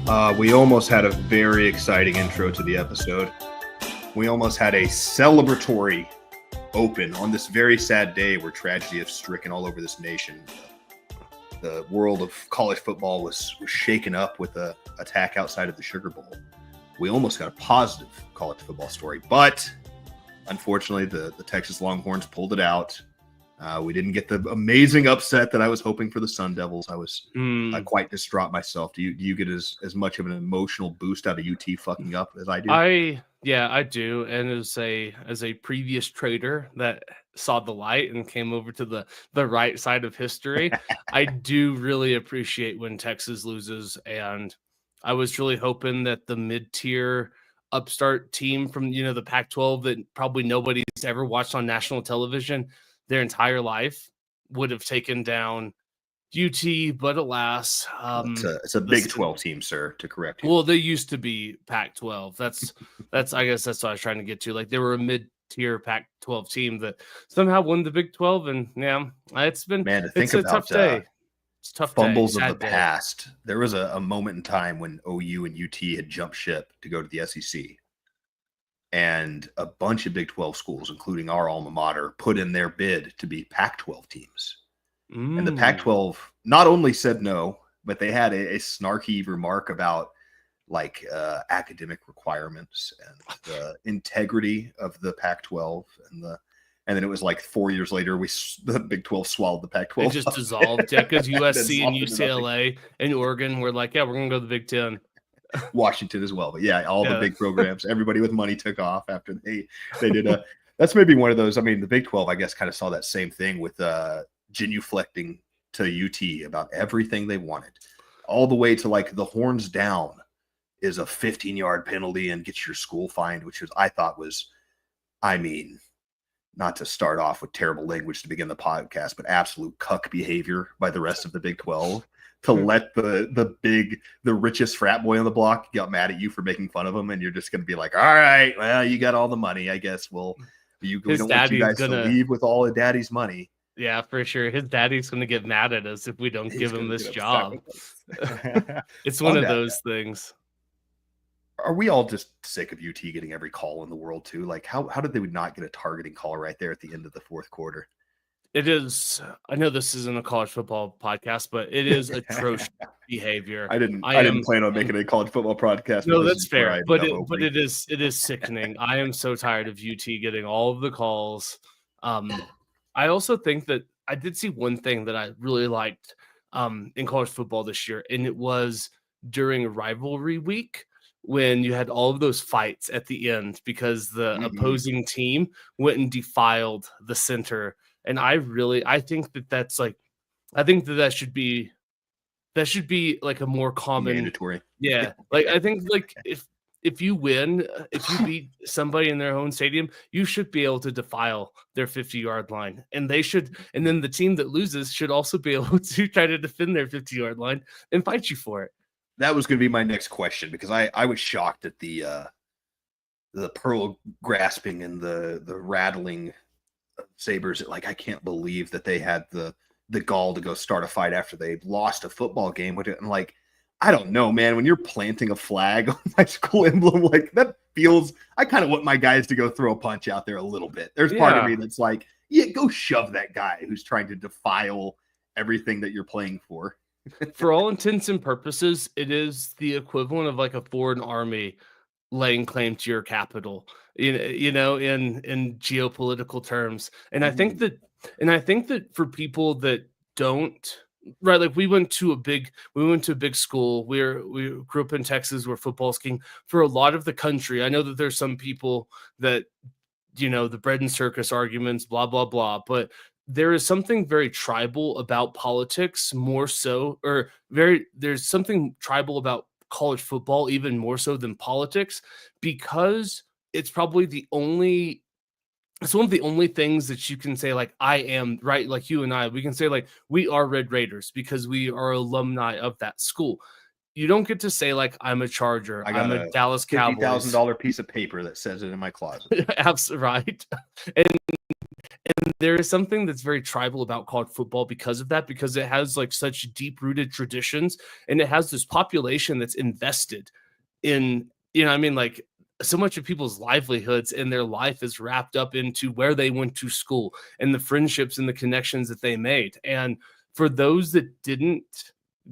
We almost had a very exciting intro to the episode. We almost had a celebratory open on this very sad day where tragedy has stricken all over this nation. The world of college football was shaken up with an attack outside of the Sugar Bowl. We almost got a positive college football story, but unfortunately, the Texas Longhorns pulled it out. We didn't get the amazing upset that I was hoping for the Sun Devils. I was quite distraught myself. Do you get as much of an emotional boost out of UT fucking up as I do? I do. And as a previous trader that saw the light and came over to the right side of history, I do really appreciate when Texas loses. And I was really hoping that the mid-tier upstart team from the Pac-12 that probably nobody's ever watched on national television their entire life would have taken down UT, but alas, it's a Big 12 team, sir, to correct you. Well, they used to be Pac-12. That's I guess that's what I was trying to get to. Like they were a mid-tier Pac-12 team that somehow won the Big 12, and it's been it's a tough day. It's tough fumbles day, of the past. There was a moment in time when OU and UT had jumped ship to go to the SEC. And a bunch of Big 12 schools, including our alma mater, put in their bid to be Pac-12 teams. And the Pac-12 not only said no, but they had a snarky remark about academic requirements and the integrity of the Pac-12 and then it was like 4 years later, the Big 12 swallowed the Pac-12. It just dissolved, because USC and UCLA and Oregon were like, we're going to go to the Big 10. Washington as well, but the big programs, everybody with money took off after they did that's maybe one of those. I mean, the Big 12, I guess, kind of saw that same thing with genuflecting to UT about everything they wanted, all the way to the horns down is a 15-yard penalty and gets your school fined, which I thought was, not to start off with terrible language to begin the podcast, but absolute cuck behavior by the rest of the Big 12. To let the richest frat boy on the block get mad at you for making fun of him, and you're just going to be like, all right, well, you got all the money, I guess. Well, we don't want you guys to leave with all of daddy's money. Yeah, for sure. His daddy's going to get mad at us if we don't give him this job. It's one of those things. Are we all just sick of UT getting every call in the world too? Like, how did they not get a targeting call right there at the end of the fourth quarter? It is. I know this isn't a college football podcast, but it is atrocious behavior. I didn't plan on making a college football podcast. No, that's fair. But it is sickening. I am so tired of UT getting all of the calls. I also think that I did see one thing that I really liked in college football this year, and it was during rivalry week when you had all of those fights at the end because the opposing team went and defiled the center. And I think that should be like a more common mandatory. Yeah. I think if you win, if you beat somebody in their own stadium, you should be able to defile their 50-yard line. And then the team that loses should also be able to try to defend their 50-yard line and fight you for it. That was going to be my next question, because I was shocked at the pearl grasping and the rattling Sabres. I can't believe that they had the gall to go start a fight after they lost a football game with it. And I don't know, man, when you're planting a flag on my school emblem, that feels, I kind of want my guys to go throw a punch out there a little bit. There's part of me that's like, go shove that guy who's trying to defile everything that you're playing for. For all intents and purposes, it is the equivalent of a foreign army laying claim to your capital, in geopolitical terms. And I think that for people that don't, right, we went to a big school. We grew up in Texas where football's king. For a lot of the country, I know that there's some people that, the bread and circus arguments, blah, blah, blah, but there is something very tribal about politics, more so, there's something tribal about college football, even more so than politics, because it's probably it's one of the only things that you can say, I am, right? Like you and I, we can say, we are Red Raiders because we are alumni of that school. You don't get to say, I'm a Charger, I'm a Dallas Cowboys. $50,000 piece of paper that says it in my closet. Absolutely right. And there is something that's very tribal about college football because of that, because it has like such deep rooted traditions, and it has this population that's invested in, I mean, like, so much of people's livelihoods and their life is wrapped up into where they went to school and the friendships and the connections that they made. And for those that didn't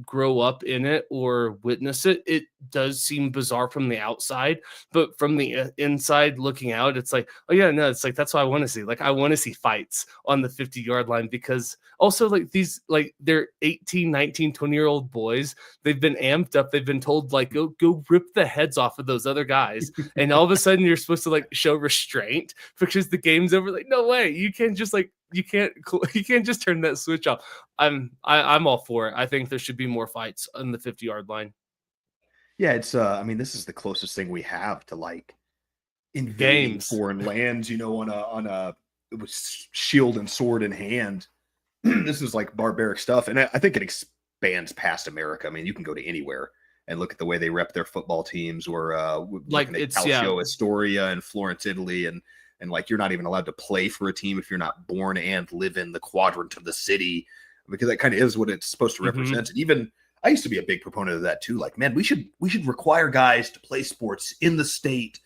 grow up in it or witness it, it does seem bizarre from the outside, but from the inside looking out, it's like, oh yeah, no, it's like, that's what I want to see. Like, I want to see fights on the 50-yard line, because also, like, these, like, they're 18, 19, 20-year-old boys. They've been amped up. They've been told, like, go rip the heads off of those other guys. And all of a sudden you're supposed to like show restraint because the game's over. Like, no way. You can't just like, you can't just turn that switch off. I'm all for it. I think there should be more fights on the 50-yard line. Yeah, it's I mean, this is the closest thing we have to like invading Games. foreign lands, on a shield and sword in hand. This is like barbaric stuff, and I think it expands past America. I mean, you can go to anywhere and look at the way they rep their football teams, or Like, looking at it's Calcio Astoria and Florence, Italy, and like you're not even allowed to play for a team if you're not born and live in the quadrant of the city, because that kind of is what it's supposed to represent. And even I used to be a big proponent of that too. Like, man, we should require guys to play sports in the state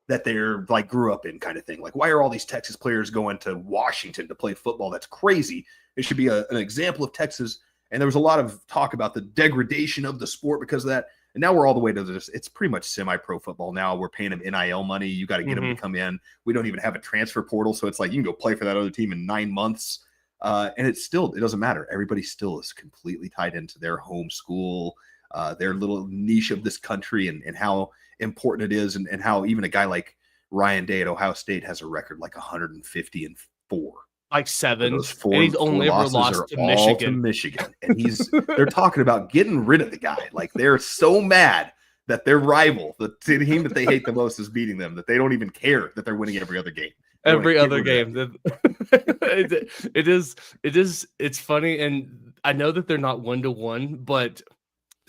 that they're like grew up in, kind of thing. Like, why are all these Texas players going to Washington to play football? That's crazy. It should be an example of Texas. And there was a lot of talk about the degradation of the sport because of that. And now we're all the way to this. It's pretty much semi-pro football now. We're paying them NIL money. You got to get them to come in. We don't even have a transfer portal. So it's like you can go play for that other team in 9 months. And it doesn't matter. Everybody still is completely tied into their home school, their little niche of this country, and how important it is, and how even a guy like Ryan Day at Ohio State has a record like 150-4. Like 7. Those four, and he's only ever lost to Michigan. And they're talking about getting rid of the guy. Like, they're so mad that their rival, the team that they hate the most, is beating them, that they don't even care that they're winning every other game. Every other game. It's funny. And I know that they're not 1-to-1, but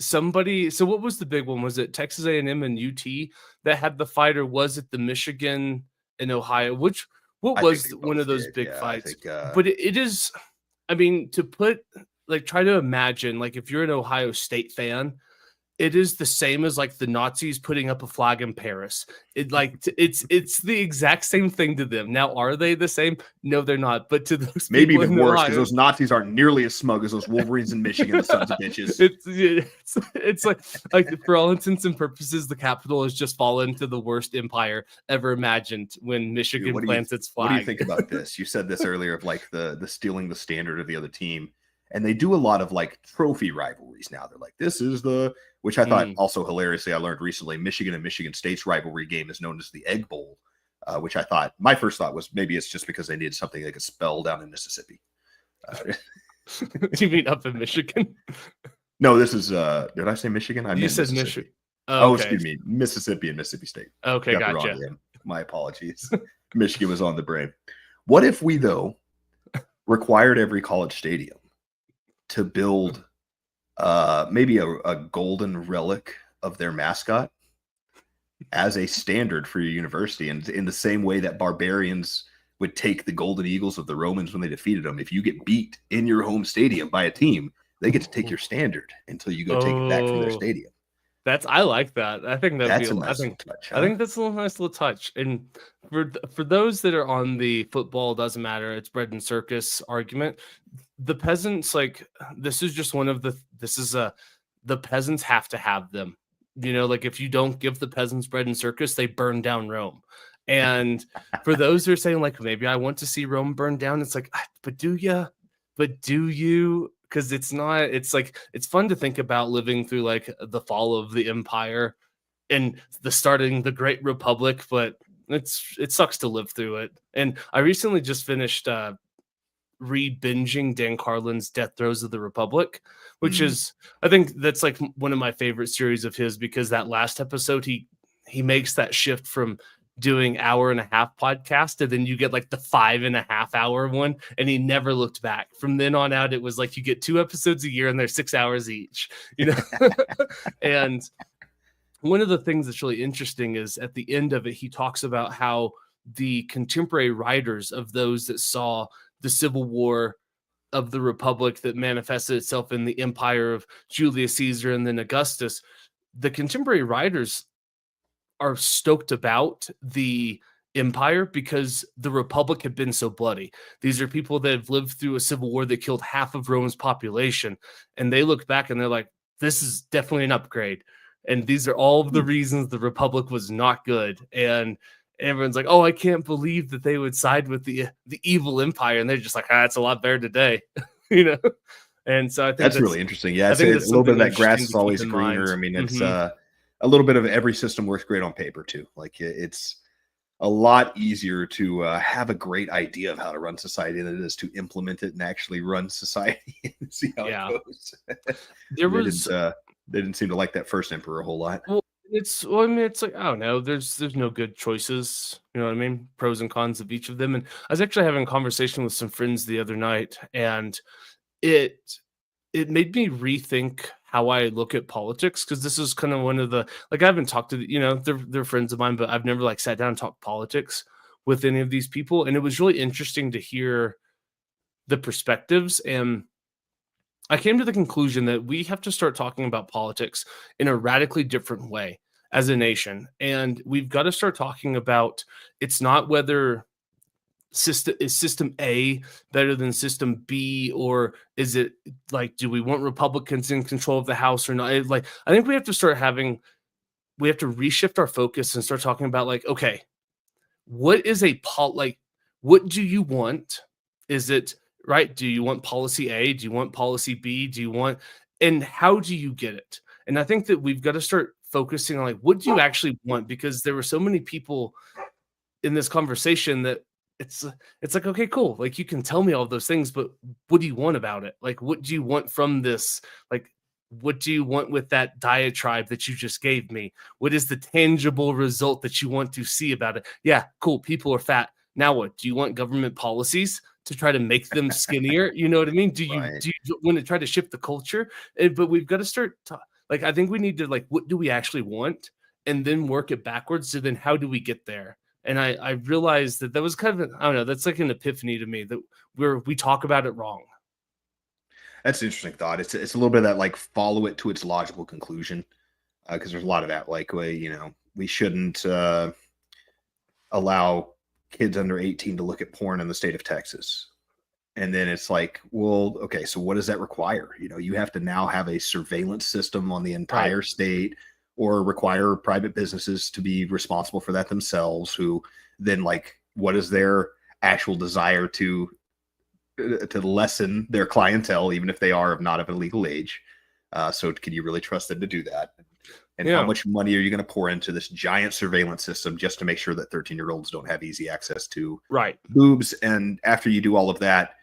so what was the big one? Was it Texas A&M and UT that had the fight, or was it the Michigan and Ohio? What was one of those big fights? But it is, I mean, to put, like, try to imagine, like, if you're an Ohio State fan, it is the same as like the Nazis putting up a flag in Paris. It's the exact same thing to them. Now, are they the same? No, they're not. But to those maybe people even worse, because those Nazis aren't nearly as smug as those Wolverines in Michigan, the sons of bitches. It's like for all intents and purposes, the capital has just fallen to the worst empire ever imagined when Michigan plants its flag. What do you think about this? You said this earlier of like the stealing the standard of the other team. And they do a lot of like trophy rivalries now. They're like, this is which I thought also hilariously, I learned recently, Michigan and Michigan State's rivalry game is known as the Egg Bowl, which I thought, my first thought was maybe it's just because they needed something they could spell down in Mississippi. You mean up in Michigan? No, this is, did I say Michigan? You said Michigan. Oh, okay. Excuse me. Mississippi and Mississippi State. Okay, gotcha. My apologies. Michigan was on the brain. What if we, though, required every college stadium to build maybe a golden relic of their mascot as a standard for your university, and in the same way that barbarians would take the golden eagles of the Romans when they defeated them? If you get beat in your home stadium by a team, they get to take your standard until you go take it back from their stadium. I like that. I think that's a nice little touch. I think that's a nice little touch. And for those that are on the football doesn't matter, it's bread and circus argument, the peasants, like, this is just one of the peasants have to have them. Like, if you don't give the peasants bread and circus, they burn down Rome. And for those who are saying, like, maybe I want to see Rome burn down, it's like, but do you? Because it's fun to think about living through like the fall of the empire and the starting the Great Republic, but it sucks to live through it. And I recently just finished re-binging Dan Carlin's Death Throes of the Republic, which is, I think that's like one of my favorite series of his, because that last episode he makes that shift from doing 1.5 hour podcast, and then you get like the 5.5 hour one, and he never looked back. From then on out, it was like you get 2 episodes a year and they're 6 hours each, And one of the things that's really interesting is at the end of it, he talks about how the contemporary writers of those that saw the Civil War of the Republic that manifested itself in the empire of Julius Caesar and then Augustus, the contemporary writers are stoked about the empire because the Republic had been so bloody. These are people that have lived through a civil war that killed half of Rome's population. And they look back and they're like, this is definitely an upgrade. And these are all of the reasons the Republic was not good. And everyone's like, oh, I can't believe that they would side with the evil empire. And they're just like, it's a lot better today, you know? And so I think that's really interesting. Yeah, it's a little bit of that grass is always greener. I mean, it's a little bit of every system works great on paper too. Like it's a lot easier to have a great idea of how to run society than it is to implement it and actually run society and see how it goes. They didn't seem to like that first emperor a whole lot. Well, I mean, it's like, I don't know, there's no good choices, you know what I mean? Pros and cons of each of them. And I was actually having a conversation with some friends the other night, and it made me rethink how I look at politics, because this is kind of one of the, like, I haven't talked to, you know, they're friends of mine, but I've never like sat down and talked politics with any of these people. And it was really interesting to hear the perspectives. And I came to the conclusion that we have to start talking about politics in a radically different way as a nation. And we've got to start talking about, it's not whether system A better than system B, or is it like, do we want Republicans in control of the House or not? Like, I think we have to reshift our focus and start talking about, like, okay, what is what do you want? Is it right? Do you want policy A? Do you want policy B? And how do you get it? And I think that we've got to start focusing on, like, what do you actually want? Because there were so many people in this conversation that it's like, okay, cool. Like, you can tell me all those things, but what do you want about it? Like, what do you want from this? Like, what do you want with that diatribe that you just gave me? What is the tangible result that you want to see about it? Yeah, cool. People are fat. Now what? Do you want government policies to try to make them skinnier? You know what I mean? Do you want to try to shift the culture? But we've got to start I think we need to, like, what do we actually want? And then work it backwards. So then how do we get there? And I realized that was kind of, I don't know, that's like an epiphany to me, that we talk about it wrong. That's an interesting thought. It's a little bit of that, like, follow it to its logical conclusion. Because there's a lot of that, like, we shouldn't allow kids under 18 to look at porn in the state of Texas. And then it's like, well, okay, so what does that require? You have to now have a surveillance system on the entire state, or require private businesses to be responsible for that themselves, who then, like, what is their actual desire to lessen their clientele, even if they are not of a legal age? So can you really trust them to do that? And how much money are you going to pour into this giant surveillance system just to make sure that 13-year-olds don't have easy access to boobs? And after you do all of that,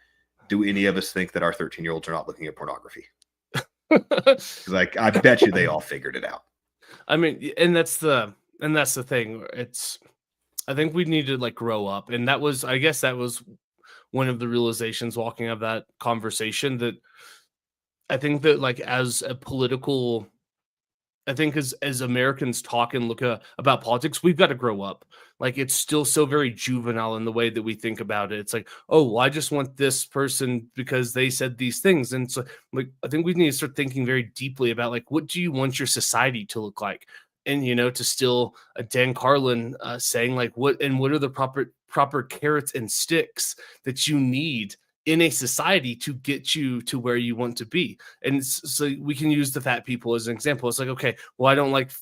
do any of us think that our 13-year-olds are not looking at pornography? Like, I bet you they all figured it out. I mean, and that's the thing. I think we need to, like, grow up. And I guess that was one of the realizations walking out of that conversation, that I think that, like, as Americans talk and look about politics, we've got to grow up. Like, it's still so very juvenile in the way that we think about it. It's like, oh, well, I just want this person because they said these things. And so, like, I think we need to start thinking very deeply about, like, what do you want your society to look like? And, to steal Dan Carlin saying, like, what are the proper carrots and sticks that you need in a society to get you to where you want to be? And so we can use the fat people as an example. It's like, okay, well, I don't like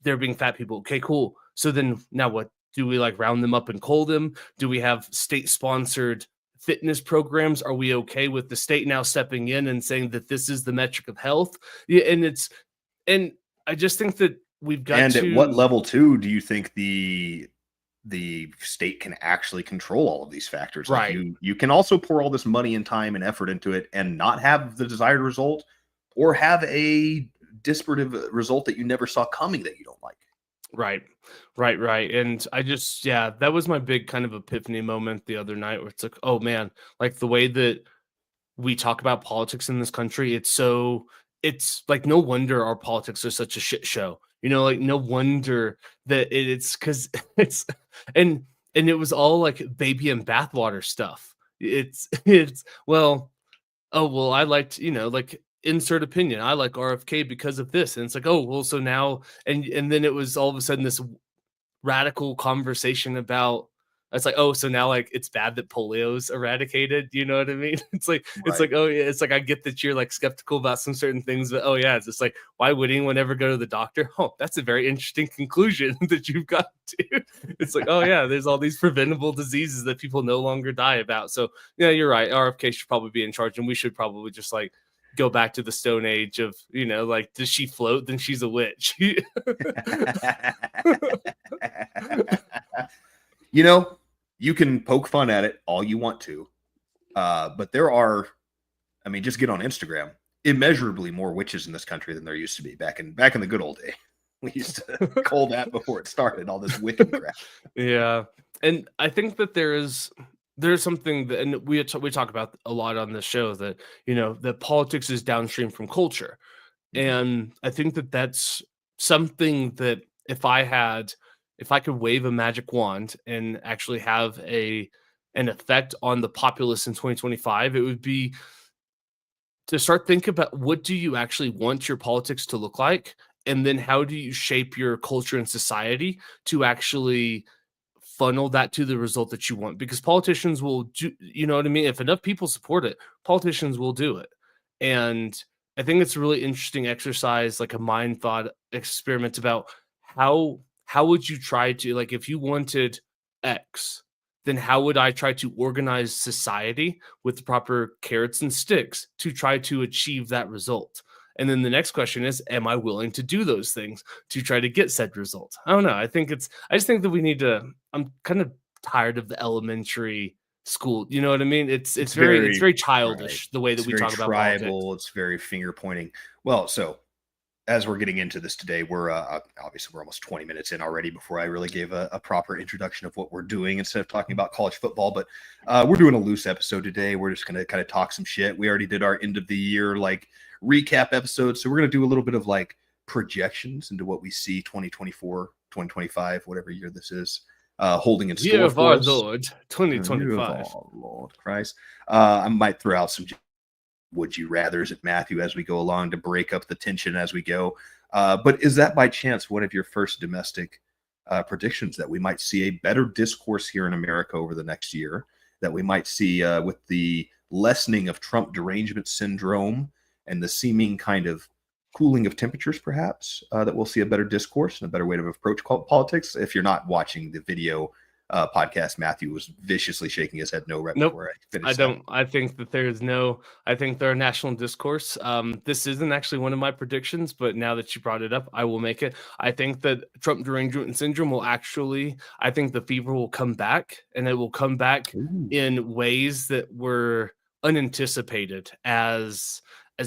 there being fat people. Okay, cool. So then now what? Do we, like, round them up and cull them? Do we have state-sponsored fitness programs? Are we okay with the state now stepping in and saying that this is the metric of health? Yeah, and I just think that we've got and at what level too do you think the state can actually control all of these factors? Right. Like, you can also pour all this money and time and effort into it and not have the desired result, or have a disparate result that you never saw coming that you don't like. Right. And I just, that was my big kind of epiphany moment the other night, where it's like, oh man, like, the way that we talk about politics in this country, it's like, no wonder our politics are such a shit show. Like, no wonder that it's because and and it was all like baby and bathwater stuff. It's well, oh well, I liked, like insert opinion. I like RFK because of this. And it's like, oh well, so now and then it was all of a sudden this radical conversation about it's like, oh, so now like it's bad that polio's eradicated. You know what I mean? It's Right. like, oh yeah, it's like I get that you're like skeptical about some certain things, but oh yeah, it's just like, why would anyone ever go to the doctor? Oh, that's a very interesting conclusion that you've got to. It's like, oh yeah, there's all these preventable diseases that people no longer die about. So yeah, you're right. RFK should probably be in charge, and we should probably just like go back to the Stone Age of, like, does she float? Then she's a witch. You know, you can poke fun at it all you want to, but there are, I mean, just get on Instagram, immeasurably more witches in this country than there used to be back in the good old day. We used to call that before it started, all this Wiccan crap. Yeah, and I think that there's something that, and we talk about a lot on this show, that that politics is downstream from culture, and I think that that's something that if I could wave a magic wand and actually have an effect on the populace in 2025, it would be to start thinking about what do you actually want your politics to look like, and then how do you shape your culture and society to actually funnel that to the result that you want, because politicians will do, you know what I mean? If enough people support it, politicians will do it. And I think it's a really interesting exercise, like a mind thought experiment about how would you try to, like, if you wanted X, then how would I try to organize society with the proper carrots and sticks to try to achieve that result? And then the next question is, am I willing to do those things to try to get said result? I don't know. I just think that we need to, I'm kind of tired of the elementary school. You know what I mean? It's very childish, right. the way that It's we very talk about politics. tribal. It's very finger pointing. Well, so as we're getting into this today, we're obviously we're almost 20 minutes in already before I really gave a proper introduction of what we're doing instead of talking about college football. But we're doing a loose episode today. We're just going to kind of talk some shit. We already did our end of the year like recap episode, so we're going to do a little bit of like projections into what we see 2024, 2025, whatever year this is, holding in store Year of for our us. Lord, 2025. Year of our Lord Christ. I might throw out some would you rathers at Matthew as we go along to break up the tension as we go. But is that by chance one of your first domestic predictions that we might see a better discourse here in America over the next year, that we might see with the lessening of Trump derangement syndrome and the seeming kind of cooling of temperatures, perhaps, that we'll see a better discourse and a better way to approach politics? If you're not watching the video podcast, Matthew was viciously shaking his head no right Nope. before I finished. I don't. I think that I think there are national discourse. This isn't actually one of my predictions, but now that you brought it up, I will make it. I think that Trump derangement syndrome will actually, I think the fever will come back, and it will come back in ways that were unanticipated as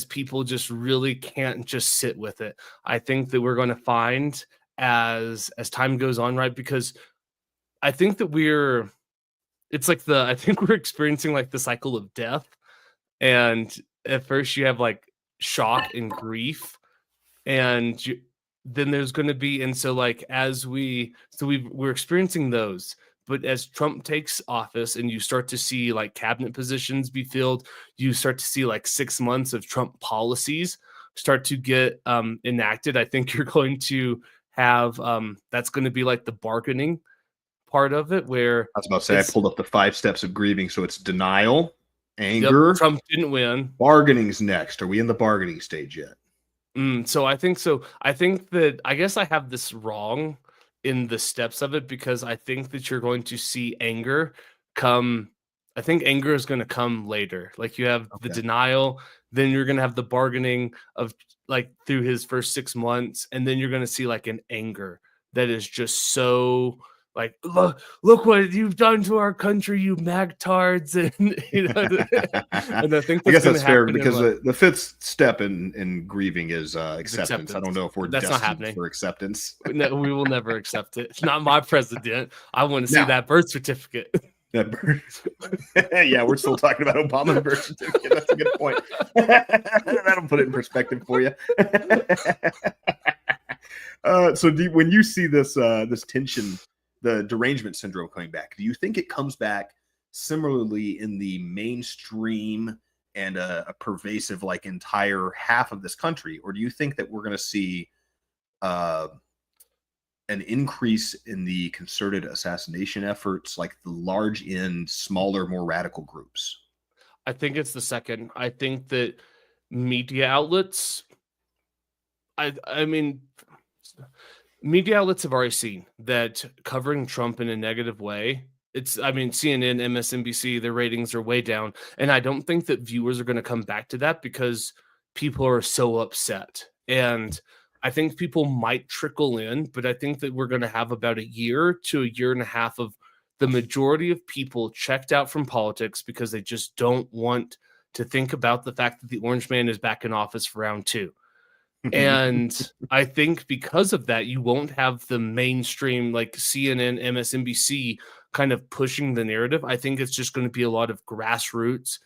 people just really can't just sit with it. I think that we're going to find as time goes on, right? Because I think that I think we're experiencing like the cycle of death. And at first you have like shock and grief, and then there's going to be, and so like we're experiencing those. But as Trump takes office and you start to see like cabinet positions be filled, you start to see like 6 months of Trump policies start to get enacted. I think you're going to have that's going to be like the bargaining part of it, where I was about to say I pulled up the 5 steps of grieving. So it's denial, anger. Yep, Trump didn't win. Bargaining's next. Are we in the bargaining stage yet? So I think so. I think that I guess I have this wrong in the steps of it, because I think that you're going to see anger come. I think anger is going to come later. Like you have the denial, then you're going to have the bargaining of like through his first 6 months, and then you're going to see like an anger that is just so like, look what you've done to our country, you magtards. And and I think I guess that's fair, because the 5th step in grieving is acceptance. I don't know if we're that's not happening for acceptance. No, we will never accept it. It's not my president. I want to see that birth certificate. Yeah, we're still talking about Obama's birth certificate. That's a good point. That'll put it in perspective for you. So when you see this tension the derangement syndrome coming back. Do you think it comes back similarly in the mainstream and a pervasive, like, entire half of this country, or do you think that we're going to see uh, an increase in the concerted assassination efforts, like the large end, smaller, more radical groups? I think it's the second. I think that media outlets, I mean, media outlets have already seen that covering Trump in a negative way. I mean, CNN, MSNBC, their ratings are way down. And I don't think that viewers are going to come back to that because people are so upset. And I think people might trickle in, but I think that we're going to have about a year to a year and a half of the majority of people checked out from politics because they just don't want to think about the fact that the Orange Man is back in office for round 2. And I think because of that, you won't have the mainstream like CNN, MSNBC kind of pushing the narrative. I think it's just going to be a lot of grassroots,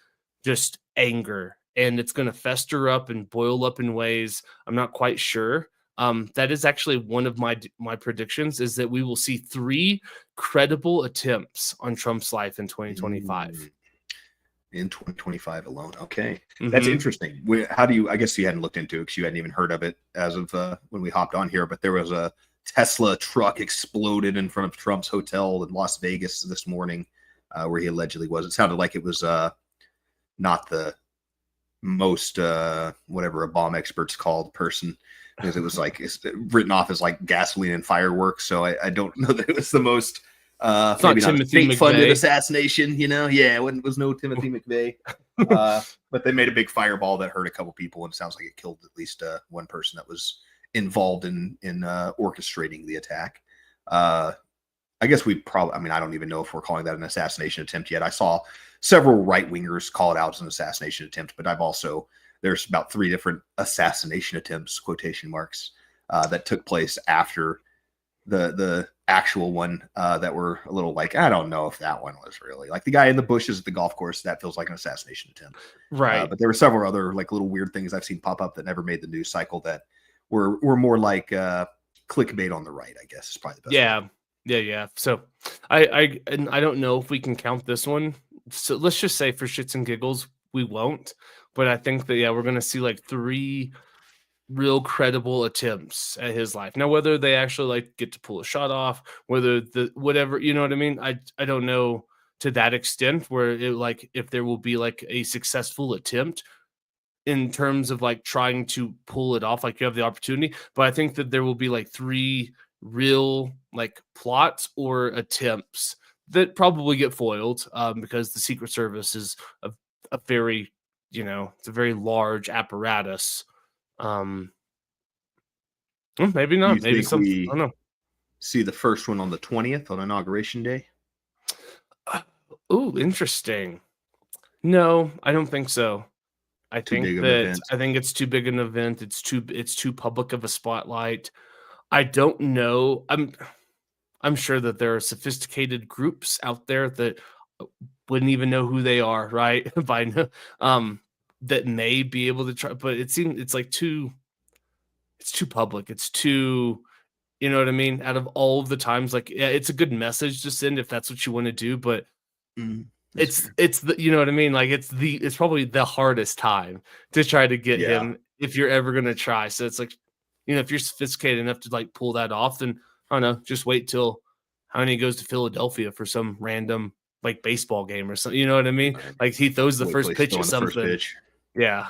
just anger, and it's going to fester up and boil up in ways I'm not quite sure. That is actually one of my predictions, is that we will see 3 credible attempts on Trump's life in 2025. In 2025 alone. Okay. That's Mhm. interesting. I guess you hadn't looked into it because you hadn't even heard of it as of when we hopped on here, but there was a Tesla truck exploded in front of Trump's hotel in Las Vegas this morning, where he allegedly was. It sounded like it was not the most, whatever a bomb expert's called person, because it was like, it's written off as like gasoline and fireworks. So I don't know that it was the most It's maybe not not a Timothy state-funded McVeigh. assassination, Yeah, it was no Timothy McVeigh. But they made a big fireball that hurt a couple people, and it sounds like it killed at least one person that was involved in orchestrating the attack. I guess we probably, I mean, I don't even know if we're calling that an assassination attempt yet. I saw several right-wingers call it out as an assassination attempt, but there's about 3 different assassination attempts, quotation marks, that took place after the actual one, that were a little like, I don't know if that one was really like the guy in the bushes at the golf course. That feels like an assassination attempt. Right. But there were several other like little weird things I've seen pop up that never made the news cycle that were more like clickbait on the right, I guess is probably the best way. Yeah. So I don't know if we can count this one. So let's just say for shits and giggles, we won't. But I think that we're gonna see like 3 real credible attempts at his life. Now, whether they actually like get to pull a shot off, whether the whatever, you know what I mean? I don't know to that extent where it like if there will be like a successful attempt in terms of like trying to pull it off, like you have the opportunity. But I think that there will be like 3 real like plots or attempts that probably get foiled, because the Secret Service is a very, it's a very large apparatus. um Maybe Do not. you Maybe think some. I we don't see the first one on the 20th on Inauguration Day? know. Ooh, interesting. No, I don't think so. Too big of an event. I think it's too big an event. It's too public of a spotlight. I don't know. I'm sure that there are sophisticated groups out there that wouldn't even know who they are, right? By that may be able to try, but it's like it's too public. It's too, you know what I mean? Out of all of the times, like, yeah, it's a good message to send if that's what you want to do, but That's fair. it's the, you know what I mean? Like it's probably the hardest time to try to get Yeah. him if you're ever gonna try. So it's like, if you're sophisticated enough to like pull that off, then I don't know, just wait till he goes to Philadelphia for some random like baseball game or something. You know what I mean? Right. Like he throws the Wait till first he's pitch at throwing the first something. pitch. Yeah.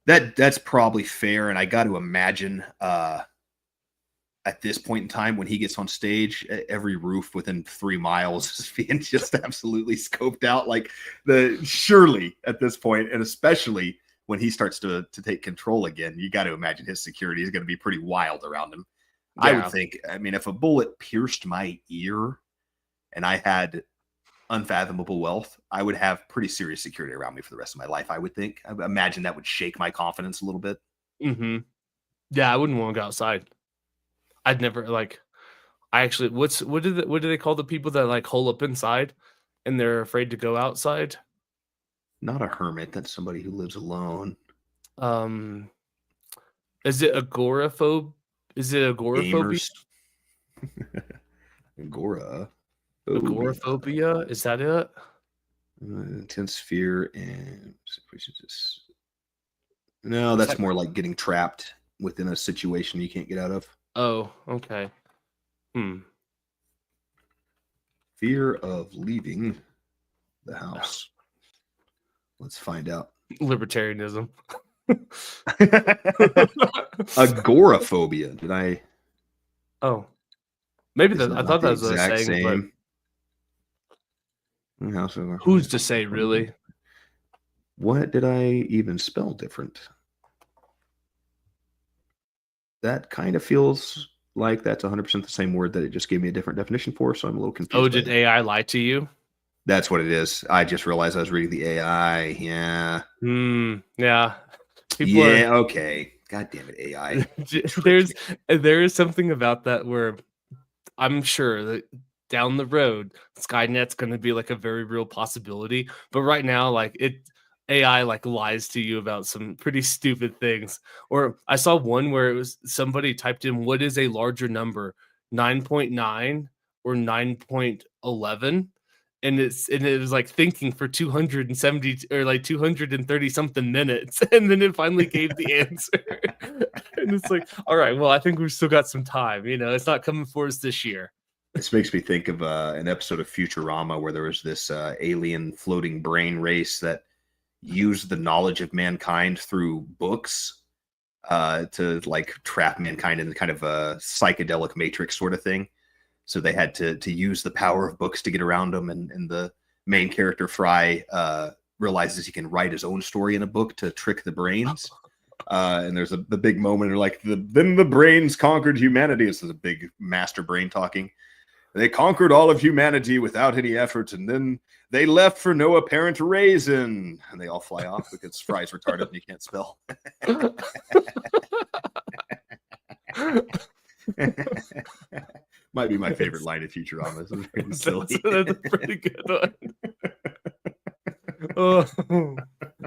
That's probably fair, and I got to imagine at this point in time when he gets on stage, every roof within 3 miles is being just absolutely scoped out. Like surely at this point, and especially when he starts to take control again, you got to imagine his security is going to be pretty wild around him. I would Yeah. think. I mean, if a bullet pierced my ear and I had unfathomable wealth, I would have pretty serious security around me for the rest of my life. I would think. I imagine that would shake my confidence a little bit. Hmm. Yeah, I wouldn't want to go outside. I'd never like I actually what do they call the people that like hole up inside and they're afraid to go outside? Not a hermit. That's somebody who lives alone. Um is it agoraphobe? Is it agoraphobia? Gamers. Agora. Agoraphobia, is that it? Intense fear and no, Or is that's that- more like getting trapped within a situation you can't get out of. Oh, okay. Fear of leaving the house. Let's find out. Libertarianism. Agoraphobia. Did I? Oh, maybe It's that. not I like thought the that was what I was exact saying, same. but who's to say, really? What did I even spell different? That kind of feels like that's 100% the same word that it just gave me a different definition for, so I'm a little confused. Oh, did AI lie to you? That's what it is. I just realized I was reading the AI. Yeah. Yeah. Okay. God damn it, AI. There is something about that where I'm sure that down the road, Skynet's going to be like a very real possibility. But right now, like AI like lies to you about some pretty stupid things. Or I saw one where it was somebody typed in, what is a larger number, 9.9 or 9.11? And it was like thinking for 270 or like 230 something minutes, and then it finally gave the answer. And it's like, all right, well, I think we've still got some time. It's not coming for us this year. This makes me think of an episode of Futurama where there was this alien floating brain race that used the knowledge of mankind through books to like trap mankind in kind of a psychedelic matrix sort of thing. So they had to use the power of books to get around them. And the main character, Fry, realizes he can write his own story in a book to trick the brains. And there's the big moment where like, then the brains conquered humanity. This is a big master brain talking. They conquered all of humanity without any effort, and then they left for no apparent reason. And they all fly off because Fry's retarded and he can't spell. Might be my favorite line of Futurama. That's a pretty good one. Oh,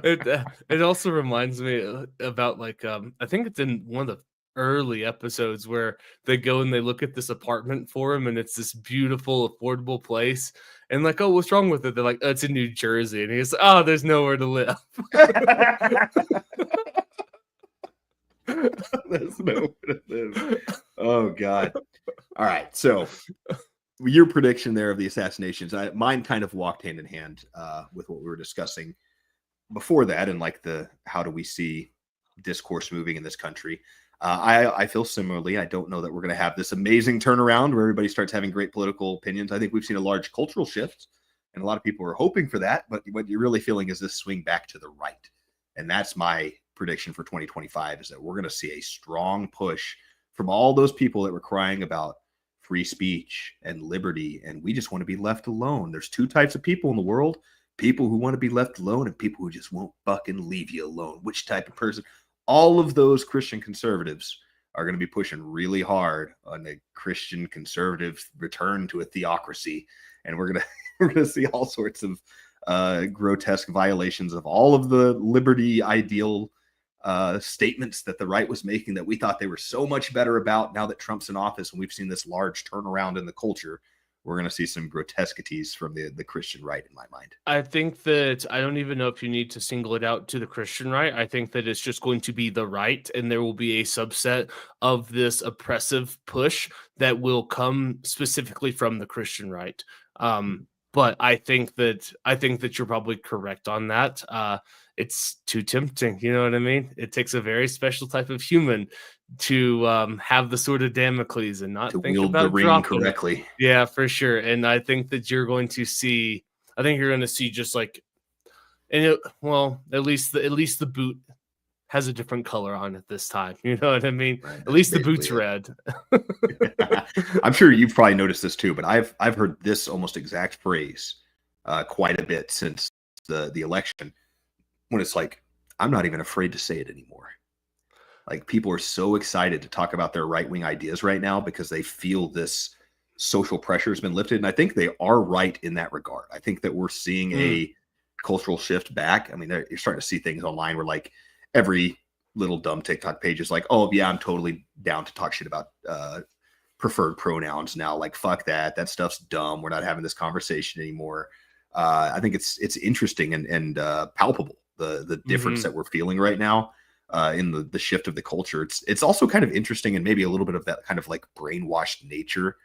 it also reminds me about like I think it's in one of the early episodes where they go and they look at this apartment for him, and it's this beautiful, affordable place. And like, oh, what's wrong with it? They're like, oh, it's in New Jersey, and he's, oh, there's nowhere to live. There's nowhere to live. Oh God. All right, so your prediction there of the assassinations, mine kind of walked hand in hand with what we were discussing before that, and like the how do we see discourse moving in this country. I feel similarly. I don't know that we're going to have this amazing turnaround where everybody starts having great political opinions. I think we've seen a large cultural shift, and a lot of people are hoping for that. But what you're really feeling is this swing back to the right, and that's my prediction for 2025: is that we're going to see a strong push from all those people that were crying about free speech and liberty, and we just want to be left alone. There's two types of people in the world: people who want to be left alone and people who just won't fucking leave you alone. Which type of person? All of those Christian conservatives are going to be pushing really hard on the Christian conservative return to a theocracy, and we're gonna see all sorts of grotesque violations of all of the liberty ideal statements that the right was making that we thought they were so much better about. Now that Trump's in office and we've seen this large turnaround in the culture, we're going to see some grotesquities from the Christian right, in my mind. I think that I don't even know if you need to single it out to the Christian right. I think that it's just going to be the right, and there will be a subset of this oppressive push that will come specifically from the Christian right. But I think that you're probably correct on that. It's too tempting. You know what I mean? It takes a very special type of human to have the sword of Damocles and not to think wield about the ring dropping correctly. it. Yeah, for sure. And I think that you're going to see. I think you're going to see just like, at least the boot has a different color on it this time. You know what I mean? Right, at least the boot's red. I'm sure you've probably noticed this too, but I've heard this almost exact phrase quite a bit since the election, when it's like, I'm not even afraid to say it anymore. Like, people are so excited to talk about their right-wing ideas right now because they feel this social pressure has been lifted. And I think they are right in that regard. I think that we're seeing a cultural shift back. I mean, you're starting to see things online where like every little dumb TikTok page is like, oh yeah, I'm totally down to talk shit about preferred pronouns now. Like, fuck that. That stuff's dumb. We're not having this conversation anymore. I think it's interesting and palpable, the difference that we're feeling right now in the shift of the culture. It's also kind of interesting, and maybe a little bit of that kind of like brainwashed nature.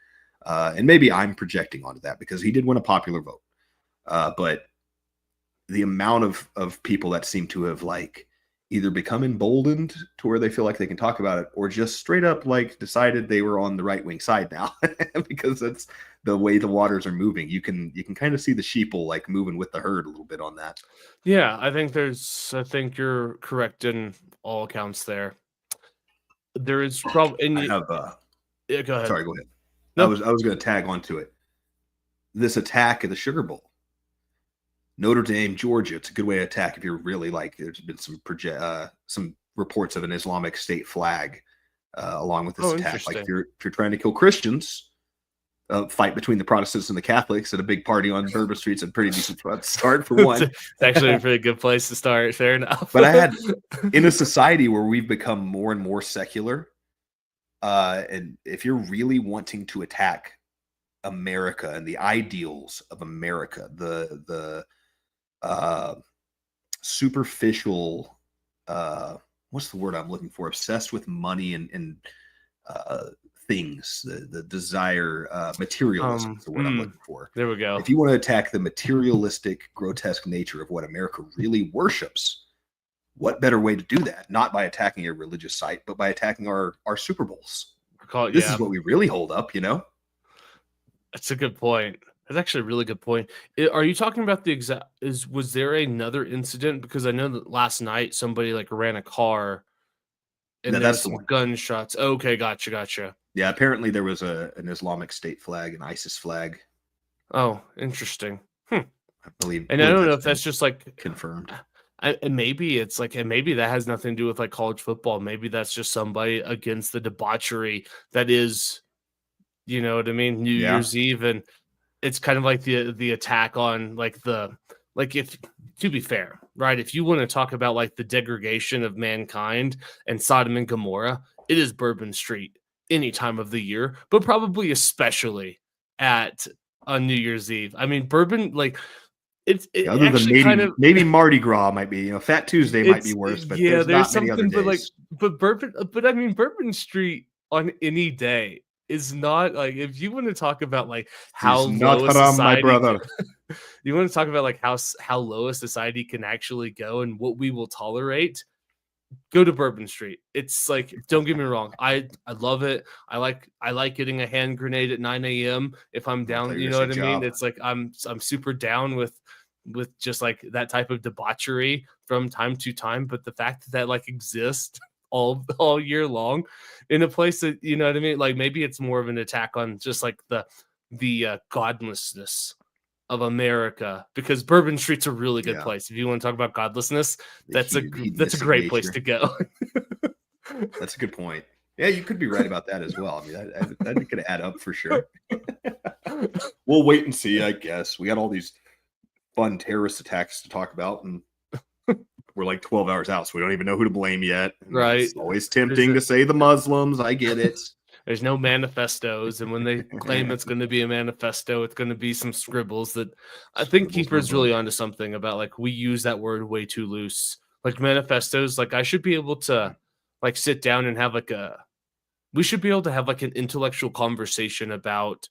And maybe I'm projecting onto that because he did win a popular vote. But the amount of people that seem to have like either become emboldened to where they feel like they can talk about it, or just straight up like decided they were on the right wing side now because that's the way the waters are moving. You can kind of see the sheeple like moving with the herd a little bit on that. Yeah, I think you're correct in all accounts there. There is probably, and I have yeah, go ahead. sorry, go ahead. No. I was going to tag onto it. This attack at the Sugar Bowl, Notre Dame, Georgia. It's a good way to attack if you're really like. There's been some reports of an Islamic State flag along with this attack. Like if you're trying to kill Christians, fight between the Protestants and the Catholics at a big party on Bourbon Street's a pretty decent start for one. It's actually a pretty good place to start. Fair enough. But I had in a society where we've become more and more secular, and if you're really wanting to attack America and the ideals of America, the superficial, what's the word I'm looking for? Obsessed with money and things, the desire, materialism is the word I'm looking for. There we go. If you want to attack the materialistic, grotesque nature of what America really worships, what better way to do that? Not by attacking a religious site, but by attacking our Super Bowls. This is what we really hold up, you know? That's a good point. That's actually a really good point. Are you talking about the exact? Was there another incident? Because I know that last night somebody like ran a car, and that's some gunshots. Okay, gotcha. Yeah, apparently there was an Islamic State flag, an ISIS flag. Oh, interesting. I believe, and I don't know if that's just like confirmed. And maybe it's like, and maybe that has nothing to do with like college football. Maybe that's just somebody against the debauchery that is, you know what I mean, New Year's Eve, and it's kind of like the attack on like if, to be fair, right? If you want to talk about like the degradation of mankind and Sodom and Gomorrah, it is Bourbon Street any time of the year, but probably especially on New Year's Eve. I mean, Bourbon, like it other than maybe Mardi Gras might be, Fat Tuesday might be worse, but there's something, but I mean, Bourbon Street on any day is not like, if you want to talk about like how low society, my brother. You want to talk about like how low a society can actually go and what we will tolerate, go to Bourbon Street. It's like, don't get me wrong, I love it. I like getting a hand grenade at 9 a.m. if I'm down, you know what I mean? It's like I'm super down with just like that type of debauchery from time to time, but the fact that like exists all year long in a place that, you know what I mean, like maybe it's more of an attack on just like the godlessness of America, because Bourbon Street's a really good place. If you want to talk about godlessness, that's a great place to go. That's a good point. Yeah, you could be right about that as well. I mean, that could add up for sure. We'll wait and see, I guess. We got all these fun terrorist attacks to talk about, and we're like 12 hours out, so we don't even know who to blame yet. Right. It's always tempting to say the Muslims. I get it. There's no manifestos, and when they claim it's going to be a manifesto, it's going to be some scribbles that I think Keeper's really onto something about. Like, we use that word way too loose. Like manifestos, like I should be able to like sit down and have we should be able to have like an intellectual conversation about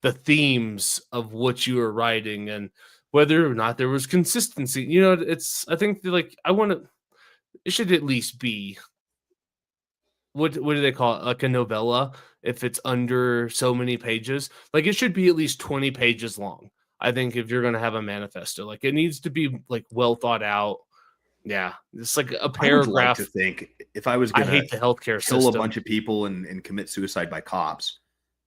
the themes of what you are writing and whether or not there was consistency. You know, I think like it should at least be, what do they call it? Like a novella, if it's under so many pages. Like it should be at least 20 pages long. I think if you're going to have a manifesto, like it needs to be like well thought out. Yeah, it's like a paragraph. I would like to think if I was going to hate the healthcare kill system, a bunch of people and commit suicide by cops,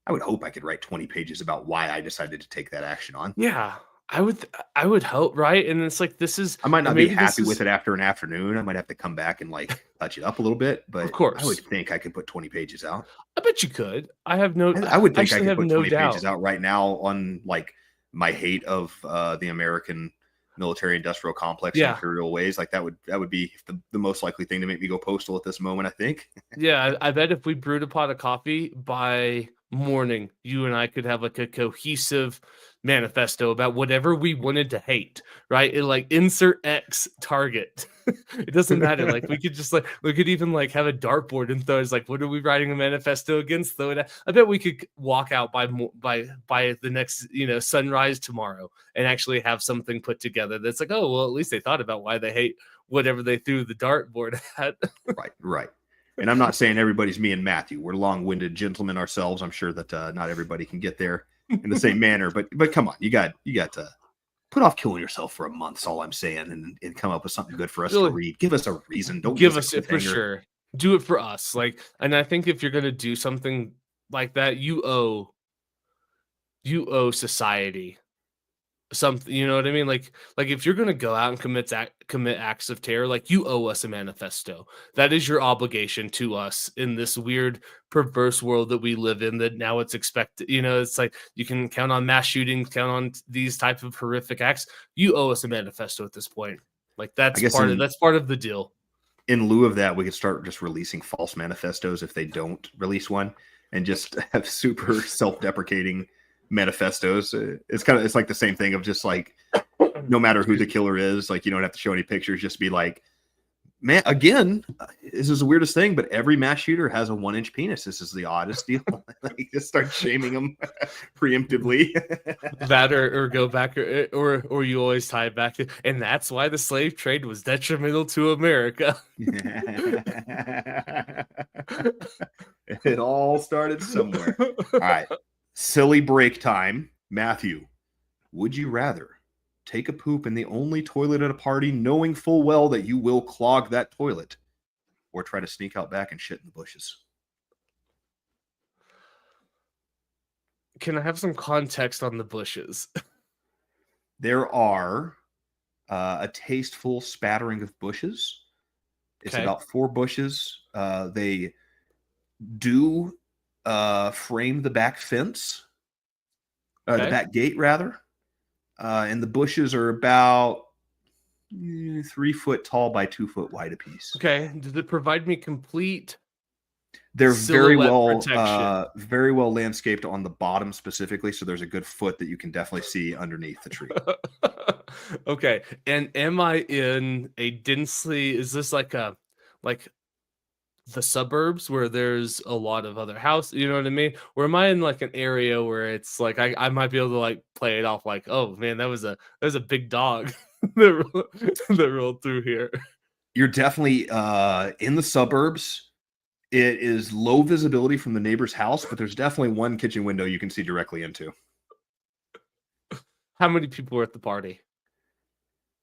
I would hope I could write 20 pages about why I decided to take that action on. Yeah, I would hope, right? And it's like, I might not be happy with it after an afternoon. I might have to come back and like touch it up a little bit, but of course, I would think I could put 20 pages out. I bet you could. I would think I could put 20 pages out right now on like my hate of the American military industrial complex Yeah. imperial ways. Like that would be the most likely thing to make me go postal at this moment, I think. Yeah, I bet if we brewed a pot of coffee by morning, you and I could have like a cohesive manifesto about whatever we wanted to hate, right? It, like insert X target. It doesn't matter. Like we could just like we could even like have a dartboard and throw. It's like, what are we writing a manifesto against? Throw it. I bet we could walk out by the next sunrise tomorrow and actually have something put together that's like, oh well, at least they thought about why they hate whatever they threw the dartboard at. Right. And I'm not saying everybody's me and Matthew. We're long-winded gentlemen ourselves. I'm sure that not everybody can get there in the same manner. But come on, you got to put off killing yourself for a month. That's all I'm saying, and come up with something good for us to read. Give us a reason. Don't give us it for sure. Do it for us. Like, and I think if you're gonna do something like that, you owe society something. You know what I mean? Like if you're gonna go out and commit acts of terror, like you owe us a manifesto. That is your obligation to us in this weird, perverse world that we live in. That now it's expected. It's like you can count on mass shootings, count on these types of horrific acts. You owe us a manifesto at this point. Like that's part of the deal. In lieu of that, we could start just releasing false manifestos if they don't release one, and just have super self-deprecating manifestos. It's like the same thing of just like, no matter who the killer is, like you don't have to show any pictures, just be like, man, again, this is the weirdest thing, but every mass shooter has a 1-inch penis. This is the oddest deal. Like, just start shaming them preemptively. That or go back or you always tie it back to, and that's why the slave trade was detrimental to America. It all started somewhere. All right. Silly break time. Matthew, would you rather take a poop in the only toilet at a party, knowing full well that you will clog that toilet, or try to sneak out back and shit in the bushes? Can I have some context on the bushes? There are a tasteful spattering of bushes. It's about 4 bushes. They do frame the back fence, the back gate rather, and the bushes are about 3 foot tall by 2 foot wide apiece. Okay, does it provide me complete? They're very well landscaped on the bottom specifically, so there's a good foot that you can definitely see underneath the tree. Okay, and am I in a densely? Is this like the suburbs where there's a lot of other houses, you know what I mean? Or am I in like an area where it's like I might be able to like play it off like, oh man, that was a big dog that rolled through here. You're definitely in the suburbs. It is low visibility from the neighbor's house, but there's definitely one kitchen window you can see directly into. How many people were at the party?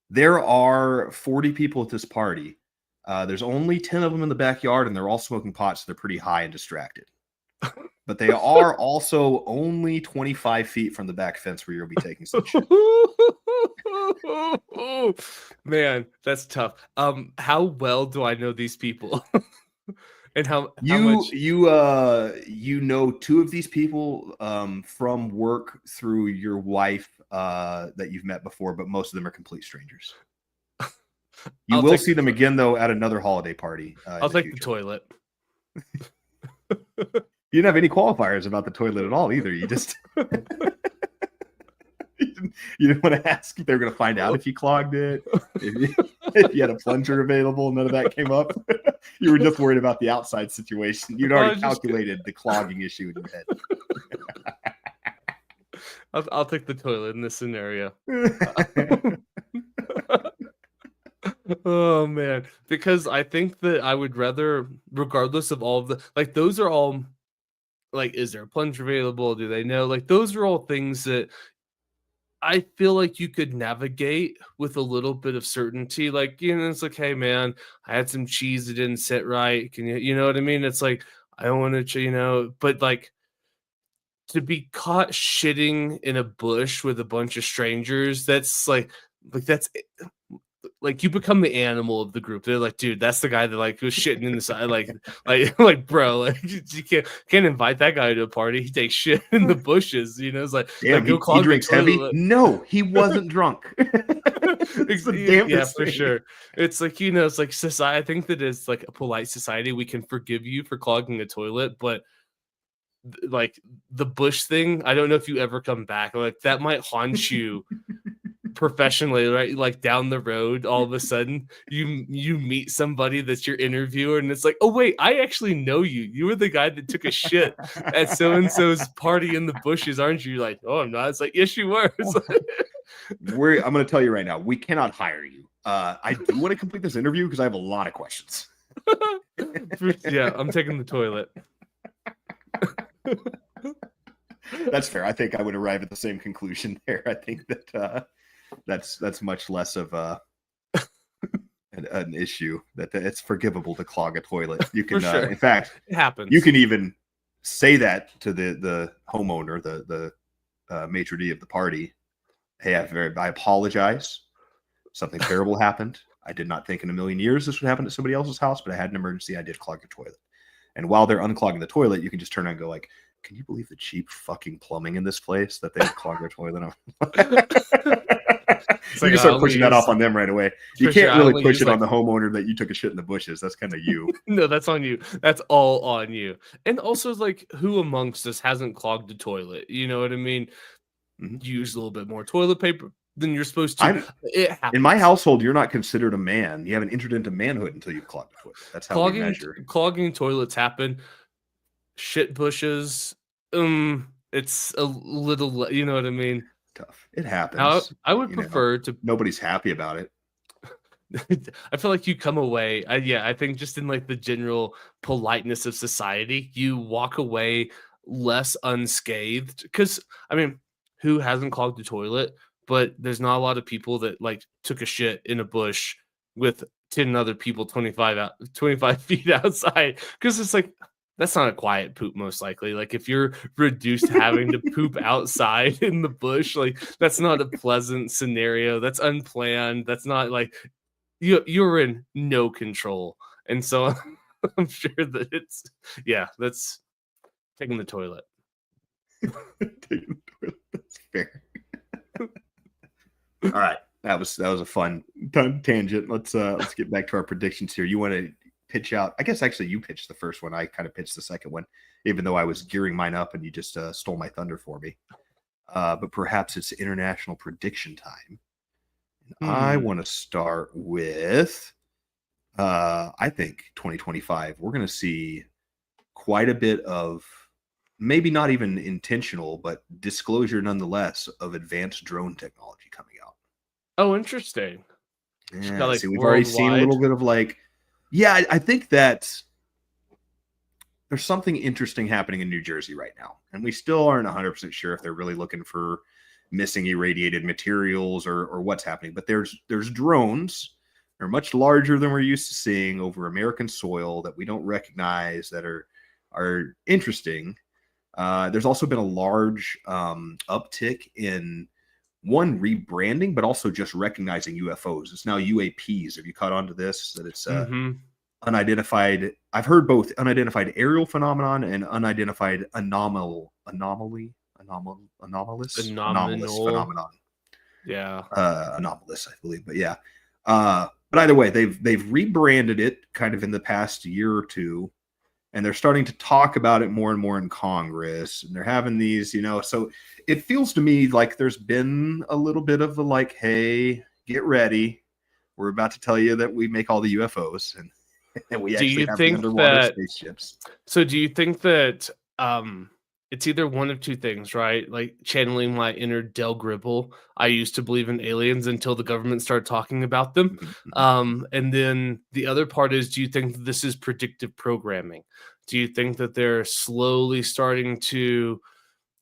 There are 40 people at this party. There's only 10 of them in the backyard, and they're all smoking pot, so they're pretty high and distracted. But they are also only 25 feet from the back fence where you'll be taking some shit. Man, that's tough. How well do I know these people? And how much you know 2 of these people from work through your wife that you've met before, but most of them are complete strangers. You will see them again though at another holiday party. I'll take the toilet. You didn't have any qualifiers about the toilet at all either. You just you didn't want to ask if they were going to find out if you clogged it, if you had a plunger available. None of that came up. You were just worried about the outside situation. You'd already calculated the clogging issue in your head. I'll take the toilet in this scenario. Oh man, because I think that I would rather, regardless of all of the, like, those are all, like, is there a plunger available? Do they know? Like, those are all things that I feel like you could navigate with a little bit of certainty. Like, it's like, hey man, I had some cheese that didn't sit right. Can you know what I mean? It's like, I don't want to, but like, to be caught shitting in a bush with a bunch of strangers, that's like that's like you become the animal of the group. They're like, dude, that's the guy that like was shitting in the side, like bro, like you can't invite that guy to a party. He takes shit in the bushes, you know. It's like, Damn, go he clog the drinks heavy. toilet. No, he wasn't drunk. It's the Yeah, damnest for thing. sure. It's like, you know, it's like society. I think that it's like a polite society. We can forgive you for clogging a toilet, but like the bush thing, I don't know if you ever come back. Like that might haunt you professionally, right? Like down the road, all of a sudden you meet somebody that's your interviewer, and it's like, oh wait, I actually know you. You were the guy that took a shit at so and so's party in the bushes, aren't you? You're like, oh, I'm not. It's like, yes, you were. It's like, I'm going to tell you right now, we cannot hire you. I do want to complete this interview because I have a lot of questions. yeah, I'm taking the toilet. That's fair. I think I would arrive at the same conclusion there. I think that that's much less of an issue. That it's forgivable to clog a toilet. You can, sure. In fact, It happens. You can even say that to the homeowner, the maitre d' of the party. Hey, I apologize. Something terrible happened. I did not think in a million years this would happen at somebody else's house, but I had an emergency. I did clog the toilet. And while they're unclogging the toilet, you can just turn around and go like, can you believe the cheap fucking plumbing in this place that they clog their toilet on? You can start pushing that off on them right away. You can't really push it on the homeowner that you took a shit in the bushes. That's kind of you. No, that's on you. That's all on you. And also, like, who amongst us hasn't clogged the toilet? You know what I mean? Mm-hmm. Use a little bit more toilet paper than you're supposed to. In my household, you're not considered a man. You haven't entered into manhood until you've clogged the toilet. That's how we measure. Clogging toilets happen. Shit bushes. It's a little, you know what I mean? Tough. It happens. I would prefer to. Nobody's happy about it. I feel like you come away. I think just in like the general politeness of society, you walk away less unscathed. Because I mean, who hasn't clogged the toilet? But there's not a lot of people that like took a shit in a bush with 10 other people 25 feet outside. Because it's like, that's not a quiet poop, most likely. Like if you're reduced to having to poop outside in the bush, like that's not a pleasant scenario. That's unplanned. That's not like you're in no control. And so I'm sure that that's taking the toilet. Taking the toilet. That's fair. All right. That was a fun tangent. Let's get back to our predictions here. You want to pitch out? I guess actually you pitched the first one. I kind of pitched the second one, even though I was gearing mine up and you just stole my thunder for me. But perhaps it's international prediction time. I want to start with I think 2025. We're going to see quite a bit of maybe not even intentional, but disclosure nonetheless of advanced drone technology coming out. Oh, interesting. Yeah, like we've already seen a little bit of like, yeah, I think that there's something interesting happening in New Jersey right now. And we still aren't 100% sure if they're really looking for missing irradiated materials or what's happening. But there's drones. They're much larger than we're used to seeing over American soil that we don't recognize that are interesting. There's also been a large uptick in one rebranding, but also just recognizing UFOs. It's now UAPs. Have you caught on to this? That it's unidentified. I've heard both unidentified aerial phenomenon and unidentified anomalous phenomenon. Yeah. Anomalous, I believe. But yeah. But either way, they've rebranded it kind of in the past year or two. And they're starting to talk about it more and more in Congress. And they're having these, so it feels to me like there's been a little bit of a like, hey, get ready. We're about to tell you that we make all the UFOs and we actually have the underwater spaceships. So do you think that it's either one of two things, right? Like channeling my inner Del Gribble. I used to believe in aliens until the government started talking about them. And then the other part is, do you think that this is predictive programming? Do you think that they're slowly starting to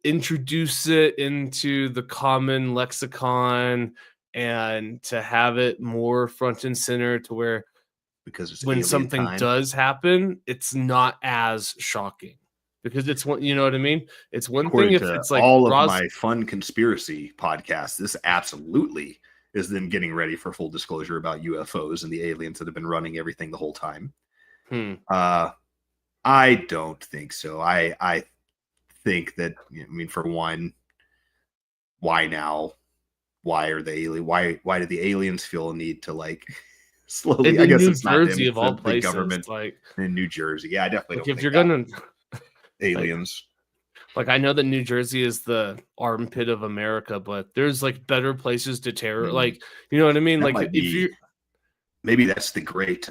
introduce it into the common lexicon and to have it more front and center to where because when something does happen, it's not as shocking? Because it's one, you know what I mean? It's one thing if it's like all of my fun conspiracy podcasts, this absolutely is them getting ready for full disclosure about UFOs and the aliens that have been running everything the whole time. I don't think so. I think that, I mean, for one, why now? Why are the alien? Why do the aliens feel a need to like slowly? I guess New it's not them, Jersey it's of all the places, government like in New Jersey. Yeah, I definitely like don't if think you're that gonna aliens. like I know that New Jersey is the armpit of America, but there's like better places to terror. Mhm. Like, you know what I mean? That Like might if be you maybe that's the great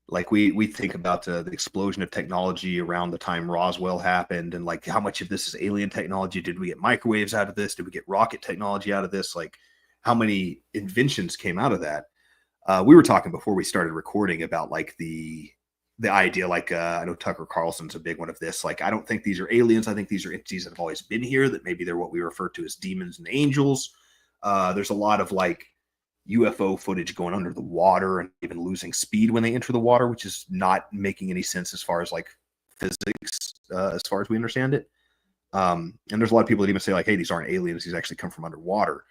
like we think about the explosion of technology around the time Roswell happened, and like how much of this is alien technology. Did we get microwaves out of this? Did we get rocket technology out of this? Like how many inventions came out of that? We were talking before we started recording about like the idea, like I know Tucker Carlson's a big one of this. Like I don't think these are aliens. I think these are entities that have always been here, that maybe they're what we refer to as demons and angels. There's a lot of like UFO footage going under the water and even losing speed when they enter the water, which is not making any sense as far as like physics, as far as we understand it. And there's a lot of people that even say like, hey, these aren't aliens. These actually come from underwater.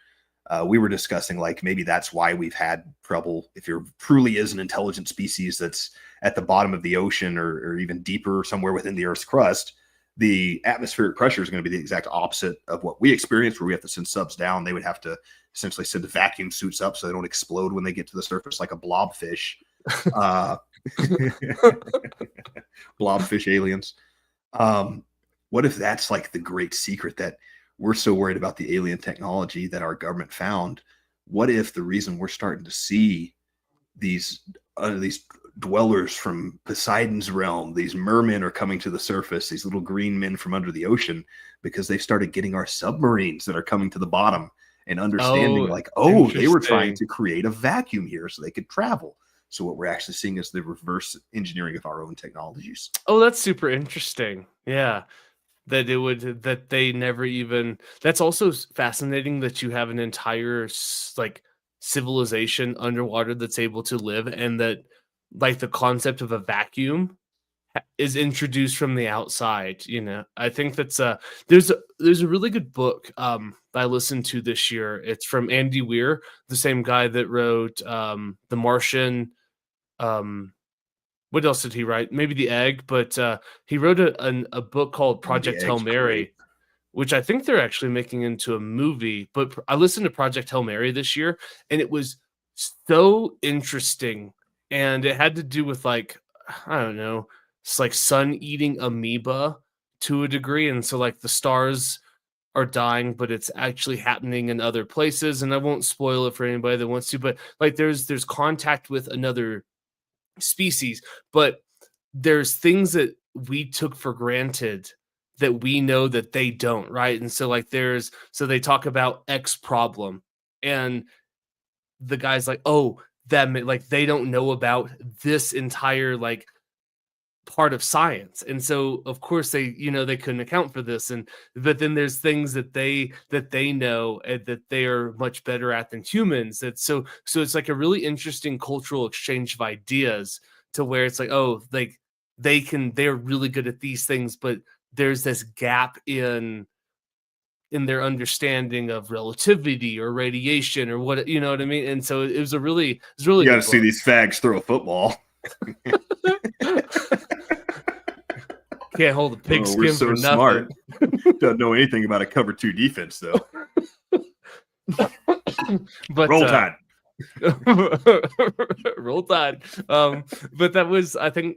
We were discussing like maybe that's why we've had trouble. If there truly is an intelligent species that's at the bottom of the ocean or even deeper somewhere within the Earth's crust, the atmospheric pressure is going to be the exact opposite of what we experience, where we have to send subs down. They would have to essentially send the vacuum suits up so they don't explode when they get to the surface like a blobfish. Blobfish aliens. What if that's like the great secret, that we're so worried about the alien technology that our government found? What if the reason we're starting to see these dwellers from Poseidon's realm, these mermen, are coming to the surface, these little green men from under the ocean, because they've started getting our submarines that are coming to the bottom and understanding like, oh, they were trying to create a vacuum here so they could travel. So what we're actually seeing is the reverse engineering of our own technologies. Oh, that's super interesting. Yeah. That they never even, that's also fascinating that you have an entire like civilization underwater that's able to live, and that like the concept of a vacuum is introduced from the outside. You know, I think that's there's a really good book that I listened to this year. It's from Andy Weir, the same guy that wrote The Martian. What else did he write? Maybe The Egg, but he wrote a book called Project Hail Mary, which I think they're actually making into a movie. But I listened to Project Hail Mary this year, and it was so interesting. And it had to do with like, I don't know, it's like sun eating amoeba to a degree. And so like the stars are dying, but it's actually happening in other places. And I won't spoil it for anybody that wants to, but like there's contact with another species, but there's things that we took for granted that we know that they don't, right? And so like so they talk about X problem, and the guy's like, oh, like they don't know about this entire like part of science. And so of course they couldn't account for this, and but then there's things that they know and that they are much better at than humans. That's so it's like a really interesting cultural exchange of ideas, to where it's like, oh, like they're really good at these things, but there's this gap in their understanding of relativity or radiation or what, you know what I mean? And so it was really You got to good see book. these fags throw a football. Can't hold a pigskin we're so for smart. nothing. Don't know anything about a cover 2 defense though. But Roll Tide. Roll Tide. But that was, I think,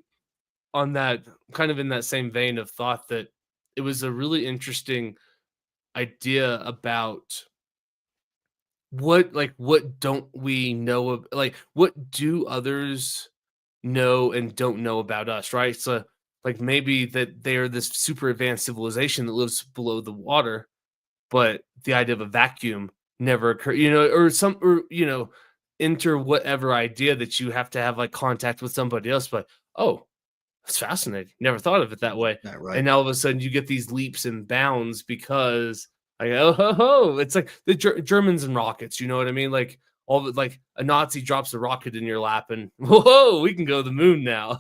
on that kind of in that same vein of thought, that it was a really interesting idea about what don't we know of, like what do others know and don't know about us, right? So like maybe that they're this super advanced civilization that lives below the water, but the idea of a vacuum never occurred, or enter whatever idea that you have to have like contact with somebody else. But oh, that's fascinating. Never thought of it that way. Yeah, right. And all of a sudden you get these leaps and bounds because like, oh, ho, ho. It's like the Germans and rockets. You know what I mean? Like all like a Nazi drops a rocket in your lap and whoa, we can go to the moon now.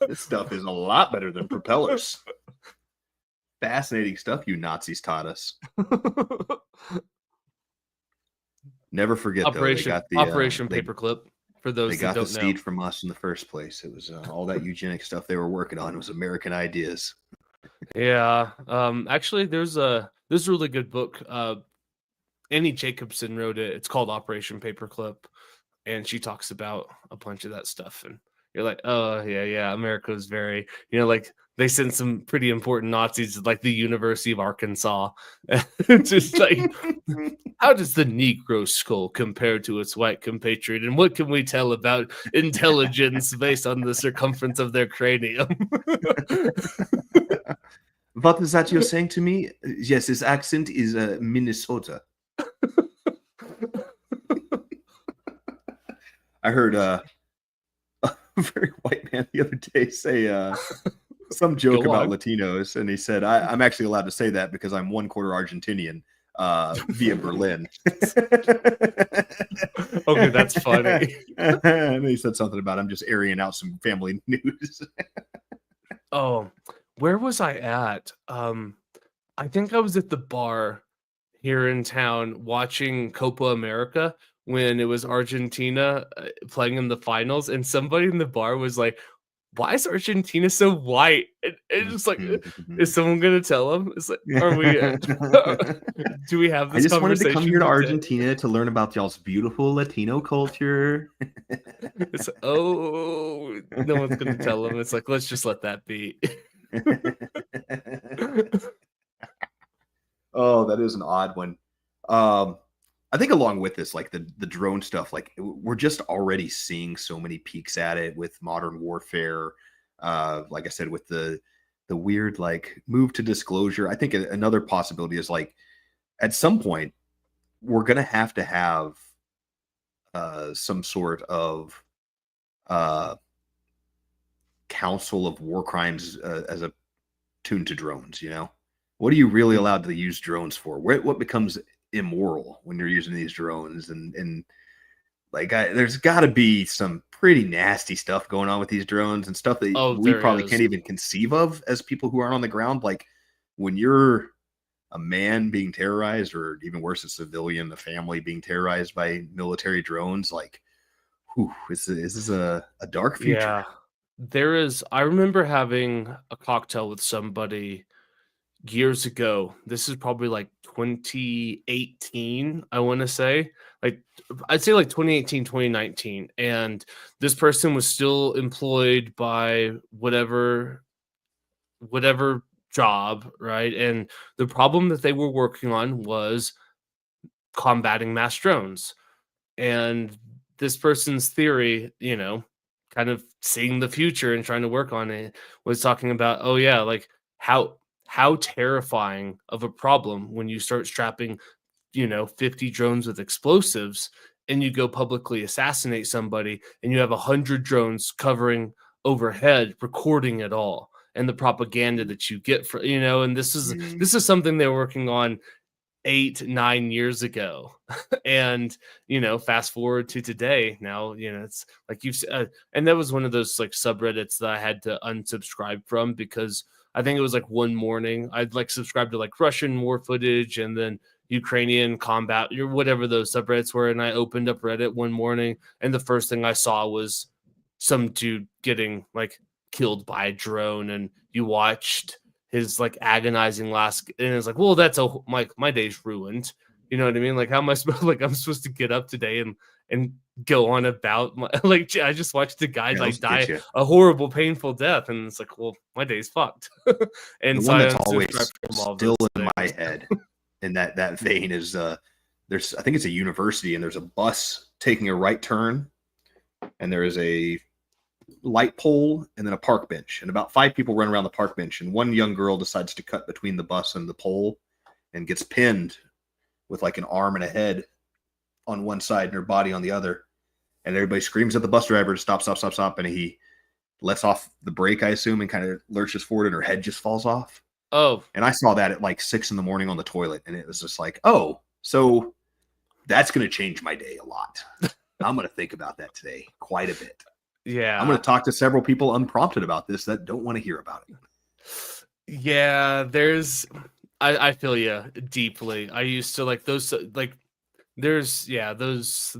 This stuff is a lot better than propellers. Fascinating stuff you Nazis taught us. Never forget though, Operation Paperclip. For they those that got the don't know. seed from us in the first place. It was all that eugenic stuff they were working on was American ideas. Yeah. Actually, there's a really good book. Annie Jacobson wrote it. It's called Operation Paperclip, and she talks about a bunch of that stuff. And you're like, oh yeah, America was very, like they sent some pretty important Nazis to like the University of Arkansas. It's just like, how does the Negro skull compare to its white compatriot? And what can we tell about intelligence based on the circumference of their cranium? What is that you're saying to me? Yes, his accent is Minnesota. I heard a very white man the other day say some joke about Latinos, and he said, I'm actually allowed to say that because I'm 1/4 Argentinian via Berlin. Okay, that's funny. And he said something about I'm just airing out some family news. Oh, where was I at? I think I was at the bar here in town watching Copa America when it was Argentina playing in the finals, and somebody in the bar was like, "Why is Argentina so white?" And it's just like, is someone gonna tell them? It's like, are we? Do we have this? I just wanted to come here to today? Argentina to learn about y'all's beautiful Latino culture. It's no one's gonna tell them. It's like, let's just let that be. Oh, that is an odd one. I think along with this, like the drone stuff, like we're just already seeing so many peaks at it with modern warfare. Like I said, with the weird like move to disclosure. I think another possibility is like at some point we're gonna have to have some sort of council of war crimes as a tuned to drones. What are you really allowed to use drones for? What becomes immoral when you're using these drones? And like there's got to be some pretty nasty stuff going on with these drones and stuff that we probably can't even conceive of as people who aren't on the ground. Like when you're a man being terrorized, or even worse, a civilian, a family being terrorized by military drones, like, whew, this is a dark future. Yeah, there is. I remember having a cocktail with somebody years ago. This is probably like 2018, I want to say. Like I'd say like 2018, 2019. And this person was still employed by whatever job, right? And the problem that they were working on was combating mass drones. And this person's theory, kind of seeing the future and trying to work on it, was talking about, oh yeah, like how terrifying of a problem when you start strapping, 50 drones with explosives and you go publicly assassinate somebody and you have 100 drones covering overhead recording it all, and the propaganda that you get for, and this is something they're working on 8-9 years ago. And fast forward to today, now it's like you've and that was one of those like subreddits that I had to unsubscribe from, because I think it was like one morning I'd like subscribed to like Russian war footage and then Ukrainian combat, or whatever those subreddits were, and I opened up Reddit one morning and the first thing I saw was some dude getting like killed by a drone, and you watched his like agonizing last, and it's like, well, that's my day's ruined. You know what I mean? Like, how am I supposed, like, I'm supposed to get up today and go on about my, like, I just watched the guy like die a horrible, painful death, and it's like, well, my day's fucked. And the so one that's always still in my head in that vein is there's, I think it's a university, and there's a bus taking a right turn, and there is a light pole and then a park bench, and about 5 people run around the park bench, and one young girl decides to cut between the bus and the pole and gets pinned with like an arm and a head on one side and her body on the other, and everybody screams at the bus driver to stop, and he lets off the brake, I assume, and kind of lurches forward, and her head just falls off. Oh, and I saw that at like 6 a.m. on the toilet, and it was just like, oh, so that's going to change my day a lot. I'm going to think about that today quite a bit. Yeah, I'm going to talk to several people unprompted about this that don't want to hear about it. Yeah, I feel you deeply. I used to like those, like There's yeah, those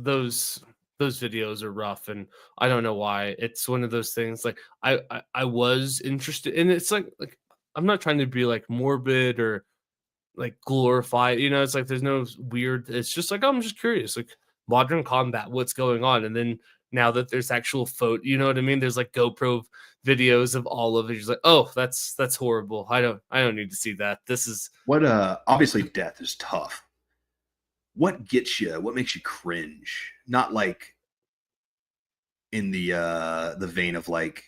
videos are rough, and I don't know why. It's one of those things like I was interested, and it's like I'm not trying to be like morbid or like glorify, it's like there's no weird, it's just like I'm just curious, like modern combat, what's going on? And then now that there's actual photo, you know what I mean? There's like GoPro videos of all of it. You're just like, oh, that's horrible. I don't need to see that. This is What obviously death is tough. What gets you? What makes you cringe? Not like in the vein of like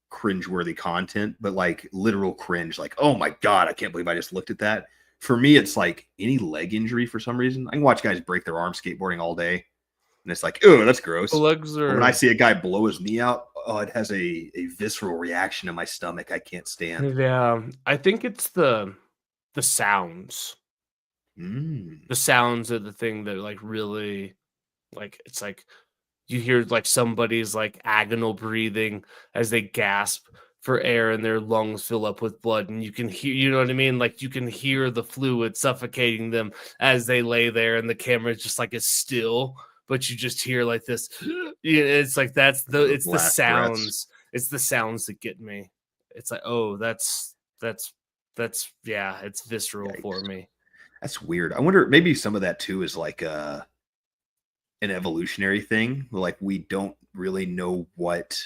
cringeworthy content, but like literal cringe, like, oh my God, I can't believe I just looked at that. For me, it's like any leg injury for some reason. I can watch guys break their arm skateboarding all day, and it's like, oh, that's gross. the legs But are when I see a guy blow his knee out, oh, it has a visceral reaction in my stomach I can't stand. yeah. I think it's the sounds. Mm. The sounds are the thing that like really like it's like you hear like somebody's like agonal breathing as they gasp for air and their lungs fill up with blood, and you can hear, you know what I mean, like you can hear the fluid suffocating them as they lay there, and the camera just like is still, but you just hear like this it's like it's the Last breaths. sounds that get me. It's like, oh, that's yeah, it's visceral for Yikes. me. That's weird. I wonder, maybe some of that too is like an evolutionary thing. Like we don't really know what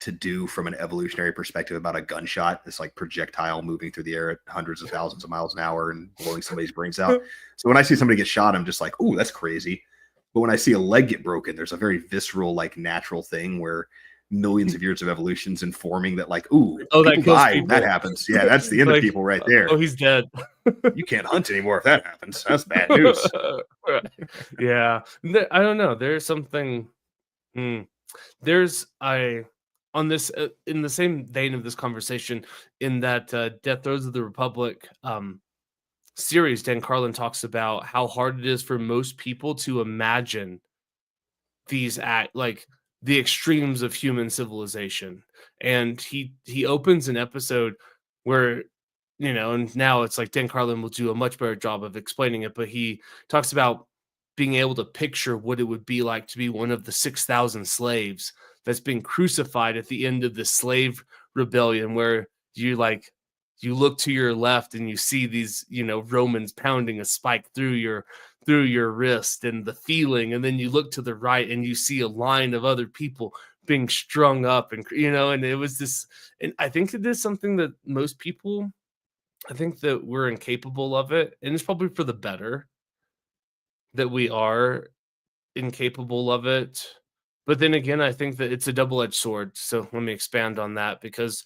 to do from an evolutionary perspective about a gunshot. This like projectile moving through the air at hundreds of thousands of miles an hour and blowing somebody's brains out. So when I see somebody get shot, I'm just like, oh, that's crazy. But when I see a leg get broken, there's a very visceral, like natural thing where millions of years of evolution's informing that, like, ooh, Oh, that people kills die when people. that happens. Yeah, that's the end of Like, people right there. oh, he's dead. You can't hunt anymore if that happens. That's bad news. Yeah. I don't know. There's something. mm, There's I on this in the same vein of this conversation, in that Death Throes of the Republic series, Dan Carlin talks about how hard it is for most people to imagine these act like the extremes of human civilization. And he opens an episode where, and now it's like Dan Carlin will do a much better job of explaining it, but he talks about being able to picture what it would be like to be one of the 6,000 slaves that's been crucified at the end of the slave rebellion, where you look to your left and you see these, Romans pounding a spike through your wrist, and the feeling, and then you look to the right and you see a line of other people being strung up, and and it was this, and I think it is something that most people, I think that we're incapable of it, and it's probably for the better that we are incapable of it. But then again, I think that it's a double-edged sword. So let me expand on that, because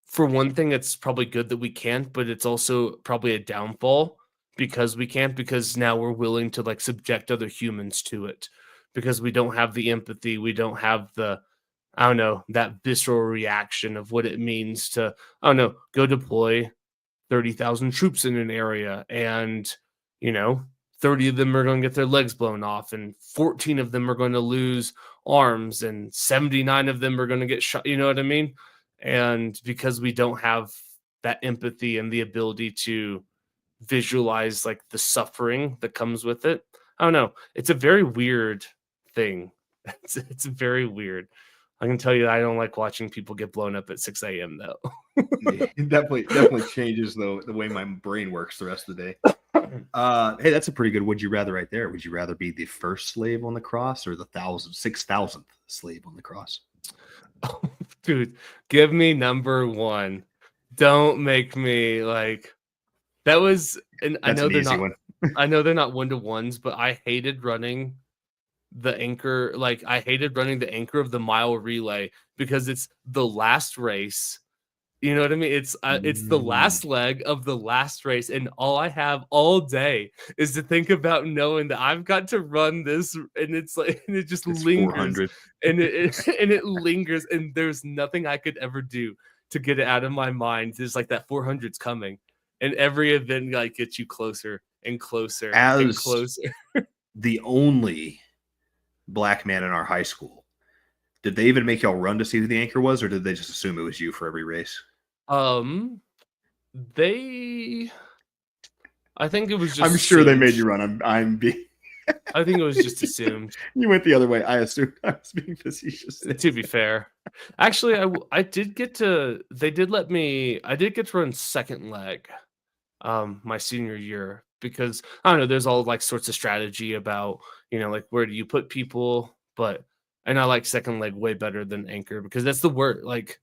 for one thing, it's probably good that we can't, but it's also probably a downfall because we can't, because now we're willing to like subject other humans to it, because we don't have the empathy, we don't have the, I don't know, that visceral reaction of what it means to, I don't know, go deploy 30,000 troops in an area, and 30 of them are going to get their legs blown off, and 14 of them are going to lose arms, and 79 of them are going to get shot, you know what I mean? And because we don't have that empathy and the ability to visualize like the suffering that comes with it, I don't know, it's a very weird thing. It's very weird. I can tell you, I don't like watching people get blown up at 6 a.m. though. It definitely changes the way my brain works the rest of the day. Hey, that's a pretty good would you rather right there. Would you rather be the first slave on the cross or the 6,000th slave on the cross? Oh, dude, give me number one. Don't make me like that was, and I That's know an they're easy not one. I know they're not 1-to-1s, but I hated running the anchor. Like I hated running the anchor of the mile relay, because it's the last race. You know what I mean? It's the last leg of the last race, and all I have all day is to think about knowing that I've got to run this, and it's like, and it just It's lingers, 400. and it lingers, and there's nothing I could ever do to get it out of my mind. There's like that 400's coming, and every event like gets you closer and closer and As closer. the only black man in our high school, did they even make y'all run to see who the anchor was, or did they just assume it was you for every race? They I think it was just. I'm sure they made assumed. you run. I'm being. I think it was just assumed. You went the other way. I assumed I was being facetious. To be fair, actually, I did get to. They did let me. I did get to run second leg, my senior year because I don't know. There's all like sorts of strategy about like where do you put people, but and I like second leg way better than anchor because that's the word like.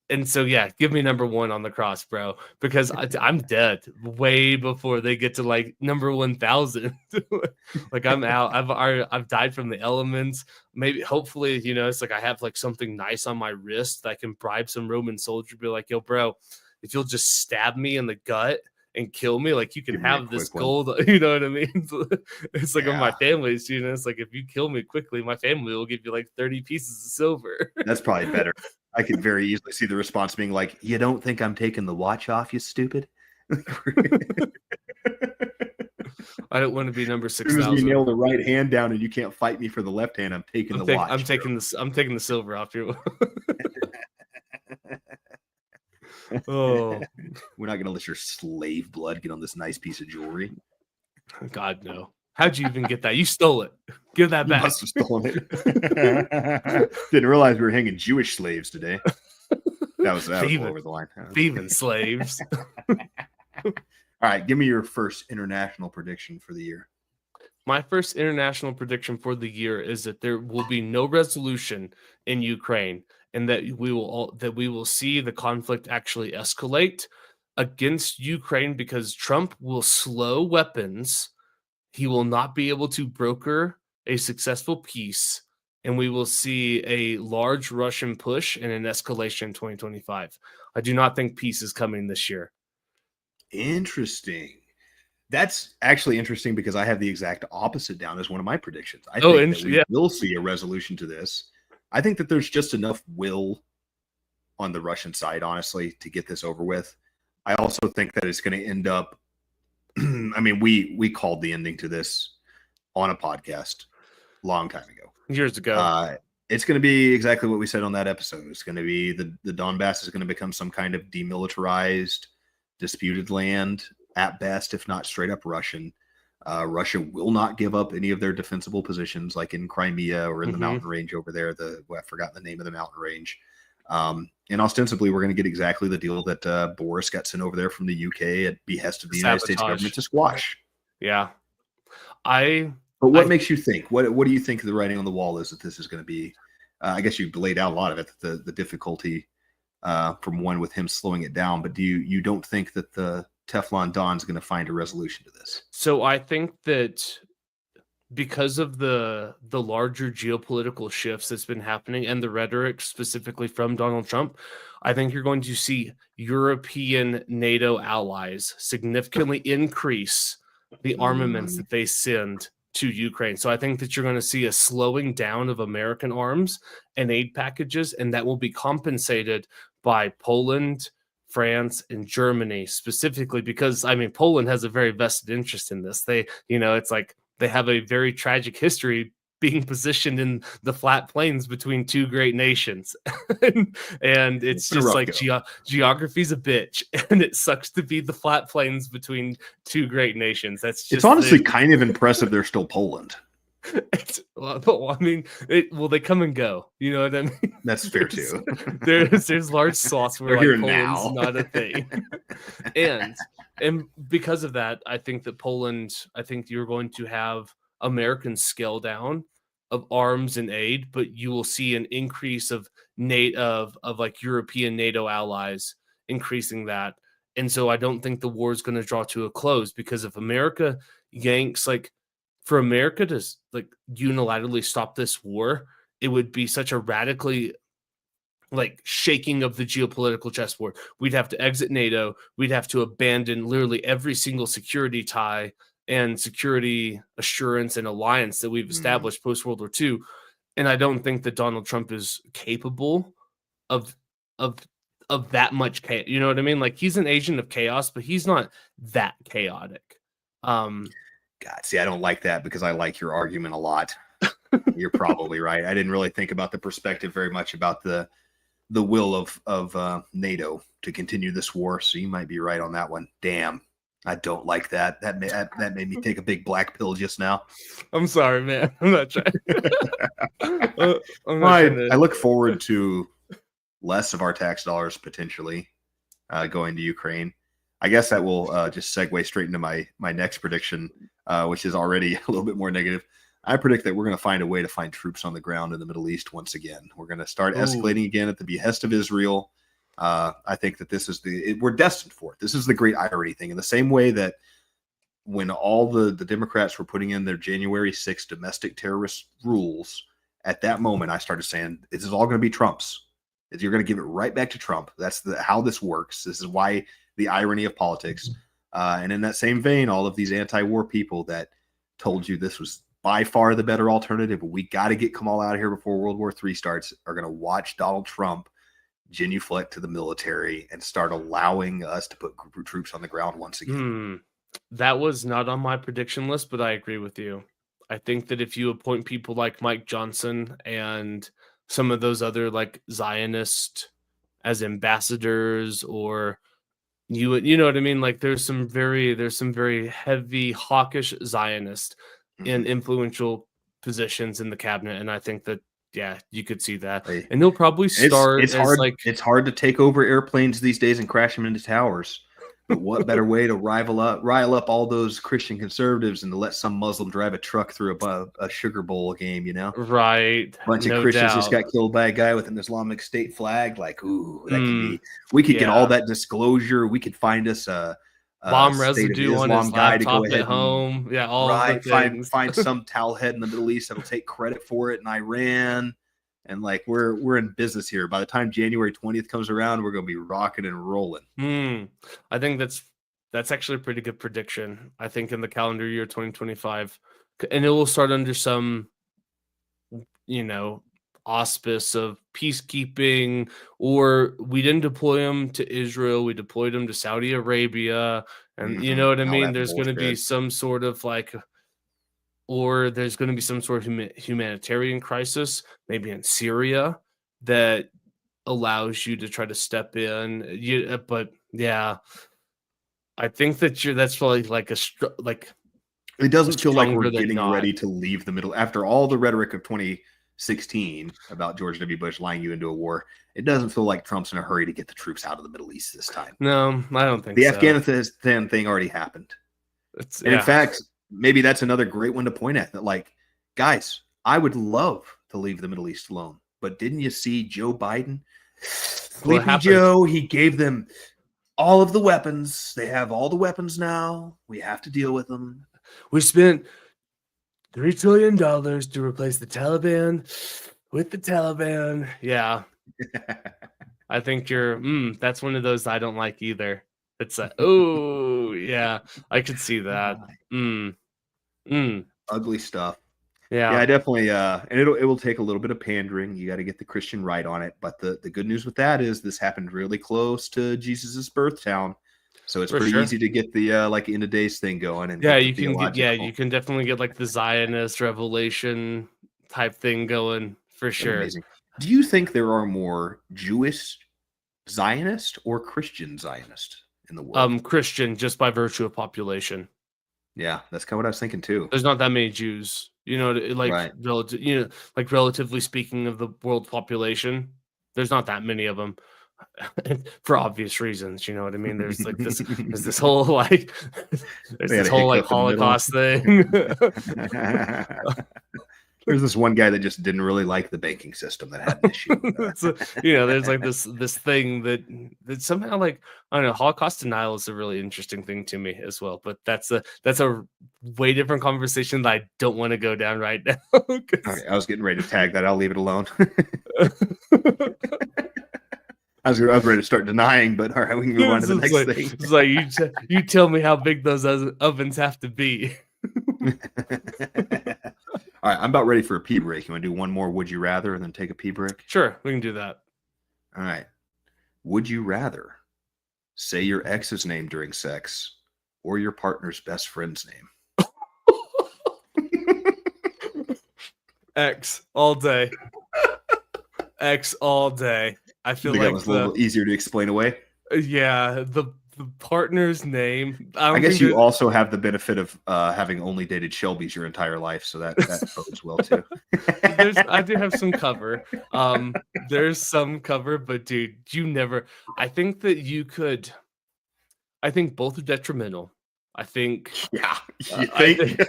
And so yeah, give me number one on the cross, bro, because I'm dead way before they get to like number 1,000. Like I'm out. I've died from the elements. Maybe hopefully it's like I have like something nice on my wrist that I can bribe some Roman soldier, be like, yo, bro, if you'll just stab me in the gut and kill me, like you can Give me a have this quick one. gold. You know what I mean? It's like on my Yeah. family's. It's like if you kill me quickly, my family will give you like 30 pieces of silver. That's probably better. I could very easily see the response being like, "You don't think I'm taking the watch off, you stupid?" I don't want to be number As soon as we 6,000. nail the right hand down and you can't fight me for the left hand, I'm taking the watch. I'm taking the silver off you. Oh We're not gonna let your slave blood get on this nice piece of jewelry. God, no! How'd you even get that? You stole it. Give that You back. must have stolen it. Didn't realize we were hanging Jewish slaves today. That was over the line. Thieving slaves. All right, give me your first international prediction for the year. My first international prediction for the year is that there will be no resolution in Ukraine, and that we will see the conflict actually escalate against Ukraine because Trump will slow weapons. He will not be able to broker a successful peace, and we will see a large Russian push and an escalation in 2025. I do not think peace is coming this year. Interesting. That's actually interesting because I have the exact opposite down as one of my predictions. I think that we will see a resolution to this. I think that there's just enough will on the Russian side, honestly, to get this over with. I also think that it's going to end up. I mean, we called the ending to this on a podcast a long time ago. Years ago. It's going to be exactly what we said on that episode. It's going to be the Donbass is going to become some kind of demilitarized, disputed land at best, if not straight up Russian. Russia will not give up any of their defensible positions, like in Crimea or in the mountain range over there. I forgot the name of the mountain range. And ostensibly, we're going to get exactly the deal that Boris got sent over there from the UK at behest of the United States government to squash. Yeah. But what makes you think? What do you think the writing on the wall is that this is going to be? I guess you've laid out a lot of it, the difficulty from one with him slowing it down. But you don't think that the Teflon Don is going to find a resolution to this? So I think that because of the larger geopolitical shifts that's been happening and the rhetoric specifically from Donald Trump, I think you're going to see European NATO allies significantly increase the armaments that they send to Ukraine. So I think that you're going to see a slowing down of American arms and aid packages, and that will be compensated by Poland, France, and Germany specifically, because I mean, Poland has a very vested interest in this. It's like they have a very tragic history being positioned in the flat plains between two great nations. and it's just like geography's a bitch, and it sucks to be the flat plains between two great nations. It's honestly kind of impressive they're still Poland. They come and go. You know what I mean? That's fair too. There's large swaths where like Poland's not a thing, and because of that, I think that Poland. I think you're going to have American scale down of arms and aid, but you will see an increase of like European NATO allies increasing that, and so I don't think the war is going to draw to a close because if America yanks for America to unilaterally stop this war, it would be such a radically shaking of the geopolitical chessboard. We'd have to exit NATO. We'd have to abandon literally every single security tie and security assurance and alliance that we've established post World War II. And I don't think that Donald Trump is capable of that much chaos. You know what I mean? He's an agent of chaos, but he's not that chaotic. God, see, I don't like that because I like your argument a lot. You're probably right. I didn't really think about the perspective very much about the will of NATO to continue this war. So you might be right on that one. Damn. I don't like that. That made me take a big black pill just now. I'm sorry, man. I'm not trying. I'm not I trying to. look forward to less of our tax dollars potentially going to Ukraine. I guess that will just segue straight into my next prediction, which is already a little bit more negative. I predict that we're going to find a way to find troops on the ground in the Middle East once again. We're going to start escalating again at the behest of Israel. I think that this is we're destined for it. This is the great irony thing. In the same way that when all the Democrats were putting in their January 6th domestic terrorist rules, at that moment, I started saying, this is all going to be Trump's. You're going to give it right back to Trump. That's how this works. This is why the irony of politics. And in that same vein, all of these anti-war people that told you this was by far the better alternative, but we got to get Kamal out of here before World War III starts, are going to watch Donald Trump genuflect to the military and start allowing us to put troops on the ground once again. That was not on my prediction list, but I agree with you. I think that if you appoint people like Mike Johnson and some of those other like Zionist as ambassadors, or you know what I mean? Like there's some very heavy hawkish Zionist in influential positions in the cabinet. And I think that, yeah, you could see that. And they'll probably start it's hard to take over airplanes these days and crash them into towers. But what better way to rile up all those Christian conservatives and to let some Muslim drive a truck through a Sugar Bowl game, you know? Right. A bunch of Christians just got killed by a guy with an Islamic State flag. Like, ooh, that could be. We could get all that disclosure. We could find us a bomb residue on his laptop at home. Yeah, all right. Find some towel head in the Middle East that'll take credit for it in Iran. And like we're in business here. By the time January 20th comes around, we're going to be rocking and rolling. I think that's actually a pretty good prediction. I think in the calendar year 2025, and it will start under some, auspice of peacekeeping, or we didn't deploy them to Israel, we deployed them to Saudi Arabia, and you know what I mean? There's going to be some sort of like, or there's going to be some sort of humanitarian crisis, maybe in Syria, that allows you to try to step in. But yeah, I think that's probably like it doesn't feel like we're getting ready to leave the middle after all the rhetoric of 2016 about George W. Bush lying you into a war. It doesn't feel like Trump's in a hurry to get the troops out of the Middle East this time. No, I don't think the Afghanistan thing already happened. In fact, maybe that's another great one to point at, that like, guys, I would love to leave the Middle East alone, but didn't you see Joe Biden? Sleepy Joe, he gave them all of the weapons. They have all the weapons now. We have to deal with them. We spent $3 trillion to replace the Taliban with the Taliban. Yeah. I think that's one of those I don't like either. It's oh yeah, I could see that. Ugly stuff. Yeah, I definitely. And it will take a little bit of pandering. You got to get the Christian right on it. But the good news with that is this happened really close to Jesus's birth town, so it's pretty easy to get the like end of days thing going. And you can definitely get like the Zionist revelation type thing going for sure. Amazing. Do you think there are more Jewish Zionist or Christian Zionist in the world? Christian, just by virtue of population. Yeah, that's kind of what I was thinking too. There's not that many Jews, relatively speaking of the world population, there's not that many of them, for obvious reasons. You know what I mean? There's like this, there's this whole like, Holocaust thing. There's this one guy that just didn't really like the banking system that had an issue. So, there's like this thing that somehow, like, I don't know, Holocaust denial is a really interesting thing to me as well. But that's a way different conversation that I don't want to go down right now. Right, I was getting ready to tag that. I'll leave it alone. I was ready to start denying, but all right, we can move on to the next thing. It's like you tell me how big those ovens have to be. All right, I'm about ready for a pee break. You want to do one more Would You Rather and then take a pee break? Sure, we can do that. All right. Would you rather say your ex's name during sex or your partner's best friend's name? X all day. X all day. I feel like that was a little easier to explain away. Yeah, the the partner's name. I guess you also have the benefit of having only dated Shelby's your entire life, so that bodes well too. I do have some cover. There's some cover, but dude, you never. I think that you could. I think both are detrimental. I think. Yeah, you think?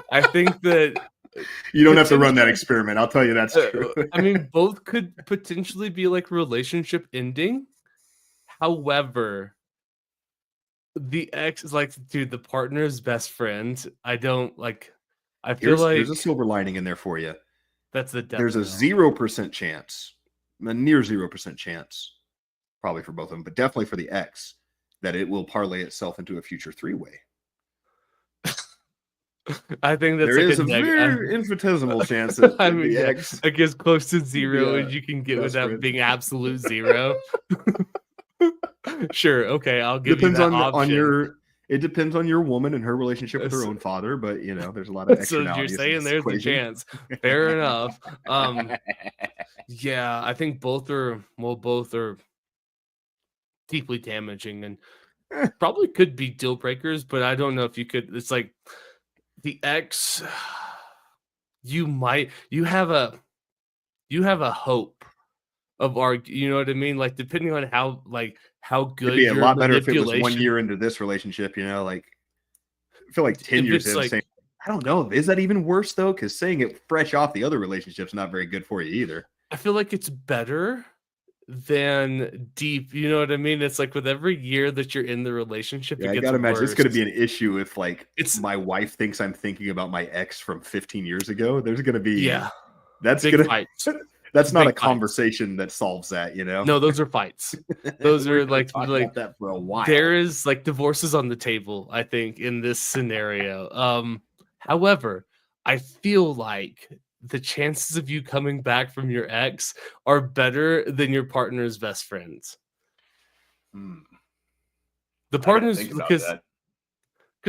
I think that you don't have to run that experiment. I'll tell you that's true. I mean, both could potentially be like relationship ending. However, the ex is like, dude, the partner's best friend. I don't like. I feel there's a silver lining in there for you. That's the there's a 0% chance, a near 0% chance, probably for both of them, but definitely for the ex, that it will parlay itself into a future 3-way. I think that's there is a very infinitesimal chance that I mean, the ex it gets close to 0 as you can get without being absolute 0. Sure, okay, I'll give you that option. It depends on your woman and her relationship with her own father, but there's a lot of externalities. So you're saying there's a chance. Fair enough. Yeah, I think both are deeply damaging and probably could be deal breakers, but I don't know if you could. It's like the ex, you have a hope of you know what I mean? Like depending on how good. It'd be a lot better if it was 1 year into this relationship, like I feel like 10 years in saying, I don't know, is that even worse though? Because saying it fresh off the other relationship's not very good for you either. I feel like it's better than deep, you know what I mean? It's like with every year that you're in the relationship, I gotta imagine it's gonna be an issue if my wife thinks I'm thinking about my ex from 15 years ago. There's gonna be that's big gonna fights. That's not a conversation that solves that, No, those are fights. Those are like that for a while. There is like divorces on the table, I think, in this scenario. However, I feel like the chances of you coming back from your ex are better than your partner's best friends. The partner's because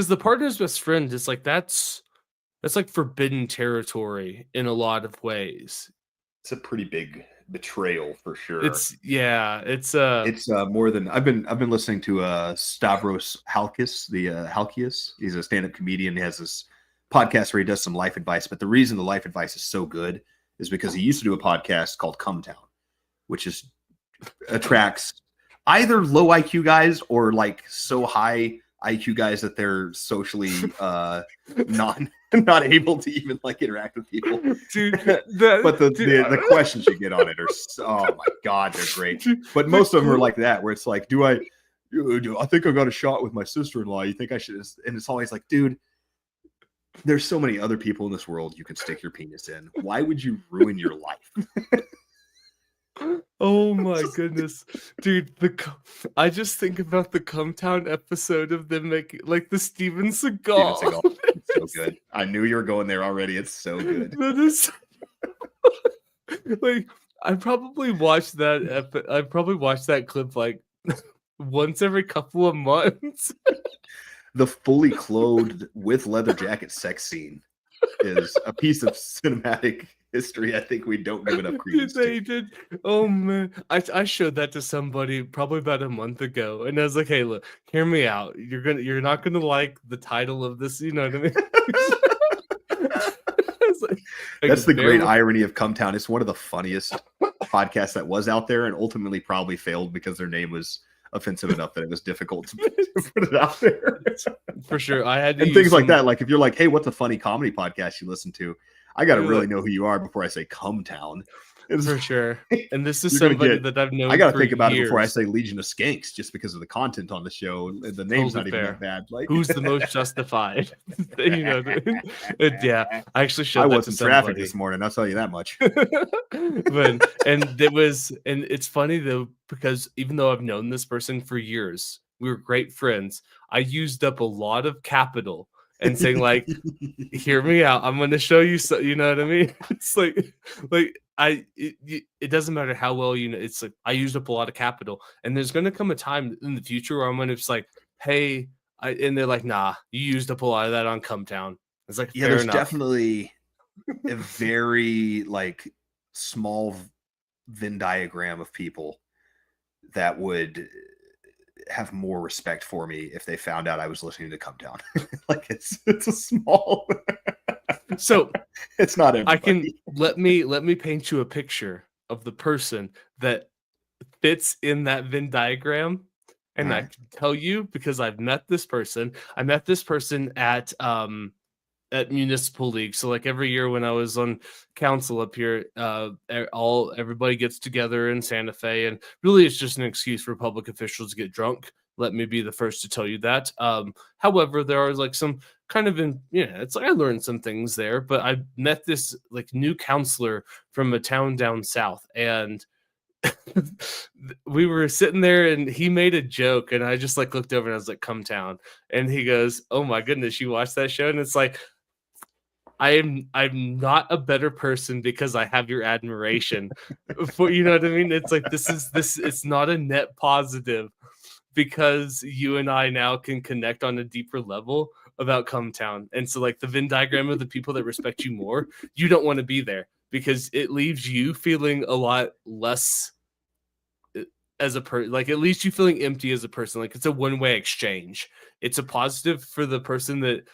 the partner's best friend is like that's like forbidden territory in a lot of ways. It's a pretty big betrayal for sure. It's more than I've been listening to Stavros Halkias, Halkias. He's a stand-up comedian. He has this podcast where he does some life advice, but the reason the life advice is so good is because he used to do a podcast called Come Town, which attracts either low IQ guys or like so high IQ guys that they're socially not able to even like interact with people. Dude, but the questions you get on it are oh my god, they're great. But most of them are like that, where it's like, I think I got a shot with my sister-in-law. You think I should? And it's always like, dude, there's so many other people in this world you can stick your penis in. Why would you ruin your life? Oh my goodness, dude! I just think about the Come Town episode of them making like the Steven Seagal. It's so good. I knew you were going there already. It's so good. That is like I probably watched that clip like once every couple of months. The fully clothed with leather jacket sex scene is a piece of cinematic history I think we don't give enough credence to. They did. Oh man, I showed that to somebody probably about a month ago, and I was like, "Hey, look, hear me out. You're not gonna like the title of this. You know what I mean?" That's the great irony of Come Town. It's one of the funniest podcasts that was out there, and ultimately probably failed because their name was offensive enough that it was difficult to put it out there. For sure, I had to and things like that. Like if you're like, "Hey, what's a funny comedy podcast you listen to?" I got to really know who you are before I say Come Town. For sure. And this is somebody that I've known. I got to think about it before I say Legion of Skanks, just because of the content on the show. The name's not even that bad. Like, who's the most justified? Yeah, I actually showed. I was in traffic this morning. I'll tell you that much. And it's funny though, because even though I've known this person for years, we were great friends. I used up a lot of capital and saying like, hear me out. I'm going to show you. So, you know what I mean? It's like it doesn't matter how well, it's like, I used up a lot of capital, and there's going to come a time in the future where I'm going to just like, hey, and they're like, nah, you used up a lot of that on Come Town. It's like, yeah, there's definitely a very like small Venn diagram of people that would have more respect for me if they found out I was listening to Come Down. Like it's a small. So it's not I can everybody. let me paint you a picture of the person that fits in that Venn diagram. All And I right. can tell you because I've met this person. I met this person at municipal league. So like every year when I was on council up here, everybody gets together in Santa Fe, and really it's just an excuse for public officials to get drunk. Let me be the first to tell you that. However, there are like some kind of it's like I learned some things there, but I met this like new counselor from a town down south, and we were sitting there and he made a joke, and I just like looked over and I was like, "Come Town," and he goes, "Oh my goodness, you watched that show?" And it's like, I'm not a better person because I have your admiration for, you know what I mean? It's like this it's not a net positive because you and I now can connect on a deeper level about Come Town. And so like the Venn diagram of the people that respect you more, you don't want to be there because it leaves you feeling a lot less as a person. Like at least you feeling empty as a person. Like it's a one-way exchange. It's a positive for the person that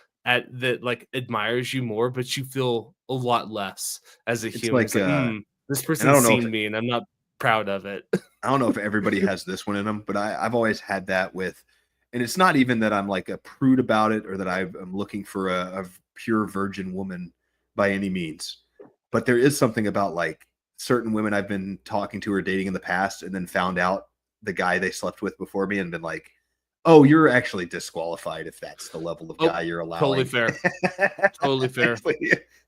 like admires you more, but you feel a lot less as a It's human. It's like, like, this and I person's don't know if seen me and I'm not proud of it. I don't know if everybody has this one in them, but I've always had that with, and it's not even that I'm like a prude about it or that I'm looking for a pure virgin woman by any means. But there is something about like certain women I've been talking to or dating in the past and then found out the guy they slept with before me and been like, oh, you're actually disqualified if that's the level of guy you're Totally allowing. fair. Totally fair.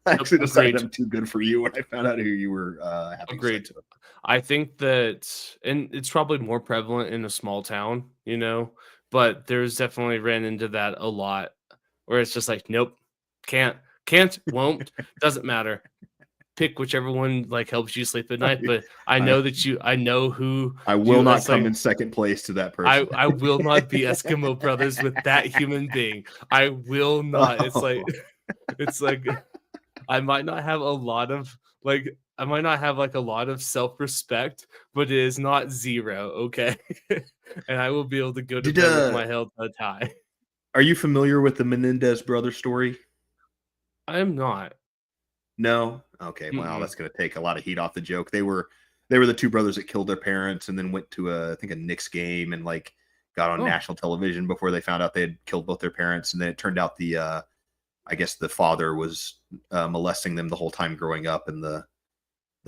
I actually decided Agreed. I'm too good for you when I found out who you were having Agreed. sex with. I think that, and it's probably more prevalent in a small town, but there's definitely ran into that a lot where it's just like, nope, can't, won't, doesn't matter. Pick whichever one like helps you sleep at night. But I I, know I know who I will not it's come like, in second place to that person. I will not be Eskimo brothers with that human being. I will not. Oh. It's like I might not have a lot of I might not have like a lot of self-respect, but it is not zero, okay? And I will be able to go to Did bed with my head held high. Are you familiar with the Menendez brother story? I am not. No? Okay, well, Mm-mm. that's gonna take a lot of heat off the joke. They were the two brothers that killed their parents and then went to I think a Knicks game and like got on Oh, national television before they found out they had killed both their parents. And then it turned out I guess the father was molesting them the whole time growing up, and the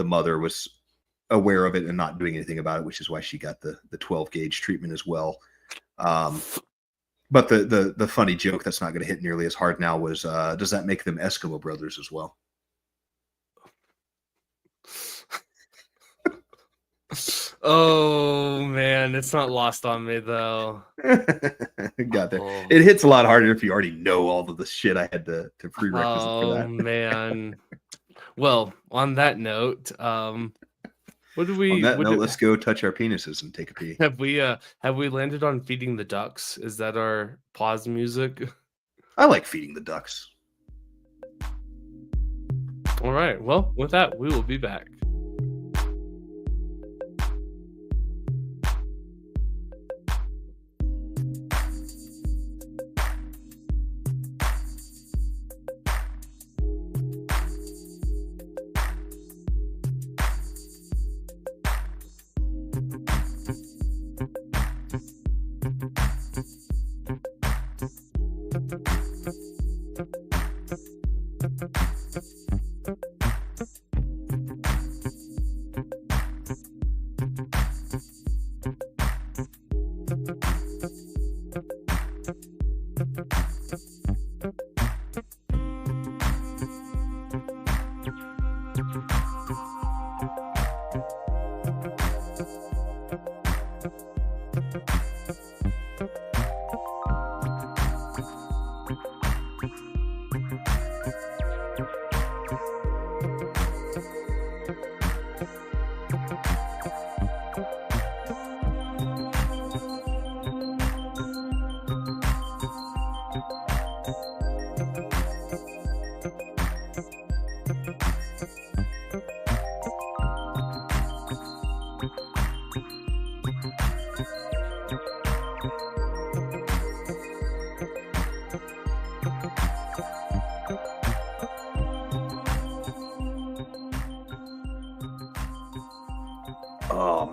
mother was aware of it and not doing anything about it, which is why she got the 12 gauge treatment as well. But the funny joke that's not going to hit nearly as hard now was, does that make them Eskimo brothers as well? oh man, it's not lost on me though. Got there. Oh, It hits a lot harder if you already know all of the shit I had to prerequisite for oh that. man. Well, on that note, what do On we that what note, do, let's go touch our penises and take a pee. have we landed on feeding the ducks? Is that our pause music? I like feeding the ducks. All right. Well, with that, we will be back.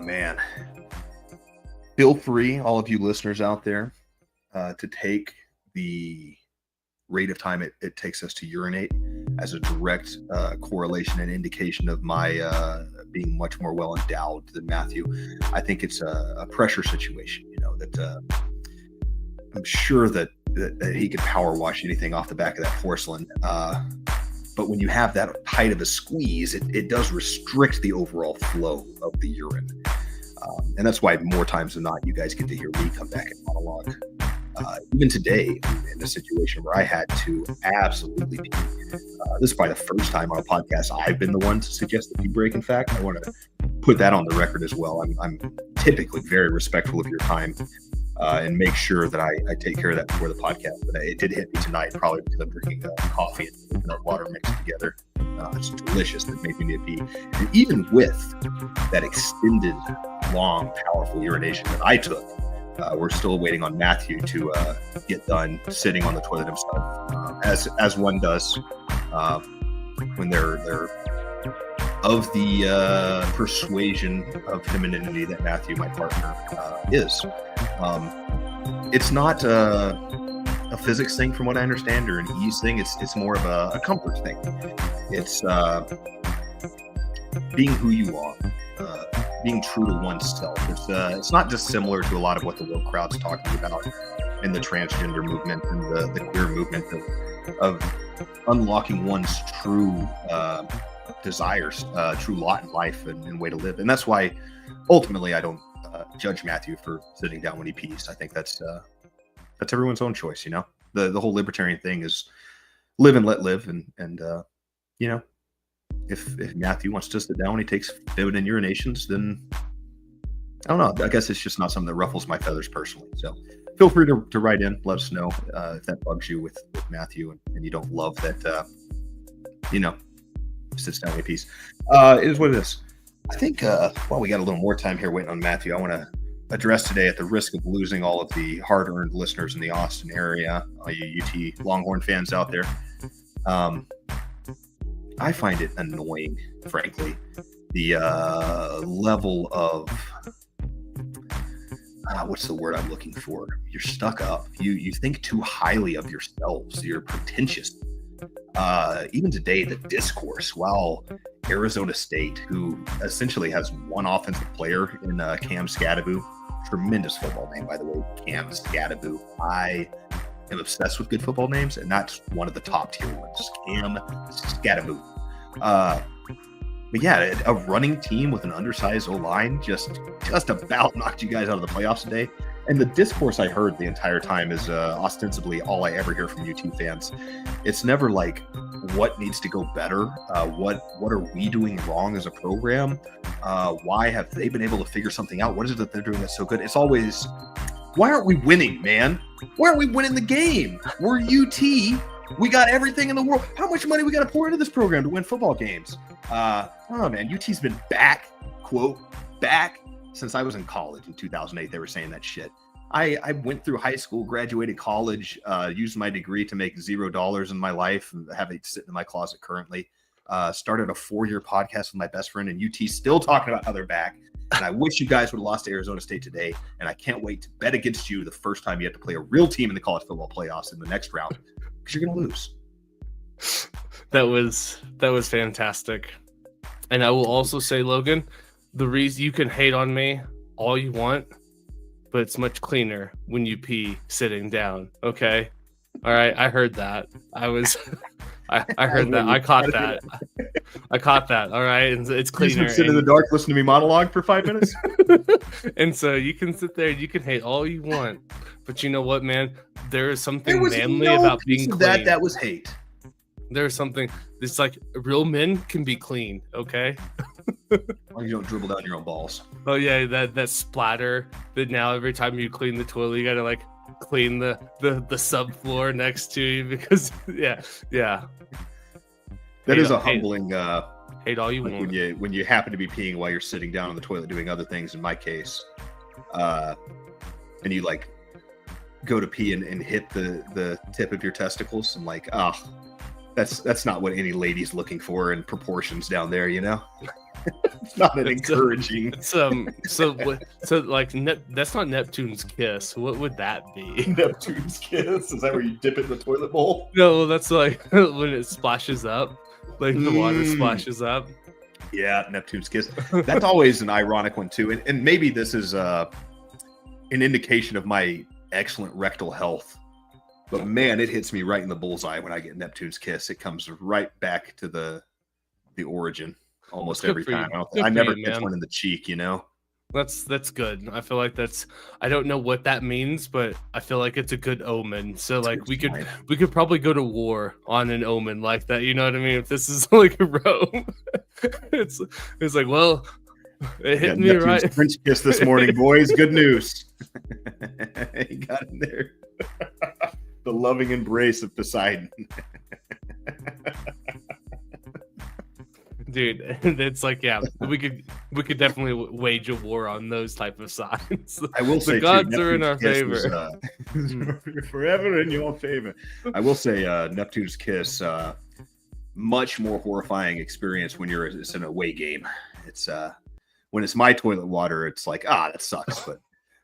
man. Feel free, all of you listeners out there, to take the rate of time it takes us to urinate as a direct correlation and indication of my being much more well endowed than Matthew. I think it's a pressure situation, that I'm sure that he could power wash anything off the back of that porcelain. But when you have that tight of a squeeze, it does restrict the overall flow of the urine. And that's why more times than not, you guys get to hear me come back and monologue. Even today, in a situation where I had to absolutely pee. This is probably the first time on a podcast I've been the one to suggest the pee break. In fact, I want to put that on the record as well. I'm typically very respectful of your time and make sure that I take care of that before the podcast. But it did hit me tonight, probably because I'm drinking coffee and coconut water mixed together. It's delicious. It made me need to pee. And even with that extended, long, powerful urination that I took, we're still waiting on Matthew to get done sitting on the toilet himself, as one does when they're of the persuasion of femininity that Matthew, my partner, is. It's not a physics thing, from what I understand, or an ease thing. It's more of a comfort thing. It's being who you are. Being true to oneself. It's not dissimilar to a lot of what the woke crowd's talking about in the transgender movement and the queer movement of unlocking one's true desires, true lot in life and way to live. And that's why ultimately I don't judge Matthew for sitting down when he pees. I think that's everyone's own choice. The whole libertarian thing is live and let live, and If Matthew wants to sit down when he takes feminine urinations, then I don't know. I guess it's just not something that ruffles my feathers personally. So feel free to write in. Let us know if that bugs you with Matthew and you don't love that, sits down when he pees. It is what it is. I think, while we got a little more time here waiting on Matthew, I want to address today, at the risk of losing all of the hard-earned listeners in the Austin area, all you UT Longhorn fans out there. I find it annoying, frankly, the level of what's the word I'm looking for? You're stuck up. You think too highly of yourselves. You're pretentious. Even today, the discourse, while Arizona State, who essentially has one offensive player in Cam Scadaboo, tremendous football name, by the way, Cam Scadaboo. I am obsessed with good football names, and that's one of the top tier ones, Cam Scadaboo. But yeah, a running team with an undersized O-line just about knocked you guys out of the playoffs today. And the discourse I heard the entire time is ostensibly all I ever hear from UT fans. It's never like, what needs to go better? What are we doing wrong as a program? Why have they been able to figure something out? What is it that they're doing that's so good? It's always, why aren't we winning, man? Why aren't we winning the game? We're UT. We got everything in the world. How much money we got to pour into this program to win football games? Oh man, UT's been back, quote, back since I was in college in 2008. They were saying that shit. I went through high school, graduated college, used my degree to make $0 in my life, and have it sit in my closet currently. Started a 4-year podcast with my best friend, and UT still talking about how they're back. And I wish you guys would have lost to Arizona State today. And I can't wait to bet against you the first time you have to play a real team in the college football playoffs in the next round, because you're going to lose. That was fantastic. And I will also say, Logan, the reason you can hate on me all you want, but it's much cleaner when you pee sitting down. Okay. All right. I heard that. I heard that. I caught that. I caught that. All right. And it's cleaner. You sit in the dark, listen to me monologue for 5 minutes. And so you can sit there, you can hate all you want, but you know what, man? There is something manly about being clean. That was hate. There's something. It's like real men can be clean. Okay. Or you don't dribble down your own balls. Oh yeah, that splatter that now every time you clean the toilet, you gotta like clean the subfloor next to you, because yeah. That is a humbling hate all you like want. when you happen to be peeing while you're sitting down on the toilet doing other things, in my case, and you like go to pee and hit the tip of your testicles, and like, that's not what any lady's looking for in proportions down there, you know. It's not an It's, encouraging. It's so like that's not Neptune's kiss. What would that be? Neptune's kiss. Is that where you dip it in the toilet bowl? No, that's like when it splashes up, like the water Mm. splashes up. Yeah, Neptune's kiss. That's always an ironic one too, and maybe this is an indication of my excellent rectal health. But man, it hits me right in the bullseye when I get Neptune's kiss. It comes right back to the origin almost Good every for you. time. Good I for never you, catch man. one in the cheek, you know. That's good. I feel like I don't know what that means, but I feel like it's a good omen. So It's a like good we sign. could probably go to war on an omen like that. You know what I mean? If this is like a Rome, it's like, well, it hit Got me Neptune's right. French kiss this morning, boys. Good news. He got in there. The loving embrace of Poseidon. Dude, it's like, yeah, we could definitely wage a war on those type of signs. I will say The gods too, are in our Neptune's kiss favor. is, forever in your favor. I will say Neptune's kiss, much more horrifying experience when it's an away game. It's when it's my toilet water, it's like, that sucks. But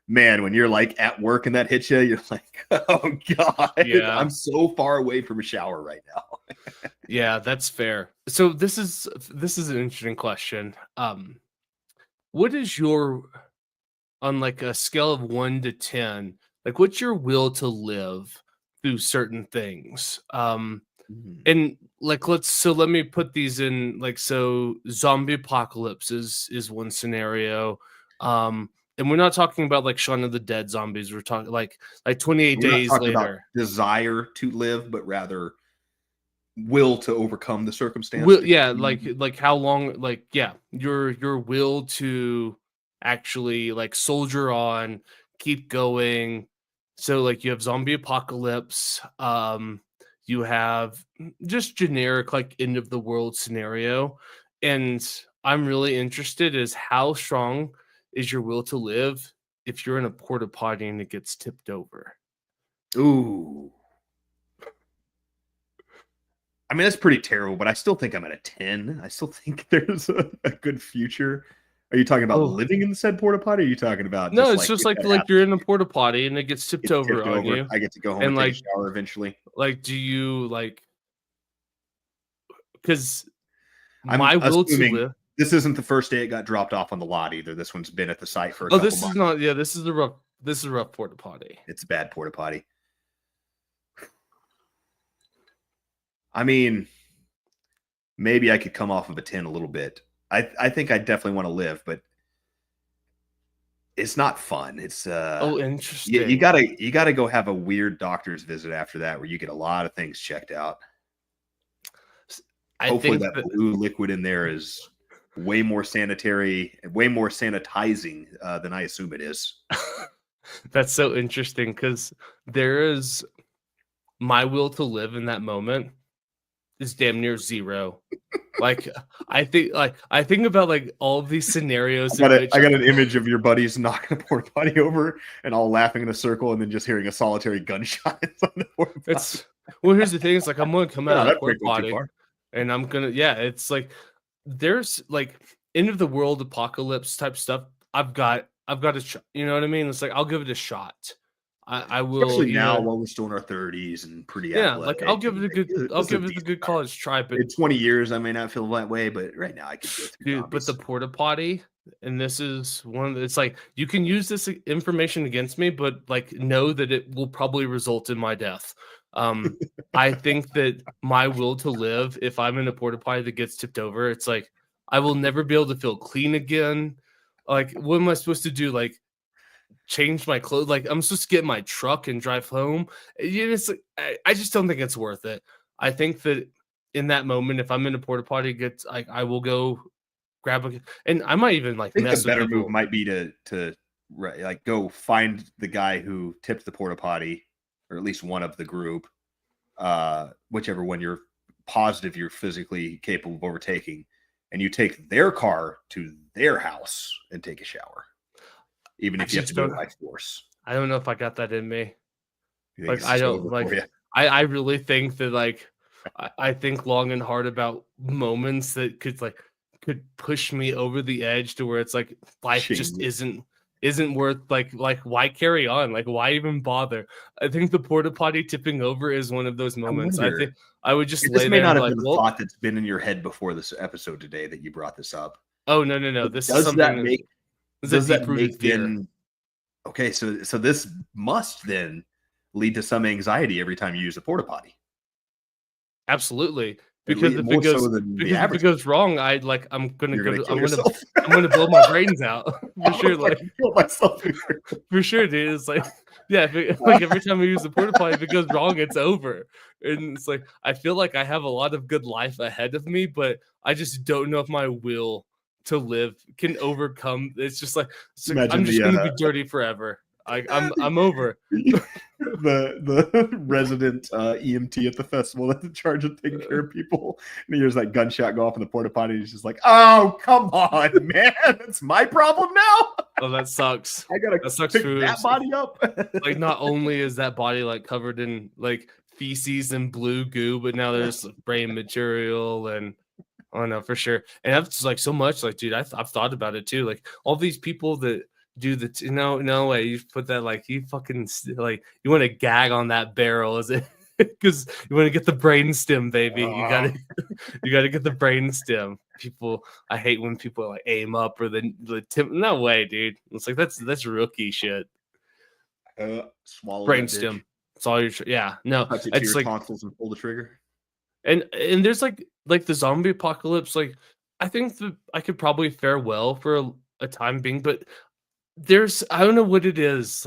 man, when you're like at work and that hits you, you're like, oh God, Yeah. I'm so far away from a shower right now. Yeah, that's fair. So this is an interesting question. What is your, on like a scale of 1 to 10, like what's your will to live through certain things? And like let me put these in, like, so zombie apocalypse is one scenario. And we're not talking about like Shaun of the Dead zombies. We're talking like 28 We're not days talking about later. desire to live, but rather will to overcome the circumstance. Will, yeah, like how long, like, yeah, your will to actually like soldier on, keep going. So like you have zombie apocalypse, you have just generic like end of the world scenario, and I'm really interested is how strong is your will to live if you're in a porta potty and it gets tipped over. Ooh. I mean, that's pretty terrible, but I still think I'm at a 10. I still think there's a good future. Are you talking about living in the said porta potty? Or are you talking about No, it's just like you're in a porta potty and it gets tipped over on you. I get to go home and and like take a shower eventually. Like, do you like? Because I'm my will to assuming live. this isn't the first day it got dropped off on the lot either. This one's been at the site for a Oh, couple this is months. not. Yeah, this is a rough porta potty. It's a bad porta potty. I mean, maybe I could come off of a 10 a little bit. I think I definitely want to live, but it's not fun. It's Oh, interesting. you gotta go have a weird doctor's visit after that where you get a lot of things checked out. Hopefully that blue liquid in there is way more sanitary, way more sanitizing than I assume it is. That's so interesting because there is my will to live in that moment is damn near zero. Like I think about like all of these scenarios. I got an image of your buddies knocking a porta potty over and all laughing in a circle and then just hearing a solitary gunshot on the porta potty. Well, here's the thing. It's like I'm gonna come out of the that porta went too potty far. and I'm gonna, yeah, it's like there's like end of the world apocalypse type stuff. I've got a shot. You know what I mean? It's like I'll give it a shot. I will. Especially now while we're still in our 30s and pretty athletic. Like I'll give it a good college try. But in 20 years, I may not feel that way, but right now I can go through. Dude, but the porta potty, and this is one. It's like you can use this information against me, but like know that it will probably result in my death. I think that my will to live, if I'm in a porta potty that gets tipped over, it's like I will never be able to feel clean again. Like, what am I supposed to do? Like, change my clothes? Like, I'm supposed to get in my truck and drive home? It's like, I just don't think it's worth it. I think that in that moment, if I'm in a porta potty, I will go grab a, and I might even like. I think the better move might be to like go find the guy who tipped the porta potty, or at least one of the group, whichever one you're positive you're physically capable of overtaking, and you take their car to their house and take a shower, even if you have to do it by force. I don't know if I got that in me. Like, I don't like. I really think that like I think long and hard about moments that could like could push me over the edge to where it's like life just Genius. isn't worth like why carry on? Like why even bother? I think the porta potty tipping over is one of those I moments. I think wonder. I would just This lay may there and not be have like, been a well, thought that's been in your head before this episode today that you brought this up. oh no. But This is something this is a does that deep rooted make fear. then okay, so this must then lead to some anxiety every time you use a porta potty. Absolutely. At Because least if it more so goes than the because if it average. goes wrong, I'd like You're gonna kill yourself. I'm gonna blow my brains out for I'm sure. gonna Like fucking kill myself. for sure, dude. It's like yeah, like every time I use the porta potty, if it goes wrong, it's over. And it's like I feel like I have a lot of good life ahead of me, but I just don't know if my will to live can overcome. It's just like Imagine I'm just the gonna be dirty forever. I'm over. the resident EMT at the festival that's in charge of taking care of people, and he hears that gunshot go off in the porta potty. He's just like, "Oh, come on, man! It's my problem now. Oh, that sucks. I gotta That sucks pick for that body up." like not only is that body like covered in like feces and blue goo, but now there's brain material and oh no, for sure. And that's like so much like, dude, I've thought about it too. Like all these people that do the no way you put that like you fucking like you want to gag on that barrel, is it? Because you want to get the brain stem, baby. You gotta get the brain stem. People, I hate when people like aim up or the tip. No way, dude. It's like that's rookie shit. Swallow Brain that bitch. stem. It's all your yeah. No, Touch it to it's your like tonsils and pull the trigger. and there's like the zombie apocalypse. Like I think that I could probably fare well for a time being, but there's I don't know what it is.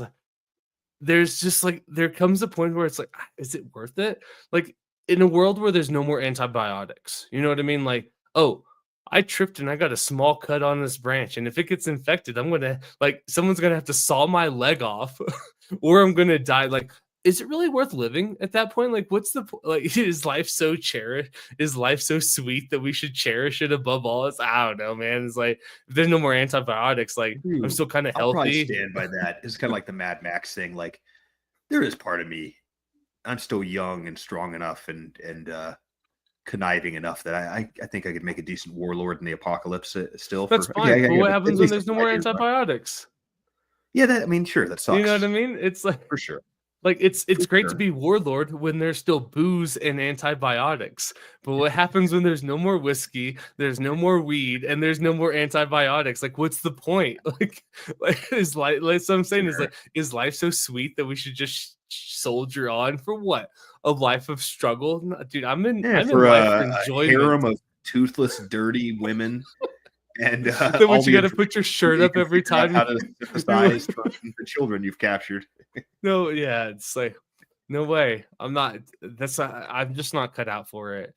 There's just like there comes a point where it's like, is it worth it? Like in a world where there's no more antibiotics, you know what I mean? Like, oh, I tripped and I got a small cut on this branch, and if it gets infected, I'm gonna like someone's gonna have to saw my leg off, or I'm gonna die. Like, is it really worth living at that point? Like, what's the like? Is life so cherished? Is life so sweet that we should cherish it above all else? I don't know, man. It's like if there's no more antibiotics, like I'm still kind of I'll probably healthy. stand by that. It's kind of like the Mad Max thing. Like there is part of me. I'm still young and strong enough and conniving enough that I think I could make a decent warlord in the apocalypse still. That's fine. But what happens when there's no more antibiotics? Yeah, that I mean, sure, that sucks. You know what I mean? It's like for sure. Like it's great to sure. be warlord when there's still booze and antibiotics. But what happens when there's no more whiskey, there's no more weed, and there's no more antibiotics? Like, what's the point? Like is life? Like so I'm saying is like, is life so sweet that we should just soldier on for what? A life of struggle, no, dude. I'm in life for enjoyment. Harem of toothless, dirty women. And then what you got to put your shirt up every time. How to synthesize the children you've captured. No, yeah, it's like no way. I'm not. I'm just not cut out for it.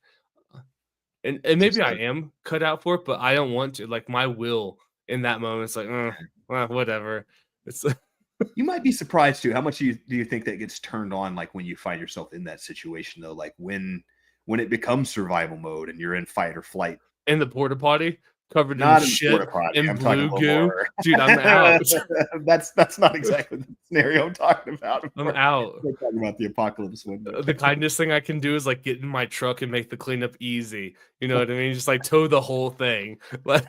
And maybe I am cut out for it, but I don't want to. Like my will in that moment, it's like, well, whatever. It's. You might be surprised too. How much do you think that gets turned on? Like when you find yourself in that situation, though, like when it becomes survival mode and you're in fight or flight. In the porta potty. Covered not in shit and blue goo, more. dude. I'm out. that's not exactly the scenario I'm talking about. I'm out. I'm talking about the apocalypse window. The kindest thing I can do is like get in my truck and make the cleanup easy. You know what I mean? Just like tow the whole thing. Like,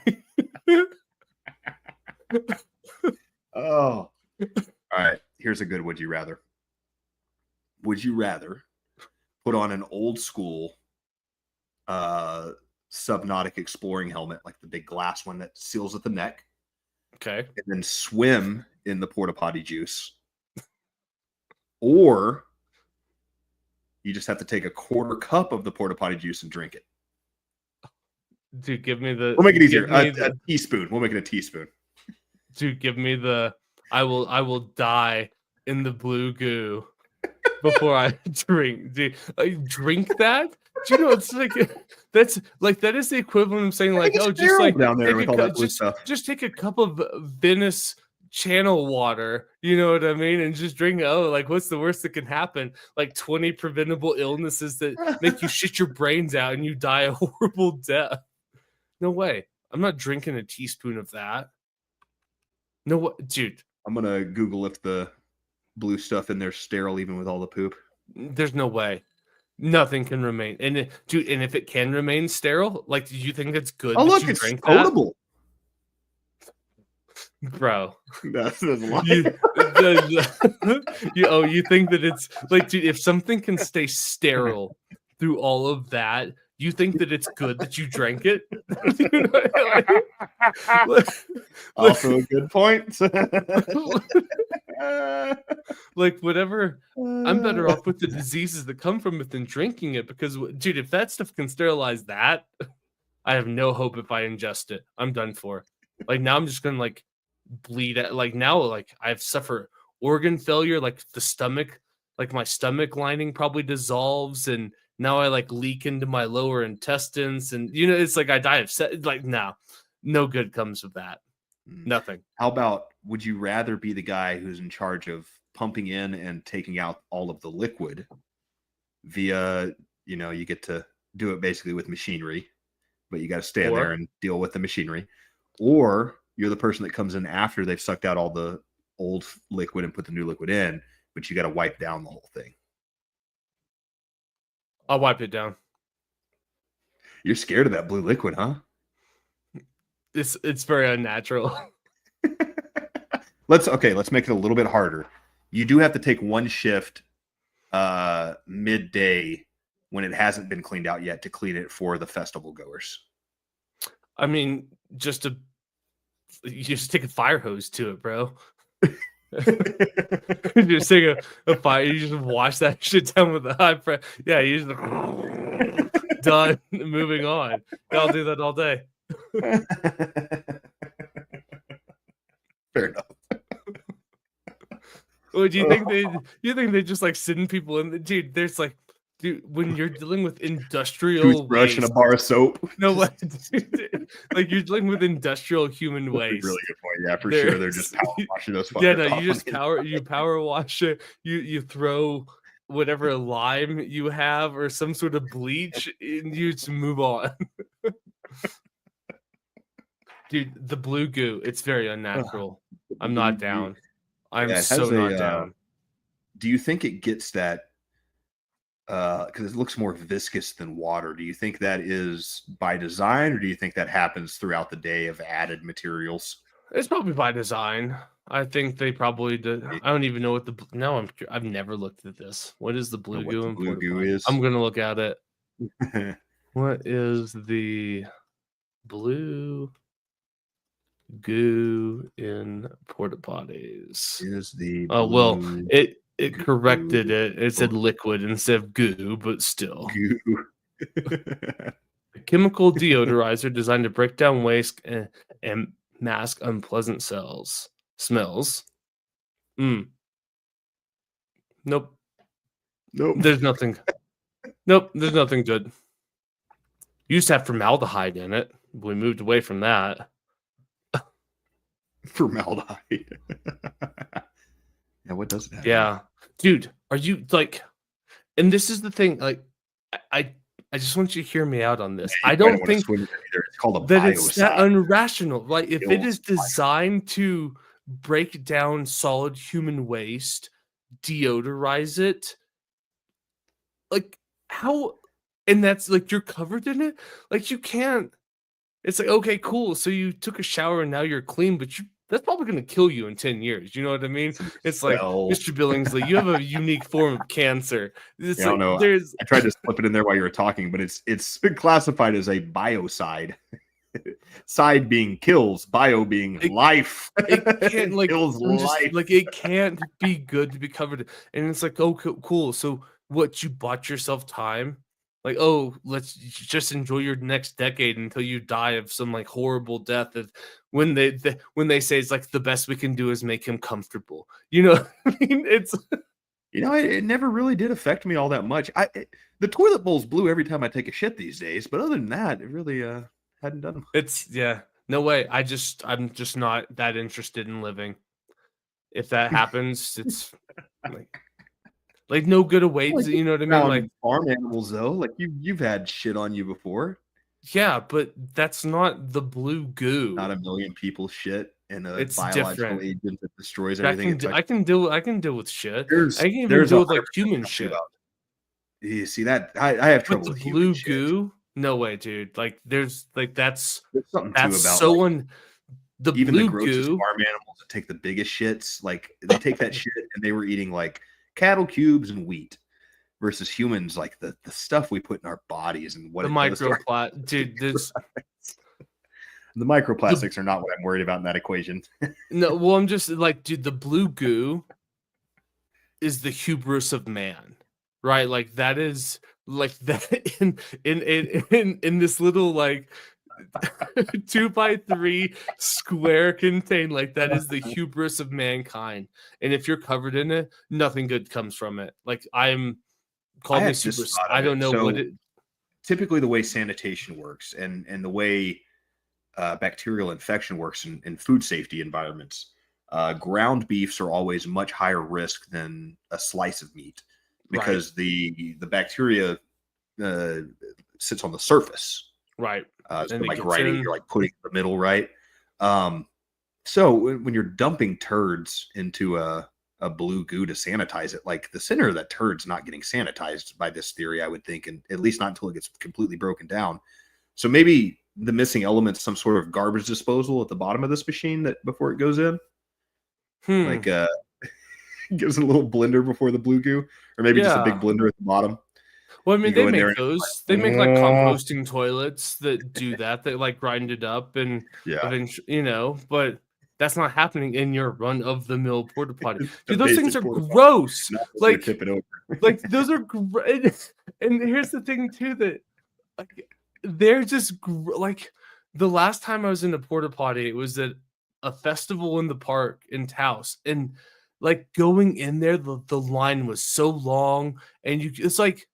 oh, all right. Here's a good. Would you rather? Would you rather put on an old school, subnautic exploring helmet, like the big glass one that seals at the neck, okay, and then swim in the porta potty juice, or you just have to take a quarter cup of the porta potty juice and drink it? Dude, give me the. We'll make it easier. A teaspoon. We'll make it a teaspoon. Dude, give me the. I will die in the blue goo before I drink. Dude, drink that. Do you know it's like that's like that is the equivalent of saying like, oh, just like down there with all that blue stuff. Just take a cup of Venice channel water, you know what I mean, and just drink. Oh, like what's the worst that can happen? Like 20 preventable illnesses that make you shit your brains out and you die a horrible death. No way. I'm not drinking a teaspoon of that. No what, dude. I'm gonna Google if the blue stuff in there's sterile even with all the poop. There's no way. Nothing can remain. And dude, and if it can remain sterile, like, do you think it's good Oh, that look, you it's drank potable. that? Bro. That's a lie. You think that it's like, dude, if something can stay sterile through all of that, you think that it's good that you drank it? Also a good point. Like, whatever, I'm better off with the diseases that come from it than drinking it, because, dude, if that stuff can sterilize that, I have no hope if I ingest it. I'm done for. Like, now I'm just gonna like bleed out. Like, now, like, I've suffered organ failure, like the stomach, like my stomach lining probably dissolves, and now I like leak into my lower intestines, and it's like I die of like, no good comes of that. Nothing. How about, would you rather be the guy who's in charge of pumping in and taking out all of the liquid via, you get to do it basically with machinery, but you got to stand there and deal with the machinery, or you're the person that comes in after they've sucked out all the old liquid and put the new liquid in, but you got to wipe down the whole thing? I'll wipe it down. You're scared of that blue liquid, huh? It's very unnatural. Let's make it a little bit harder. You do have to take one shift midday when it hasn't been cleaned out yet to clean it for the festival goers. I mean, you just take a fire hose to it, bro. You just take a fire, you just wash that shit down with the high pressure. Yeah, you just done, moving on. I'll do that all day. Fair enough. Well, do you think they just like send people in? Dude, when you're dealing with industrial brush and a bar of soap. No, like you're dealing with industrial human waste. Really good point. Yeah, for sure. They're just power washing those. Yeah, no, you just power wash it. You throw whatever lime you have or some sort of bleach, and you just move on. Dude, the blue goo, it's very unnatural. I'm not down. I'm so not down. Do you think it gets that? Because it looks more viscous than water. Do you think that is by design, or do you think that happens throughout the day of added materials? It's probably by design. I think they probably did. I don't even know what I've never looked at this. What is the blue goo? The blue goo is. I'm gonna look at it. What is the blue goo in porta potties? Is the it corrected it. It said liquid instead of goo, but still. Goo. A chemical deodorizer designed to break down waste and mask unpleasant smells. Nope. There's nothing. Nope. There's nothing good. You used to have formaldehyde in it. We moved away from that. Formaldehyde. Yeah, what does it have? Yeah. Dude, are you like, and this is the thing, like, I just want you to hear me out on this. Yeah, I don't think it's called a that biocide. it's that unrational. Like, if it is designed to break down solid human waste, deodorize it, like, how, and that's like, you're covered in it? Like, you can't, it's like, okay, cool. So you took a shower and now you're clean, but that's probably going to kill you in 10 years. You know what I mean? It's like, Mr. Billingsley, you have a unique form of cancer. I don't know. I tried to slip it in there while you were talking, but it's been classified as a biocide. Side being kills, bio being life. It can't kills life. Like, it can't be good to be covered. And it's like, oh, cool. So what, you bought yourself time? Like, oh, let's just enjoy your next decade until you die of some like horrible death. When they say it's like the best we can do is make him comfortable. You know, I mean, it's. It never really did affect me all that much. The toilet bowl's blue every time I take a shit these days, but other than that, it really hadn't done much. No way. I'm just not that interested in living. If that happens, it's like no good awaits. You know what I mean? Like farm animals, though. Like you've had shit on you before. Yeah, but that's not the blue goo. Not a million people shit and a it's biological different. agent that destroys everything. I can deal with shit. I can even There's deal with like human shit. You see that? I have But trouble the with human blue shit. goo, no way, dude. Like there's like There's something too that's about like so the even the blue grossest goo. farm animals that take the biggest shits. Like they take that shit and they were eating like cattle cubes and wheat versus humans, like the stuff we put in our bodies and what The it does to our dude, there's the the microplastics are not what I'm worried about in that equation. no, well, I'm just like, dude, the blue goo is the hubris of man, right? Like that is like that in this little like 2x3 square contained, like that is the hubris of mankind. And if you're covered in it, nothing good comes from it. Like I call me had super. just thought I of don't it. know what So it. typically the way sanitation works and the way bacterial infection works in food safety environments, ground beefs are always much higher risk than a slice of meat Right, because the bacteria uh, sits on the surface. right, So and it by gets grinding, in. you're like putting it in the middle, right? Um, so when you're dumping turds into a blue goo to sanitize it, like the center of that turd's not getting sanitized by this theory, I would think, and at least not until it gets completely broken down. So maybe the missing element is some sort of garbage disposal at the bottom of this machine that before it goes in, Hmm. like gives it a little blender before the blue goo, or maybe just a big Yeah. blender at the bottom. Well, I mean, You they go in there make and those. They make like it's composting toilets that do that. They like grind it up and yeah, eventually, but that's not happening in your run of the mill porta potty. the Dude, those things basic are porta potty, gross. not that they're Like, tipping over. those are great. And here's the thing too that like they're just like the last time I was in a porta potty, it was at a festival in the park in Taos, and like going in there, the line was so long, and it's like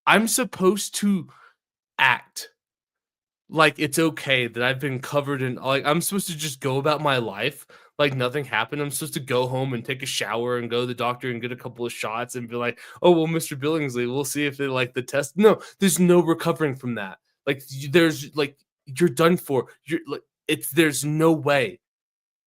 I'm supposed to act like it's okay that I've been covered in like I'm supposed to just go about my life like nothing happened. I'm supposed to go home and take a shower and go to the doctor and get a couple of shots and be like, "Oh, well, Mr. Billingsley, we'll see if they like the test." No, there's no recovering from that. Like there's like you're done for. You're like there's no way.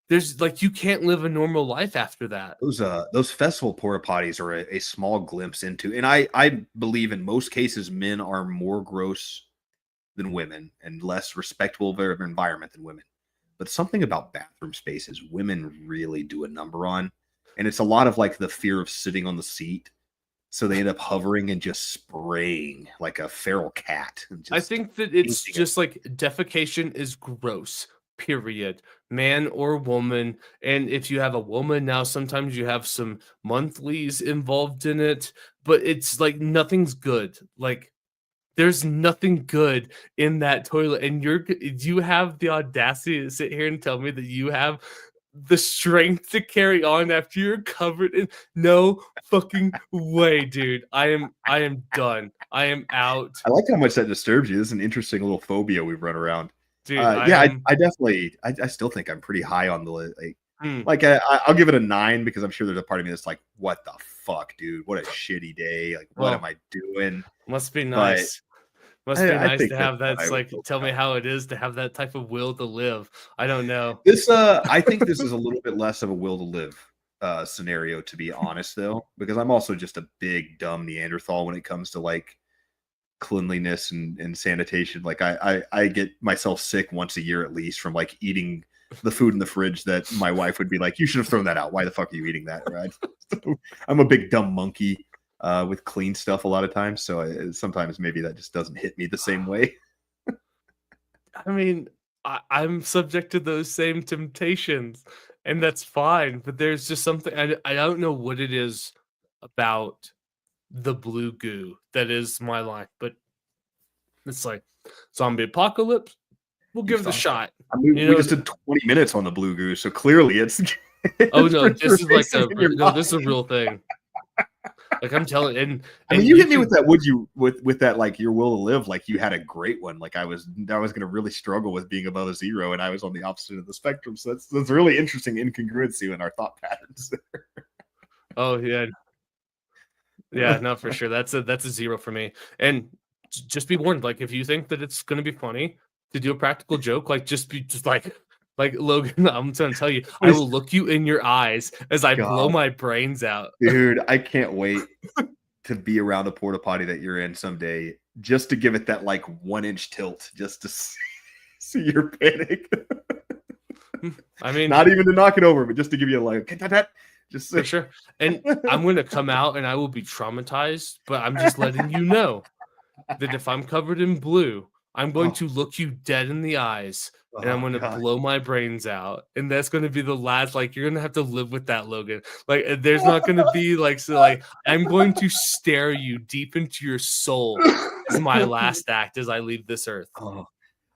There's like you can't live a normal life after that. Those festival porta potties are a small glimpse into, and I believe in most cases men are more gross than women and less respectable of their environment than women. But something about bathroom spaces women really do a number on, and it's a lot of like the fear of sitting on the seat, so they end up hovering and just spraying like a feral cat and I just think that it's painting it. just like defecation is gross, period. Man or woman. And if you have a woman now, sometimes you have some monthlies involved in it, but it's like nothing's good. Like there's nothing good in that toilet. And you have the audacity to sit here and tell me that you have the strength to carry on after you're covered in no fucking way, dude. I am done. I am out. I like how much that disturbs you. This is an interesting little phobia we've run around. Dude, I Yeah, am I definitely, I still think I'm pretty high on the hmm, like. I'll give it a 9 because I'm sure there's a part of me that's like, "What the fuck, dude? What a shitty day! Like, what am well, I doing?" must be But nice. Must be I nice think to that's have what that. I It's would like, feel tell me about. how it is to have that type of will to live. I don't know. This, I think this is a little bit less of a will to live scenario, to be honest, though, because I'm also just a big dumb Neanderthal when it comes to like cleanliness and sanitation. Like I get myself sick once a year at least from like eating the food in the fridge that my wife would be like, "You should have thrown that out. Why the fuck are you eating that?" Right? So I'm a big dumb monkey with clean stuff a lot of times. So sometimes maybe that just doesn't hit me the same way. I mean, I'm subject to those same temptations, and that's fine. But there's just something I don't know what it is about the blue goo that is my life, but it's like zombie apocalypse. We'll You give it a thought, shot. I mean, You we know, just did 20 minutes on the blue goose, so clearly it's oh it's no, this is like pervasive in your no, this is a mind. real thing. Like I'm telling, I mean, and you you hit me with can. that. Would you with that like your will to live? Like you had a great one. Like I was going to really struggle with being above a zero, and I was on the opposite of the spectrum. So that's really interesting incongruency in our thought patterns. Oh yeah, yeah, no, for sure. That's a 0 for me. And just be warned, like if you think that it's gonna be funny to do a practical joke, like just be just like Logan, I'm just gonna tell you, I will look you in your eyes as I blow God, my brains out. dude, I can't wait to be around a porta potty that you're in someday, just to give it that like 1-inch tilt, just to see your panic. I mean, not even to knock it over, but just to give you a like, just for sure. And I'm going to come out and I will be traumatized, but I'm just letting you know that if I'm covered in blue, I'm going to look you dead in the eyes and I'm going to blow my brains out. And that's going to be the last, like, you're going to have to live with that, Logan. Like, there's not going to be like, so like, I'm going to stare you deep into your soul as my last act as I leave this earth.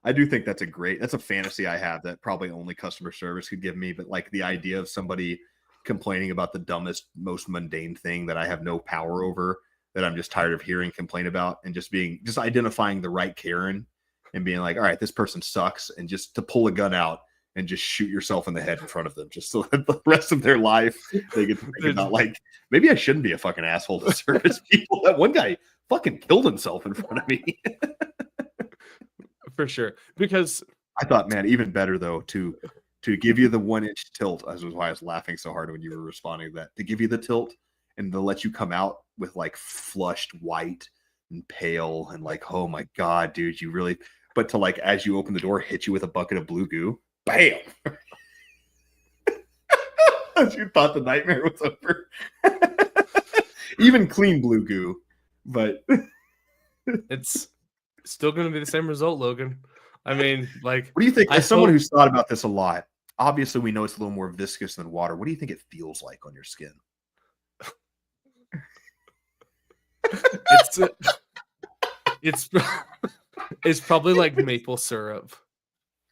I do think that's a fantasy I have that probably only customer service could give me. But like the idea of somebody complaining about the dumbest, most mundane thing that I have no power over, that I'm just tired of hearing complain about, and just identifying the right Karen and being like, all right, this person sucks. And just to pull a gun out and just shoot yourself in the head in front of them, just so that the rest of their life, they get to think about like, maybe I shouldn't be a fucking asshole to service people. That one guy fucking killed himself in front of me. For sure. Because I thought, man, even better though, to give you the 1-inch tilt, as was why I was laughing so hard when you were responding to that, to give you the tilt and to let you come out with like flushed white and pale and like, oh my God, dude, you really, but to like, as you open the door, hit you with a bucket of blue goo, bam. As you thought the nightmare was over. Even clean blue goo, but it's still going to be the same result, Logan. I mean, like, what do you think? As someone who's thought about this a lot, obviously we know it's a little more viscous than water. What do you think it feels like on your skin? It's probably like maple syrup.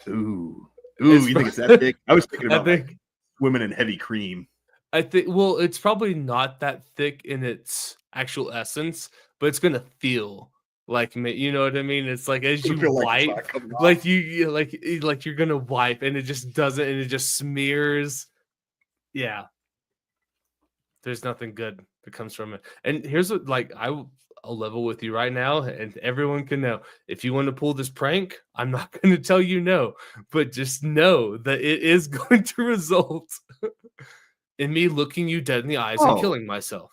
Ooh, you think it's that thick? I was thinking about like swimming in heavy cream. I think, well, it's probably not that thick in its actual essence, but it's gonna feel like, you know what I mean? It's like as you wipe, like you like you're gonna wipe, and it just doesn't, and it just smears. Yeah, there's nothing good that comes from it. And here's what, like, I'll level with you right now, and everyone can know. If you want to pull this prank, I'm not going to tell you no, but just know that it is going to result in me looking you dead in the eyes and killing myself.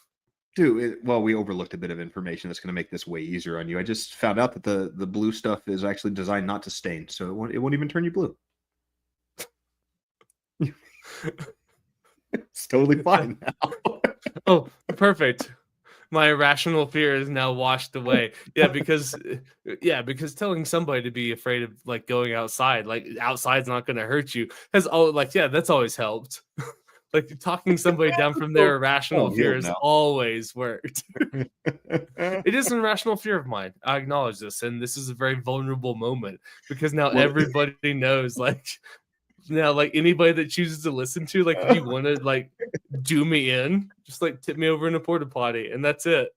Dude, well, we overlooked a bit of information that's going to make this way easier on you. I just found out that the blue stuff is actually designed not to stain, so it won't even turn you blue. It's totally fine now. Oh, perfect. My irrational fear is now washed away. Yeah, because telling somebody to be afraid of like going outside, like outside's not going to hurt you, that's always helped. Like talking somebody down from their irrational fear has always worked. It is an irrational fear of mine. I acknowledge this, and this is a very vulnerable moment because now everybody knows, like, now, like, anybody that chooses to listen to, like, if you want to like do me in, just like tip me over in a porta potty, and that's it.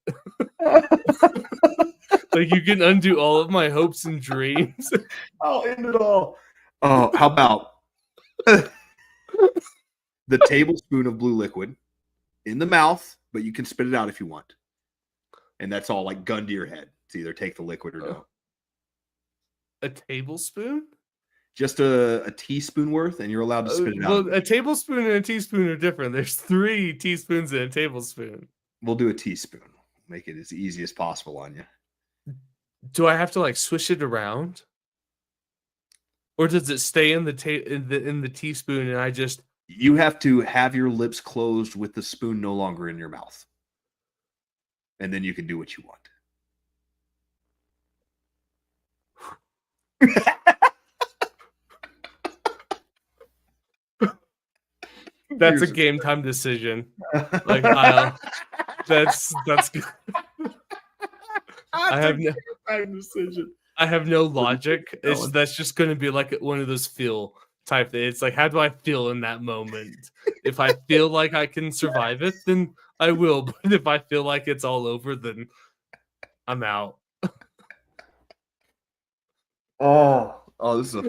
Like, you can undo all of my hopes and dreams. I'll end it all. Oh, how about the tablespoon of blue liquid in the mouth, but you can spit it out if you want. And that's all, like, gun to your head. It's either take the liquid or no. A tablespoon? Just a teaspoon worth, and you're allowed to spit it out. Well, a tablespoon and a teaspoon are different. There's 3 teaspoons in a tablespoon. We'll do a teaspoon. Make it as easy as possible on you. Do I have to like swish it around, or does it stay in the teaspoon and I just? You have to have your lips closed with the spoon no longer in your mouth, and then you can do what you want. That's a game time decision. Like, that's good. I have no logic. That's just going to be like one of those feel type things. It's like, how do I feel in that moment? If I feel like I can survive it, then I will. But if I feel like it's all over, then I'm out. Oh, this is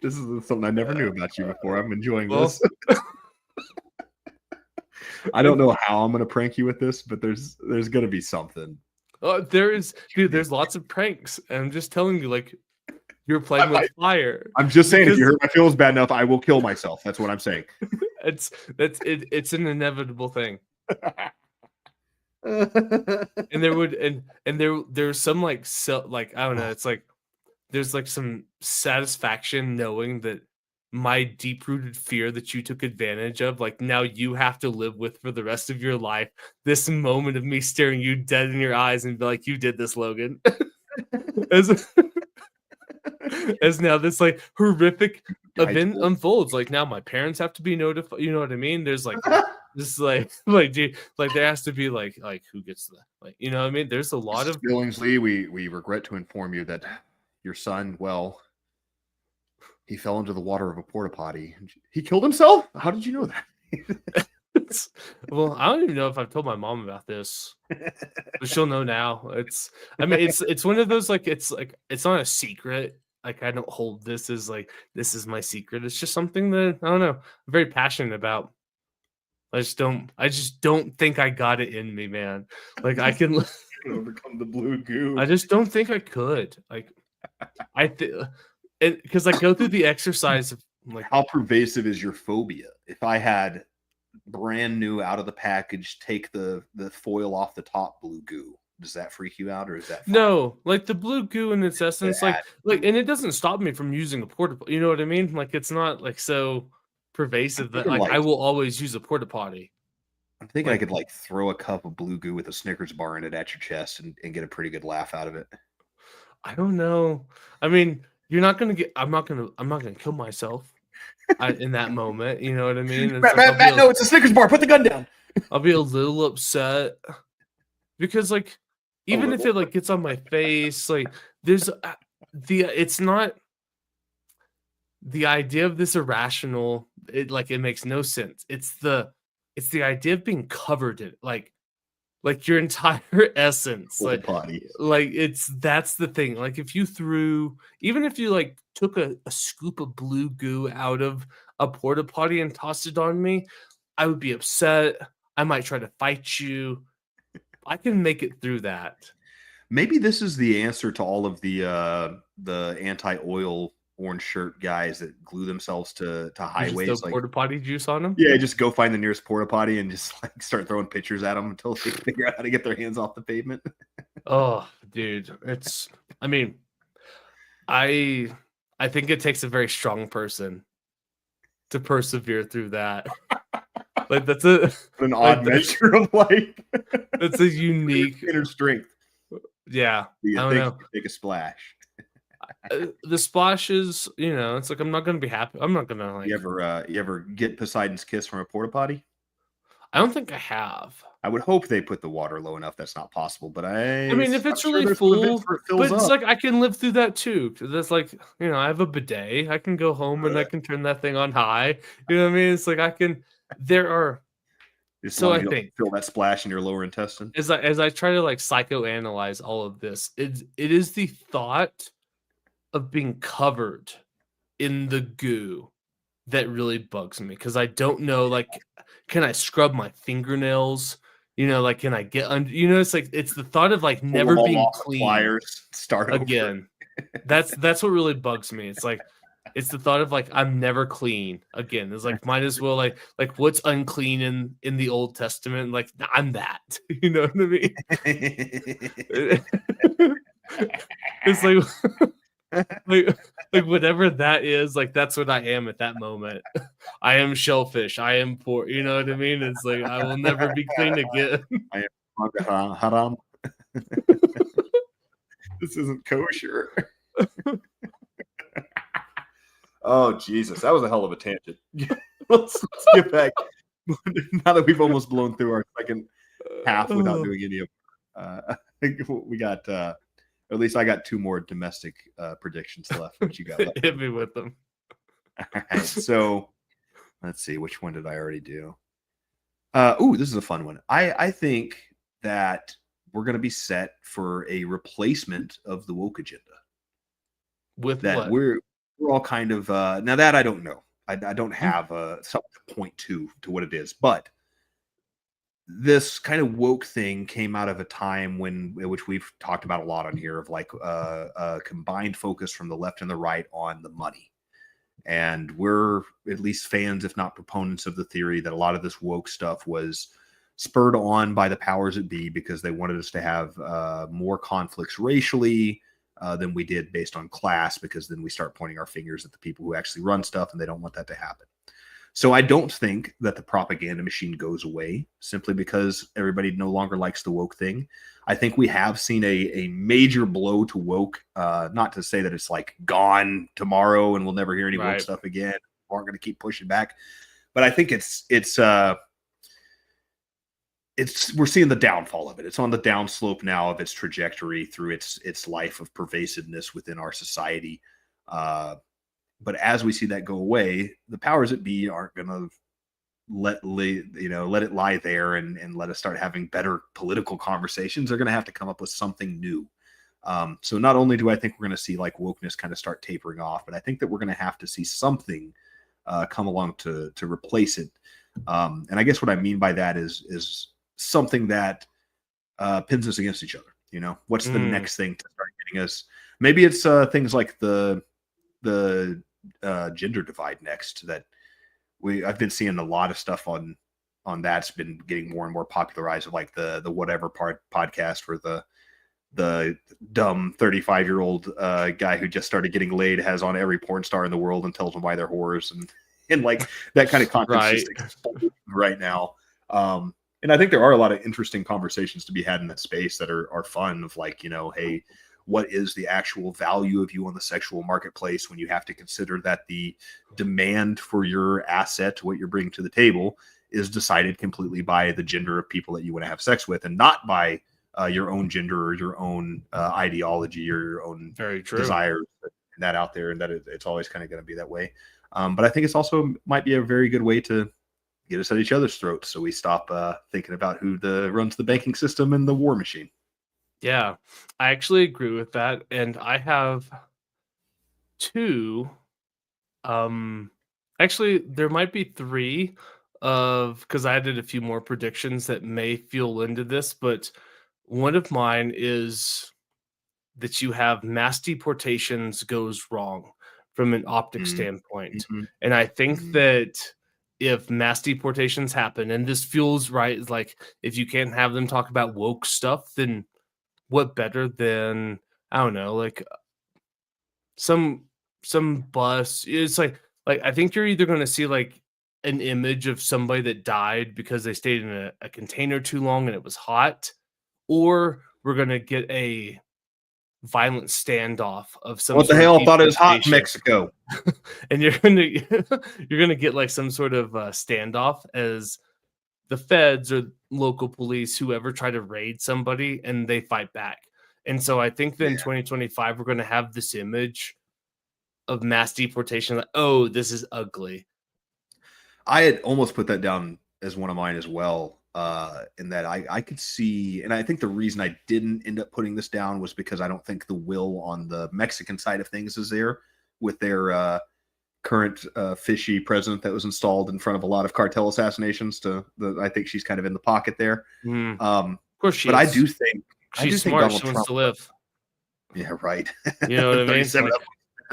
this is something I never knew about you before. I'm enjoying this. I don't know how I'm going to prank you with this, but there's going to be something. There's lots of pranks. And I'm just telling you, like, you're playing with fire. I'm just saying, if you hurt my feelings bad enough, I will kill myself. That's what I'm saying. It's an inevitable thing. And there would and there's some like like I don't know, it's like there's like some satisfaction knowing that my deep rooted fear that you took advantage of, like now you have to live with for the rest of your life this moment of me staring you dead in your eyes and be like, you did this, Logan. as, as now this like horrific event unfolds. Like now my parents have to be notified. You know what I mean? There's like this like dude, like there has to be like who gets the like you know what I mean? There's a lot of Billingsley, we regret to inform you that your son, well, he fell into the water of a porta potty. He killed himself? How did you know that? Well, I don't even know if I've told my mom about this, but she'll know now. I mean, it's one of those like it's not a secret. Like I don't hold this as like this is my secret. It's just something that I don't know. I'm very passionate about. I just don't think I got it in me, man. Like I can overcome the blue goo. I just don't think I could. Like I think because I go through the exercise of like how pervasive is your phobia? If I had brand new out of the package, take the foil off the top blue goo, does that freak you out or is that fine? No, like the blue goo in its essence, like and it doesn't stop me from using a porta, you know what I mean? Like it's not like so pervasive that like I will always use a porta potty. I'm thinking I could like throw a cup of blue goo with a Snickers bar in it at your chest and get a pretty good laugh out of it. I don't know. I mean, you're not gonna get. I'm not gonna kill myself in that moment. You know what I mean? Matt, no, it's a Snickers bar. Put the gun down. I'll be a little upset because, like, even if it like gets on my face, like, there's it's not the idea of this irrational. It makes no sense. It's the idea of being covered in like your entire essence, that's the thing. Like if you even if you like took a scoop of blue goo out of a porta potty and tossed it on me, I would be upset. I might try to fight you. I can make it through that. Maybe this is the answer to all of the anti-oil orange shirt guys that glue themselves to highways. Just like porta potty juice on them. Yeah, just go find the nearest porta potty and just like start throwing pictures at them until they figure out how to get their hands off the pavement. Oh, dude, I mean, I think it takes a very strong person to persevere through that. Like that's an odd measure of like. That's a unique inner strength. Yeah, I don't know. Take a splash. The splashes, you know, it's like I'm not gonna be happy. I'm not gonna like. You ever get Poseidon's kiss from a porta potty? I don't think I have. I would hope they put the water low enough. That's not possible, but I mean, if it's really full, but it's like I can live through that too. That's like, you know, I have a bidet. I can go home and I can turn that thing on high. You know what I mean? It's like I can. There are. So I think feel that splash in your lower intestine. As I try to like psychoanalyze all of this, it is the thought of being covered in the goo that really bugs me because I don't know, like, can I scrub my fingernails? You know, like, can I get under? You know, it's like it's the thought of like never being clean. Start again. That's what really bugs me. It's like it's the thought of like I'm never clean again. It's like might as well like what's unclean in the Old Testament? Like I'm that. You know what I mean? It's like whatever that is, like that's what I am at that moment. I am shellfish. I am poor. You know what I mean? It's like I will never be clean again. I am haram. This isn't kosher. Oh Jesus, that was a hell of a tangent. let's get back. Now that we've almost blown through our second half without doing any of I think we got at least I got two more domestic predictions left. What you got left? Hit me with them. All right, so let's see. Which one did I already do? This is a fun one. I think that we're going to be set for a replacement of the woke agenda. With that, what? We're all kind of now that I don't know. I don't have something to point to what it is, but this kind of woke thing came out of a time which we've talked about a lot on here of like a combined focus from the left and the right on the money. And we're at least fans, if not proponents of the theory that a lot of this woke stuff was spurred on by the powers that be because they wanted us to have more conflicts racially than we did based on class, because then we start pointing our fingers at the people who actually run stuff, and they don't want that to happen. So I don't think that the propaganda machine goes away simply because everybody no longer likes the woke thing. I think we have seen a major blow to woke, not to say that it's like gone tomorrow and we'll never hear any woke stuff again. We aren't going to keep pushing back. But I think it's we're seeing the downfall of it. It's on the downslope now of its trajectory through its life of pervasiveness within our society. But as we see that go away, the powers that be aren't going to let it lie there and let us start having better political conversations. They're going to have to come up with something new. So not only do I think we're going to see like wokeness kind of start tapering off, but I think that we're going to have to see something come along to replace it. And I guess what I mean by that is something that pins us against each other. You know, what's the next thing to start getting us? Maybe it's things like the gender divide next. That I've been seeing a lot of stuff on that's been getting more and more popularized, like the whatever podcast where the dumb 35-year-old guy who just started getting laid has on every porn star in the world and tells them why they're whores, and like that kind of content right now. And I think there are a lot of interesting conversations to be had in that space that are fun, of like, you know, hey, what is the actual value of you on the sexual marketplace when you have to consider that the demand for your asset, what you're bringing to the table, is decided completely by the gender of people that you want to have sex with, and not by your own gender or your own ideology or your own desires that out there, and that it's always kind of going to be that way. But I think it's also might be a very good way to get us at each other's throats, so we stop thinking about who runs the banking system and the war machine. Yeah, I actually agree with that. And I have two, actually there might be three, because I did a few more predictions that may fuel into this, but one of mine is that you have mass deportations goes wrong from an optic standpoint. And I think that if mass deportations happen, and this feels right, like if you can't have them talk about woke stuff, then what better than, I don't know, like some bus. It's like I think you're either going to see like an image of somebody that died because they stayed in a container too long and it was hot, or we're going to get a violent standoff of some. What the hell? Thought it was hot in Mexico. And you're gonna get like some sort of standoff as the feds or local police, whoever, try to raid somebody and they fight back. And so I think that in 2025 we're going to have this image of mass deportation, like, oh, this is ugly. I had almost put that down as one of mine as well, in that I could see, and I think the reason I didn't end up putting this down was because I don't think the will on the Mexican side of things is there with their current fishy president that was installed in front of a lot of cartel assassinations. I think she's kind of in the pocket there. Of course she but is. I do think she's smart. She wants to live. Yeah, right. You know what I mean? Like,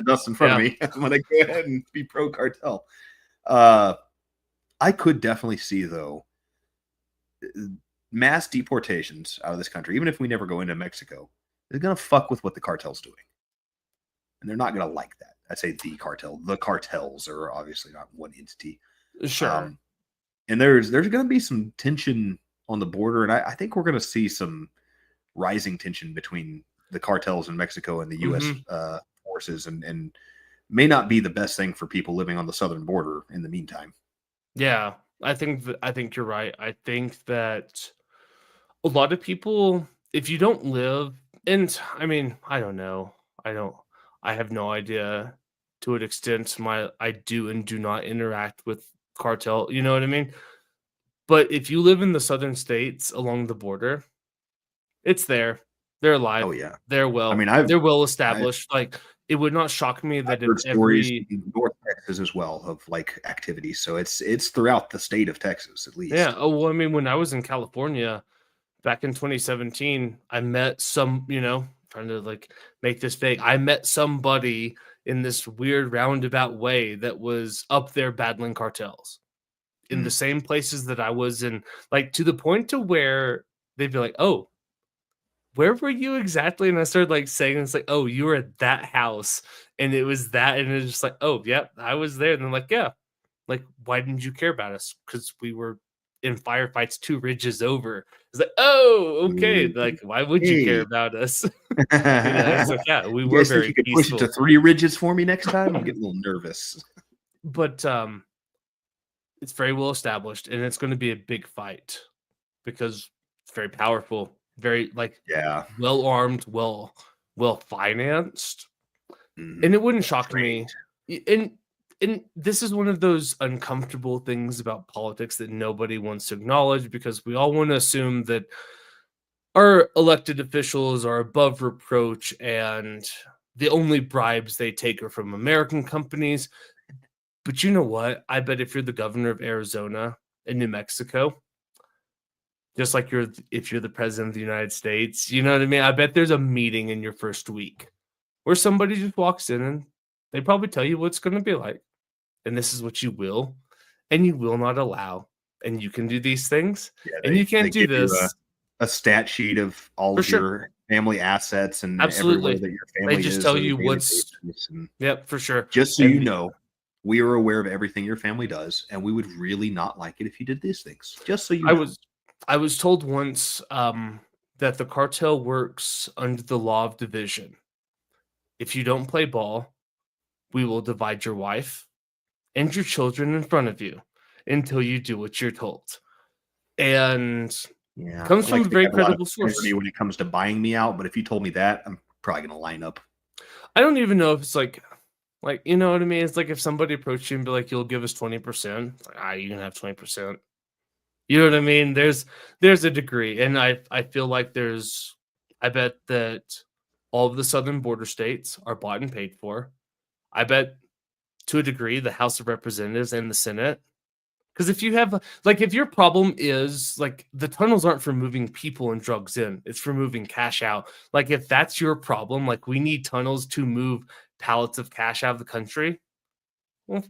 dust in front of me. I'm gonna go ahead and be pro cartel. I could definitely see, though, mass deportations out of this country, even if we never go into Mexico, they're gonna fuck with what the cartel's doing, and they're not gonna like that. I say the cartel. The cartels are obviously not one entity. Sure. And there's going to be some tension on the border, and I think we're going to see some rising tension between the cartels in Mexico and the U.S. Forces, and may not be the best thing for people living on the southern border in the meantime. Yeah, I think you're right. I think that a lot of people, if you don't live, and I mean, I don't know. I have no idea to what extent I do and do not interact with cartel. You know what I mean? But if you live in the southern states along the border, it's there. They're alive. Oh yeah, they're well. I mean, they're well established. Like, it would not shock me that I've heard stories in North Texas as well of like activities. So it's throughout the state of Texas at least. Yeah. Oh, well, I mean, when I was in California back in 2017, I met some, trying to like make this vague. I met somebody in this weird roundabout way that was up there battling cartels. in the same places that I was in, like to the point to where they'd be like, "Oh, where were you exactly?" And I started like saying, it's like, "Oh, you were at that house, and it was that," and it's just like, "Oh, yep, I was there." And they're like, "Yeah, like why didn't you care about us? Because we were in firefights 2 ridges over." It's like, "Oh, okay. Mm. Like, why would you care Hey. about us?" It's like, yeah, we You were guys think very you could push it to peaceful, 3 ridges for me next time? I'm getting a little nervous. but it's very well established, and it's going to be a big fight because it's very powerful, very like Yeah. well armed, well financed, and Mhm. it wouldn't shock me. Trained. And this is one of those uncomfortable things about politics that nobody wants to acknowledge because we all want to assume that our elected officials are above reproach and the only bribes they take are from American companies. But you know what? I bet if you're the governor of Arizona and New Mexico, just like if you're the president of the United States, you know what I mean? I bet there's a meeting in your first week where somebody just walks in and they probably tell you what it's going to be like. And this is what you will and you will not allow. And you can do these things Yeah, and you they can't do give you this a stat sheet of all for of sure. your family assets and everywhere Absolutely. that your They family just is tell on a you daily what's, basis, and yep, for sure. just so you And know, we are aware of everything your family does, and we would really not like it if you did these things. Just so you I know. was I was told once that the cartel works under the law of division. If you don't play ball, we will divide your wife and your children in front of you until you do what you're told. And Yeah, comes I'd like from to a think I very have a lot of credible integrity source. when it comes to buying me out, but if you told me that, I'm probably gonna line up. I don't even know if it's like you know what I mean? It's like if somebody approached you and be like, "You'll give us 20%." It's like, you can have 20%. You know what I mean? There's a degree, and I feel like I bet that all of the southern border states are bought and paid for. I bet to a degree the House of Representatives and the Senate. Because if you have like if your problem is like the tunnels aren't for moving people and drugs in, it's for moving cash out. Like if that's your problem, like we need tunnels to move pallets of cash out of the country. Well,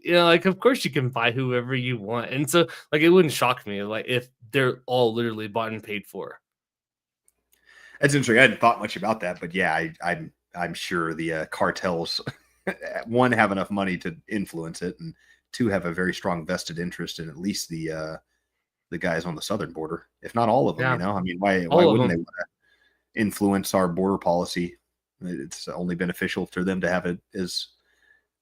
like of course you can buy whoever you want. And so like it wouldn't shock me like if they're all literally bought and paid for. That's interesting. I hadn't thought much about that, but yeah, I'm sure the cartels one have enough money to influence it, and two have a very strong vested interest in at least the guys on the southern border, if not all of them. Yeah, You know, I mean, why all of wouldn't they them. want to influence our border policy? It's only beneficial to them to have it as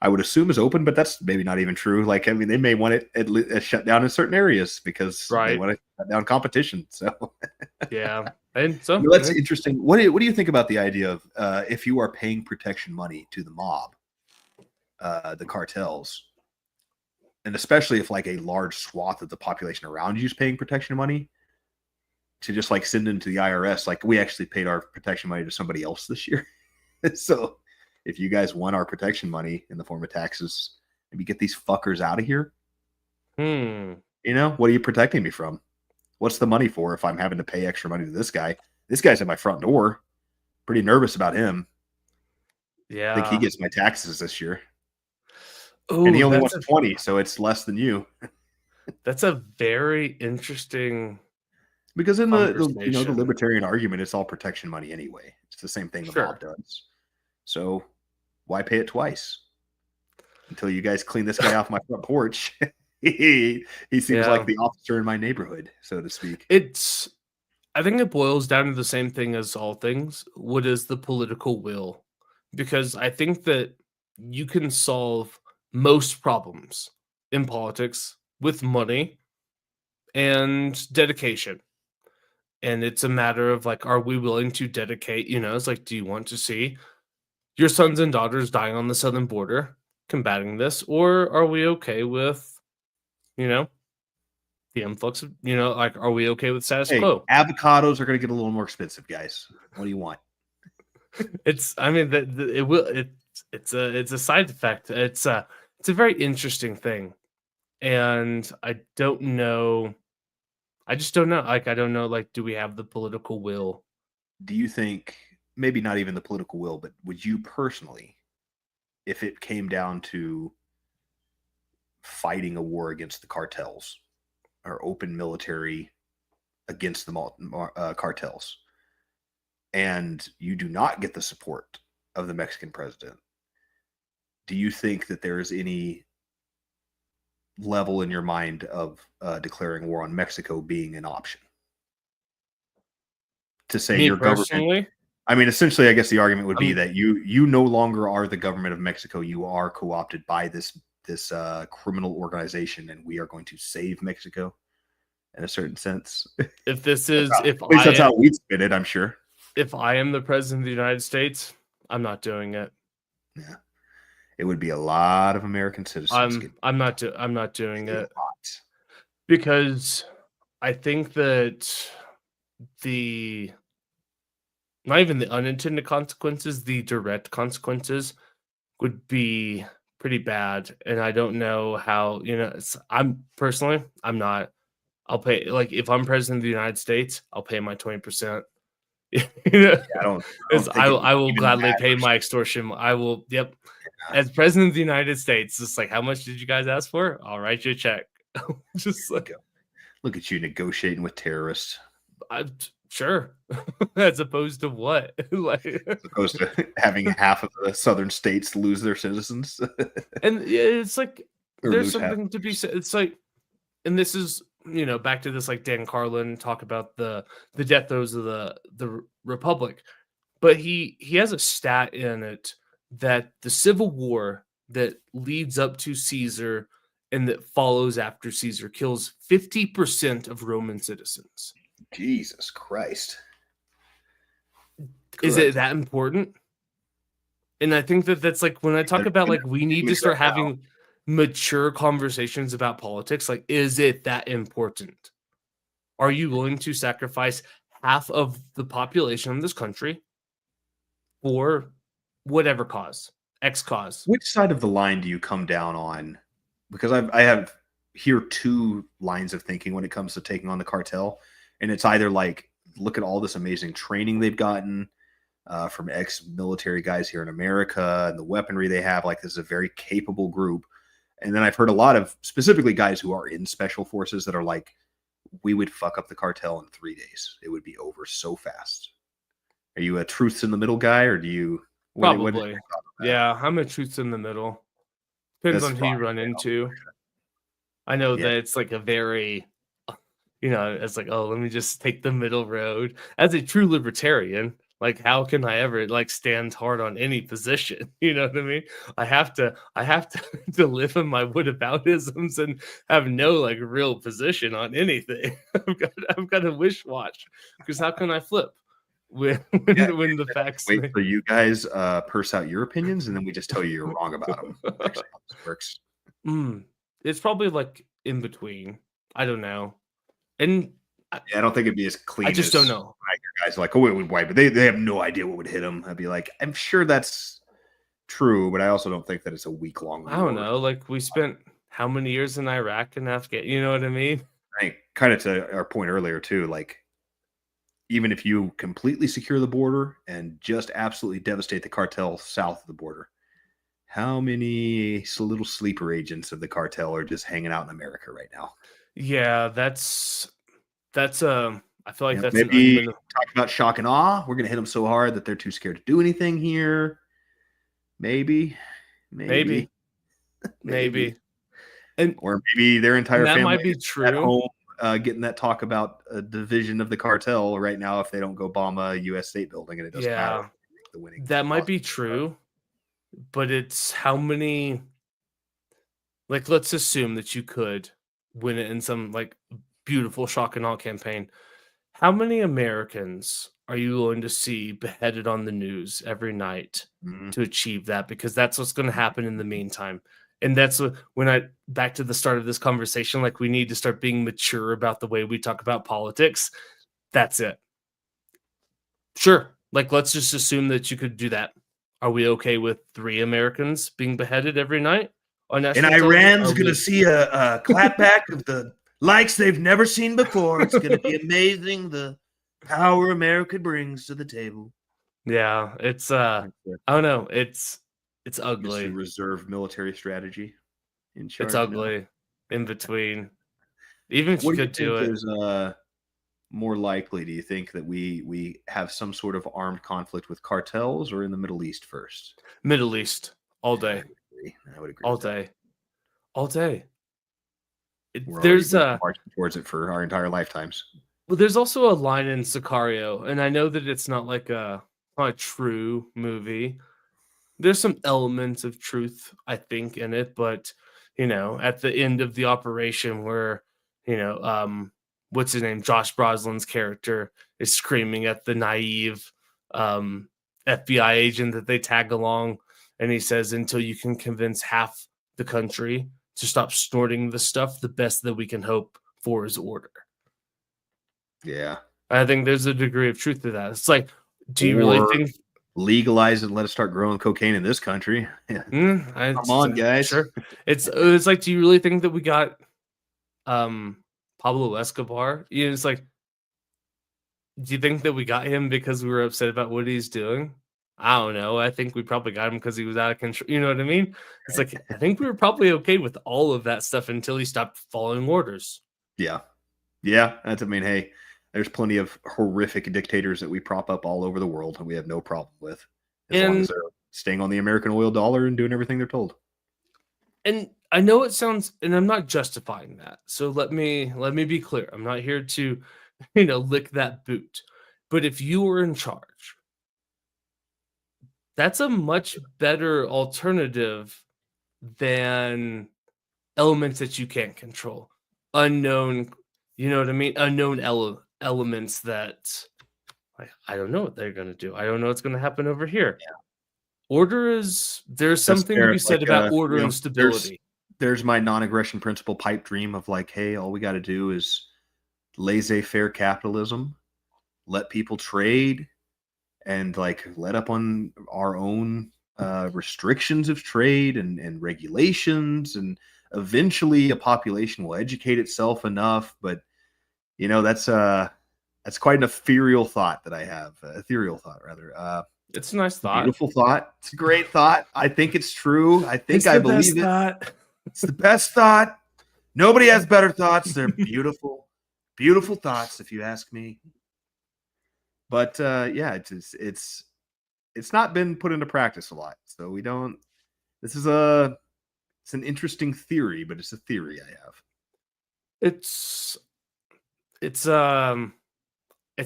I would assume is open, but that's maybe not even true. Like, I mean, they may want it shut down in certain areas because they Right. want to shut down competition. So Yeah. And so well, that's interesting. What do you think about the idea of if you are paying protection money to the mob, the cartels, and especially if like a large swath of the population around you is paying protection money, to just like send them to the IRS? Like we actually paid our protection money to somebody else this year, so if you guys want our protection money in the form of taxes, maybe get these fuckers out of here. hmm. You know, what are you protecting me from? What's the money for if I'm having to pay extra money to this guy? This guy's at my front door. Pretty nervous about him. I think he Yeah. gets my taxes this year. And Oh, he only wants 20, so it's less than you. that's a very interesting Because in the conversation. libertarian argument, it's all protection money anyway. It's the same thing the mob Sure. does. So why pay it twice? Until you guys clean this guy off my front porch. He seems like Yeah. the officer in my neighborhood, so to speak. It's I think it boils down to the same thing as all things. What is the political will? Because I think that you can solve most problems in politics with money and dedication. And it's a matter of like, are we willing to dedicate? It's like, do you want to see your sons and daughters dying on the southern border combating this? Or are we okay with, you know, the influx of, like, are we okay with status Hey, quo? avocados are going to get a little more expensive, guys. What do you want? I mean, that it will. It's a side effect. It's a very interesting thing, and I don't know. I just don't know. Like, I don't know. Like, do we have the political will? Do you think, maybe not even the political will, but would you personally, if it came down to fighting a war against the cartels or open military against the cartels, and you do not get the support of the Mexican president, do you think that there is any level in your mind of declaring war on Mexico being an option? To say Me your government, personally, I mean, essentially, I guess the argument would be I'm- that you no longer are the government of Mexico. You are co-opted by this criminal organization, and we are going to save Mexico in a certain sense. if this is At least that's how we'd spin it, I'm sure. if I am the president of the United States, I'm not doing it. Yeah, it would be a lot of American citizens. I'm not doing getting it hot. because I think that the not even the unintended consequences, the direct consequences would be pretty bad. And I don't know how, I'm personally, I'm not. I'll pay, like, if I'm president of the United States, I'll pay my 20%. I don't I will even gladly pay matters. my extortion. I will, yep. As president of the United States, it's like, how much did you guys ask for? I'll write you a check. Just like, Look at you negotiating with terrorists. sure. As opposed to what? Like, As opposed to having half of the southern states lose their citizens. and it's like, Or there's lose half. something to be said. It's like, and this is, back to this, like Dan Carlin talk about the death throes of the Republic, but he has a stat in it that the Civil War that leads up to Caesar and that follows after Caesar kills 50% of Roman citizens. Jesus Christ. Is it that important? And I think that's like, when I talk about, like, we need to start having mature conversations about politics, like, is it that important? Are you willing to sacrifice half of the population of this country for whatever cause, X cause? Which side of the line do you come down on? Because I have here two lines of thinking when it comes to taking on the cartel. And it's either like, look at all this amazing training they've gotten from ex-military guys here in America and the weaponry they have. Like, this is a very capable group. And then I've heard a lot of specifically guys who are in special forces that are like, we would fuck up the cartel in 3 days. It would be over so fast. Are you a truths in the middle guy, or do you? Probably. Yeah, I'm a truths in the middle. Depends That's on who you fine. run into. I know that it's like a very, it's like, oh, let me just take the middle road. As a true libertarian, like, how can I ever, like, stand hard on any position? You know what I mean? I have to to live in my whataboutisms and have no, like, real position on anything. I've got to wish watch, because how can I flip when the facts? Wait for you guys purse out your opinions, and then we just tell you you're wrong about them. Actually, how this works. It's probably like in between. I don't know, and Yeah, I don't think it'd be as clean. I just don't know. Guys are like, oh, it would wipe, but they have no idea what would hit them. I'd be like, I'm sure that's true, but I also don't think that it's a week long. I don't know. Like, we spent how many years in Iraq and Afghanistan? You know what I mean? I think, kind of to our point earlier too, like, even if you completely secure the border and just absolutely devastate the cartel south of the border, how many little sleeper agents of the cartel are just hanging out in America right now? Yeah, that's I feel like that's maybe talk about shock and awe. We're gonna hit them so hard that they're too scared to do anything here. Maybe. And or maybe their entire that family might be is true. at home, getting that talk about a division of the cartel right now if they don't go bomb a U.S. state building, and it doesn't matter. The winning that might be true, but it's how many. Like, let's assume that you could win it in some, like, beautiful shock and awe campaign. How many Americans are you willing to see beheaded on the news every night to achieve that? Because that's what's going to happen in the meantime. And that's when back to the start of this conversation, like, we need to start being mature about the way we talk about politics. That's it. Sure. Like, let's just assume that you could do that. Are we okay with 3 Americans being beheaded every night on national television? Iran's going to see a clapback of the likes they've never seen before. It's going to be amazing, the power America brings to the table. Yeah, it's I don't know. It's ugly. Reserve military strategy. in It's charge now. ugly in between. Even if you What do you could do think it, is more likely? Do you think that we have some sort of armed conflict with cartels or in the Middle East first? Middle East all I day, would agree. I would agree all with that. day, all day. We're already There's been a marching towards it for our entire lifetimes. well, there's also a line in Sicario, and I know that it's not like not a true movie. There's some elements of truth, I think, in it, but at the end of the operation where, what's his name? Josh Brolin's character is screaming at the naive FBI agent that they tag along, and he says, until you can convince half the country to stop snorting the stuff, the best that we can hope for is order. Yeah. I think there's a degree of truth to that. It's like, do you really Or think legalize it and let us start growing cocaine in this country. Come on, guys. sure. It's like, do you really think that we got Pablo Escobar? It's like, do you think that we got him because we were upset about what he's doing? I don't know. I think we probably got him because he was out of control. You know what I mean? It's like, I think we were probably okay with all of that stuff until he stopped following orders. Yeah. Yeah. That's, I mean, hey, there's plenty of horrific dictators that we prop up all over the world and we have no problem with as long And as they're staying on the American oil dollar and doing everything they're told. and I know it sounds, and I'm not justifying that. So let me be clear. I'm not here to, lick that boot. But if you were in charge, that's a much better alternative than elements that you can't control. Unknown, you know what I mean? Unknown elements that I don't know what they're going to do. I don't know what's going to happen over here. Yeah. Order is, there's That's something fair. to be It's said like, about order you know, and stability. there's my non-aggression principle pipe dream of like, hey, all we got to do is laissez-faire capitalism, let people trade, and like let up on our own restrictions of trade and regulations, and eventually a population will educate itself enough. But that's quite an ethereal thought that I have. Ethereal thought, rather. It's a nice thought. Beautiful thought. It's a great thought. I think it's true. I think It's I the best believe it. thought. It's the best thought. Nobody has better thoughts. They're beautiful, beautiful thoughts, if you ask me. But yeah, it's not been put into practice a lot, so we don't. This is it's an interesting theory, but it's a theory I have. It's it's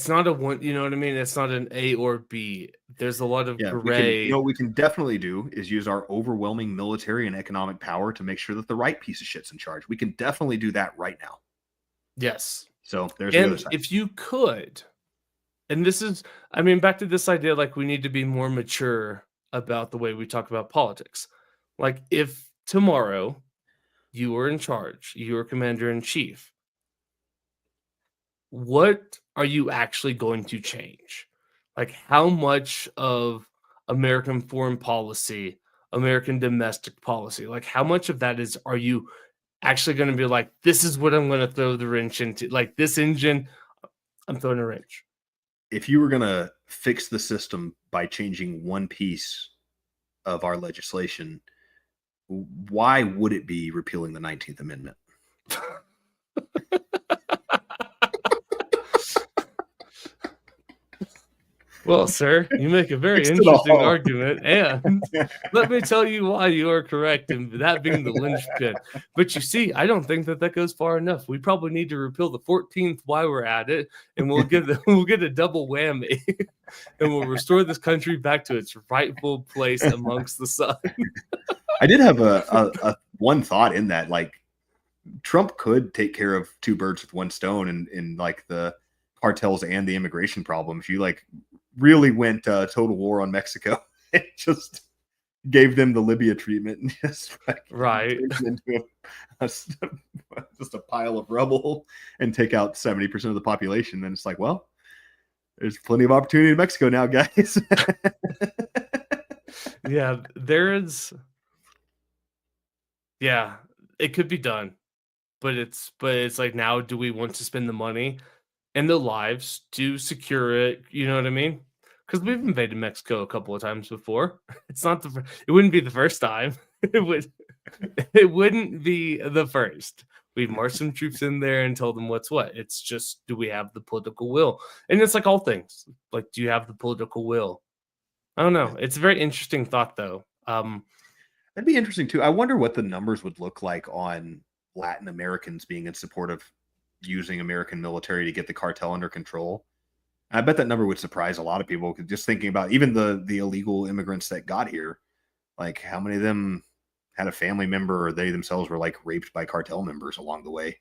not a one, you know what I mean? It's not an A or B. There's a lot of Yeah, gray. what we can definitely do is use our overwhelming military and economic power to make sure that the right piece of shit's in charge. We can definitely do that right now. Yes. So there's the other And side. if you could, and this is, I mean, back to this idea, like we need to be more mature about the way we talk about politics. Like if tomorrow you were in charge, you were commander in chief, what are you actually going to change? Like how much of American foreign policy, American domestic policy, like how much of that are you actually going to be like, this is what I'm going to throw the wrench into? Like this engine, I'm throwing a wrench. If you were going to fix the system by changing one piece of our legislation, why would it be repealing the 19th Amendment? Well, sir, you make a very Fix it interesting all. argument, and let me tell you why you are correct in that being the linchpin. But you see, I don't think that goes far enough. We probably need to repeal the 14th while we're at it, and we'll get a double whammy, and we'll restore this country back to its rightful place amongst the sun. I did have a one thought in that, like Trump could take care of two birds with one stone in like the cartels and the immigration problem. If you like really went total war on Mexico, it just gave them the Libya treatment and just right into just a pile of rubble and take out 70% of the population. Then it's like, well, there's plenty of opportunity in Mexico now, guys. Yeah, there is. Yeah, it could be done, but it's like, now do we want to spend the money and the lives to secure it? You know what I mean? Because we've invaded Mexico a couple of times before. It's not it wouldn't be the first time. It would. It wouldn't be the first. We've marched some troops in there and told them what's what. It's just, do we have the political will? And it's like all things. Like, do you have the political will? I don't know. It's a very interesting thought, though. That'd be interesting too. I wonder what the numbers would look like on Latin Americans being in support of using American military to get the cartel under control. I bet that number would surprise a lot of people. 'Cause just thinking about even the illegal immigrants that got here, like how many of them had a family member or they themselves were like raped by cartel members along the way.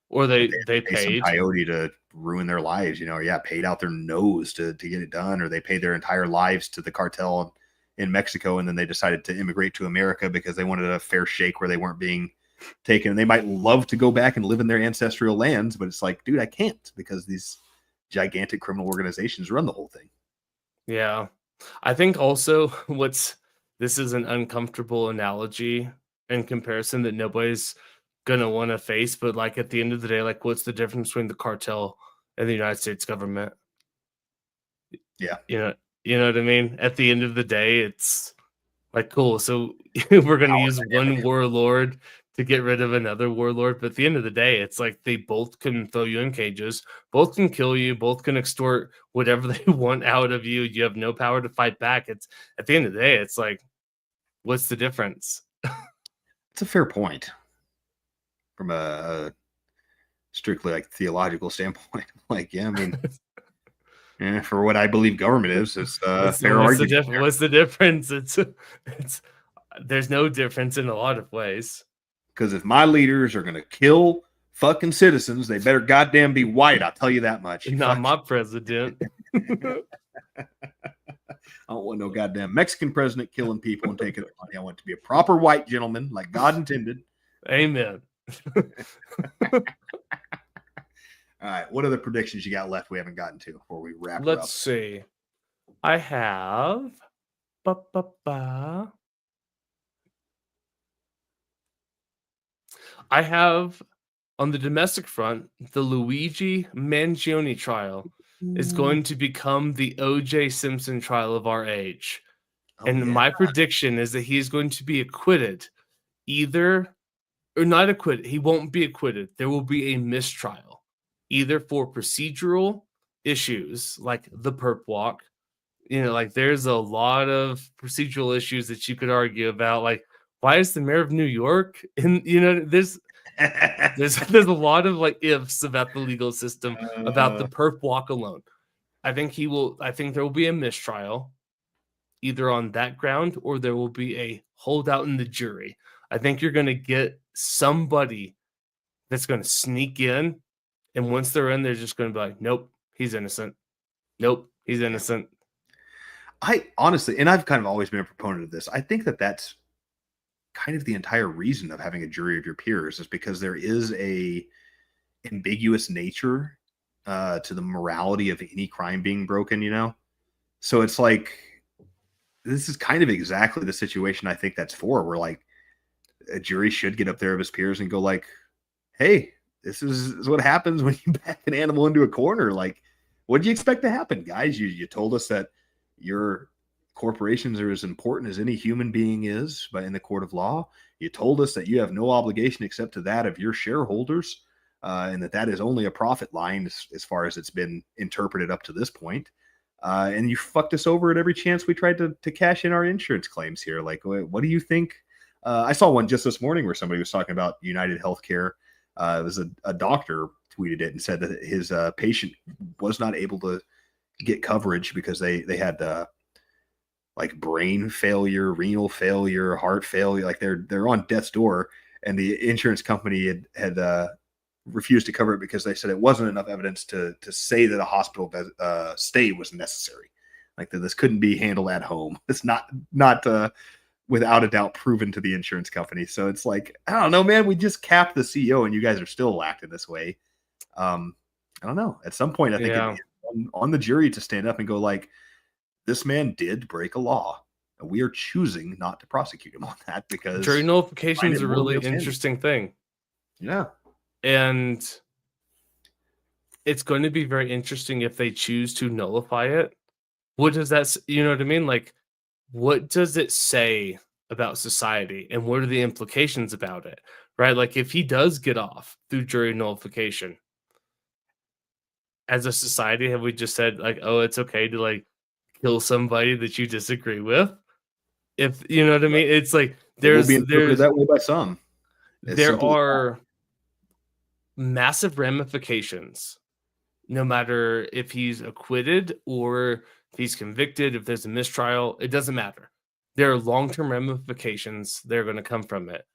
Or They they pay some paid. coyote to ruin their lives, yeah, paid out their nose to get it done, or they paid their entire lives to the cartel in Mexico, and then they decided to immigrate to America because they wanted a fair shake where they weren't being taken. And they might love to go back and live in their ancestral lands, but it's like, dude, I can't because these gigantic criminal organizations run the whole thing. Yeah. I think also this is an uncomfortable analogy in comparison that nobody's gonna want to face, but like at the end of the day, like what's the difference between the cartel and the United States government? Yeah. You know what I mean? At the end of the day, it's like cool. So we're gonna use one warlord to get rid of another warlord, but at the end of the day, it's like they both can throw you in cages, both can kill you, both can extort whatever they want out of you. You have no power to fight back. It's at the end of the day, it's like, what's the difference? It's a fair point from a strictly like theological standpoint. Like, yeah, I mean, for what I believe government is, it's fair argument. What's the difference? It's there's no difference in a lot of ways. Because if my leaders are going to kill fucking citizens, they better goddamn be white. I'll tell you that much. Not my president. I don't want no goddamn Mexican president killing people and taking their money. I want it to be a proper white gentleman like God intended. Amen. All right. What other predictions you got left we haven't gotten to before we wrap it up? Let's see. I have I have on the domestic front, the Luigi Mangione trial is going to become the O.J. Simpson trial of our age. My prediction is that he is going to be acquitted, either or not acquitted. He won't be acquitted. There will be a mistrial, either for procedural issues like the perp walk. Like there's a lot of procedural issues that you could argue about, like why is the mayor of New York? And there's a lot of like ifs about the legal system about the perp walk alone. I think there will be a mistrial either on that ground or there will be a holdout in the jury. I think you're going to get somebody that's going to sneak in, and once they're in, they're just going to be like, nope, he's innocent. Nope, he's innocent. I honestly, and I've kind of always been a proponent of this, I think that that's kind of the entire reason of having a jury of your peers is because there is a ambiguous nature to the morality of any crime being broken, So it's like, this is kind of exactly the situation I think that's for, where like a jury should get up there of his peers and go like, hey, this is what happens when you back an animal into a corner. Like, what do you expect to happen, guys? You told us that your corporations are as important as any human being is, but in the court of law, you told us that you have no obligation except to that of your shareholders, and that is only a profit line as far as it's been interpreted up to this point. And you fucked us over at every chance we tried to cash in our insurance claims here. Like, what do you think? I saw one just this morning where somebody was talking about United Healthcare. It was a doctor tweeted it and said that his patient was not able to get coverage because they had like brain failure, renal failure, heart failure. Like they're on death's door, and the insurance company had refused to cover it because they said it wasn't enough evidence to say that a hospital stay was necessary. Like that this couldn't be handled at home. It's not without a doubt proven to the insurance company. So it's like, I don't know, man, we just capped the CEO and you guys are still acting this way. I don't know. At some point, I think it's on the jury to stand up and go like, this man did break a law, and we are choosing not to prosecute him on that because jury nullification is a really interesting thing. Yeah. And it's going to be very interesting if they choose to nullify it. What does that, you know what I mean? Like, what does it say about society and what are the implications about it, right? Like if he does get off through jury nullification, as a society, have we just said like, oh, it's okay to like kill somebody that you disagree with? If you know what I mean, it's like It will be interpreted that way by some. As there simple as are massive ramifications, no matter if he's acquitted or if he's convicted, if there's a mistrial, it doesn't matter. There are long-term ramifications that are going to come from it.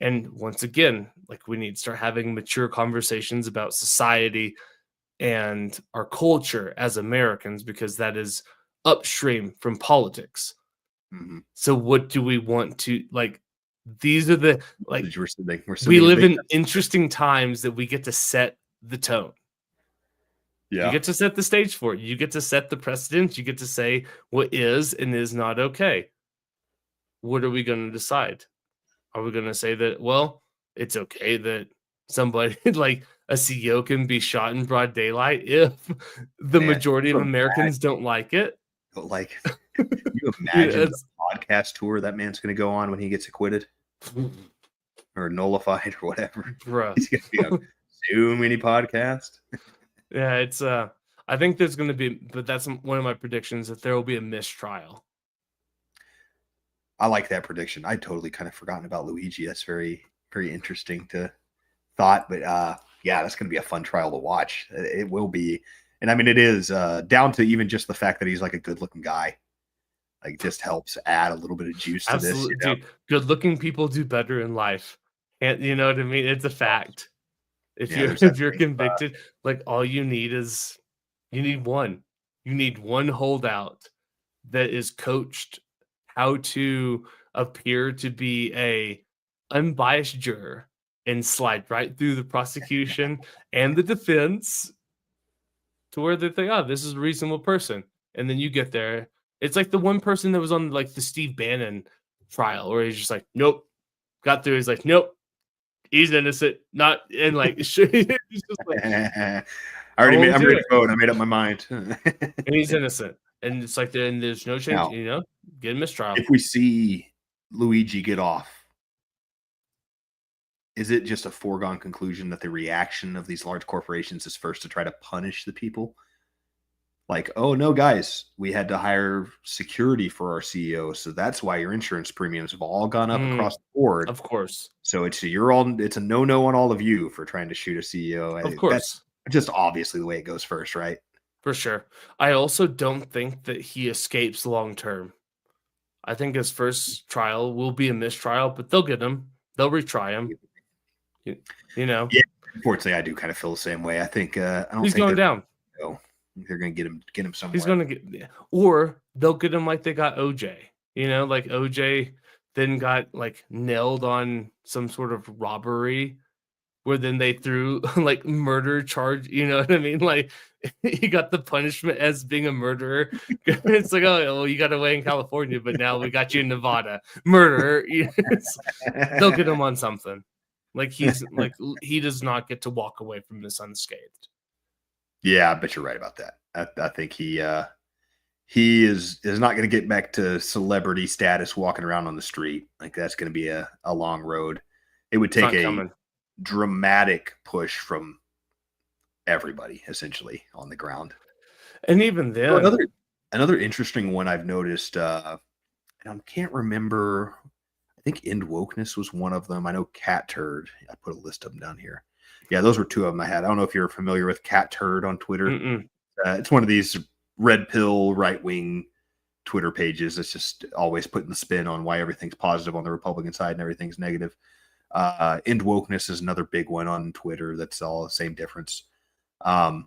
And once again, like we need to start having mature conversations about society and our culture as Americans, because that is upstream from politics. Mhm. So what do we want to like? These are the like We're sending we a live big in interesting times that we get to set the tone. You Yeah. get to set the stage for it. You get to set the precedent. You get to say what is and is not okay. What are we going to decide? Are we going to say that, well, it's okay that somebody like a CEO can be shot in broad daylight if the Man, majority of so Americans don't like it? But like, you Yeah, imagine the podcast tour that man's going to go on when he gets acquitted or nullified or whatever? bruh. He's going to be on so many podcasts. Yeah, it's I think there's going to be, but that's one of my predictions, that there will be a mistrial. I like that prediction. I totally kind of forgotten about Luigi. That's very, very interesting to thought. But yeah, that's going to be a fun trial to watch. It will be. And I mean, it is down to even just the fact that he's like a good looking guy. Like, just helps add a little bit of juice to this. Absolutely, dude. Good-looking people do better in life, and you know what I mean. It's a fact. If Yeah, you're there's that if you're thing of, convicted, like all you need is you need one holdout that is coached how to appear to be a unbiased juror and slide right through the prosecution and the defense to where they think, oh, this is a reasonable person, and then you get there. It's like the one person that was on like the Steve Bannon trial, where he's just like, nope, got through. He's like, nope, he's innocent. Not and like, he's just like, I already made. I'm ready to vote. I made up my mind. and he's innocent. And it's like, then there's no change. Now, You know, get a mistrial. if we see Luigi get off, is it just a foregone conclusion that the reaction of these large corporations is first to try to punish the people? Like, oh no, guys, we had to hire security for our CEO, so that's why your insurance premiums have all gone up across the board. Of course. So it's a no on all of you for trying to shoot a CEO. Of course. That's just obviously the way it goes first, right? For sure. I also don't think that he escapes long term. I think his first trial will be a mistrial, but they'll get him. They'll retry him. You know. Yeah. Unfortunately, I do kind of feel the same way. I think I don't he's think going down. They're going to get him somewhere. He's going to get, or they'll get him like they got OJ. You know, like OJ then got like nailed on some sort of robbery, where then they threw like murder charge. You know what I mean? Like he got the punishment as being a murderer. It's like, oh, well, you got away in California, but now we got you in Nevada, murderer. They'll get him on something. Like he's like he does not get to walk away from this unscathed. Yeah, I bet you're right about that. I think he is not going to get back to celebrity status walking around on the street. Like, that's going to be a long road. It would take a dramatic push from everybody essentially on the ground. And even then, another interesting one I've noticed, and I can't remember, I think End Wokeness was one of them. I know Cat Turd. I put a list of them down here. Yeah, those were two of them I had. I don't know if you're familiar with Cat Turd on Twitter. It's one of these red pill right-wing Twitter pages that's just always putting the spin on why everything's positive on the Republican side and everything's negative. End Wokeness is another big one on Twitter. That's all the same difference. Some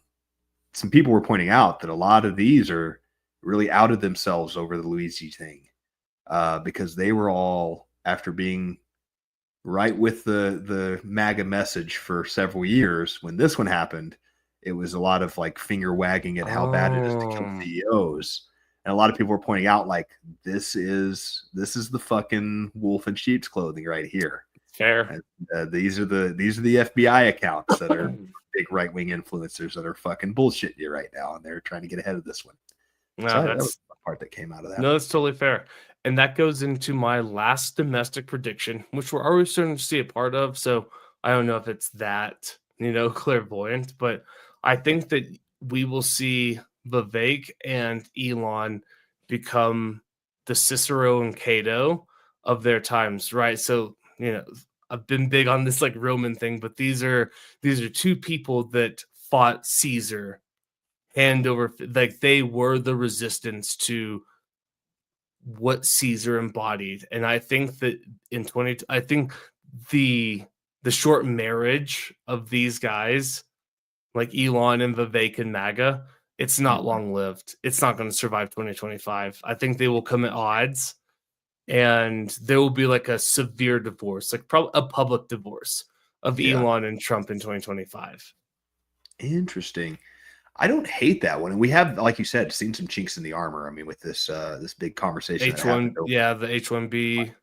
people were pointing out that a lot of these are really outed themselves over the Luigi thing because they were all, after being right with the MAGA message for several years, when this one happened, it was a lot of like finger wagging at how bad it is to kill CEOs. And a lot of people were pointing out, like, this is the fucking wolf in sheep's clothing right here. Fair. And, these are the FBI accounts that are big right wing influencers that are fucking bullshitting you right now, and they're trying to get ahead of this one. No, so that was the part that came out of that. No, that's totally fair. And that goes into my last domestic prediction, which we're already starting to see a part of. So I don't know if it's that, clairvoyant, but I think that we will see Vivek and Elon become the Cicero and Cato of their times, right? So, I've been big on this like Roman thing, but these are two people that fought Caesar hand over, like they were the resistance to what Caesar embodied. And I think that I think the short marriage of these guys, like Elon and Vivek and MAGA, it's not long lived. It's not going to survive 2025. I think they will come at odds, and there will be like a severe divorce, like probably a public divorce of Elon and Trump in 2025. Interesting. I don't hate that one. And we have, like you said, seen some chinks in the armor. I mean, with this this big conversation. H1, the H1B.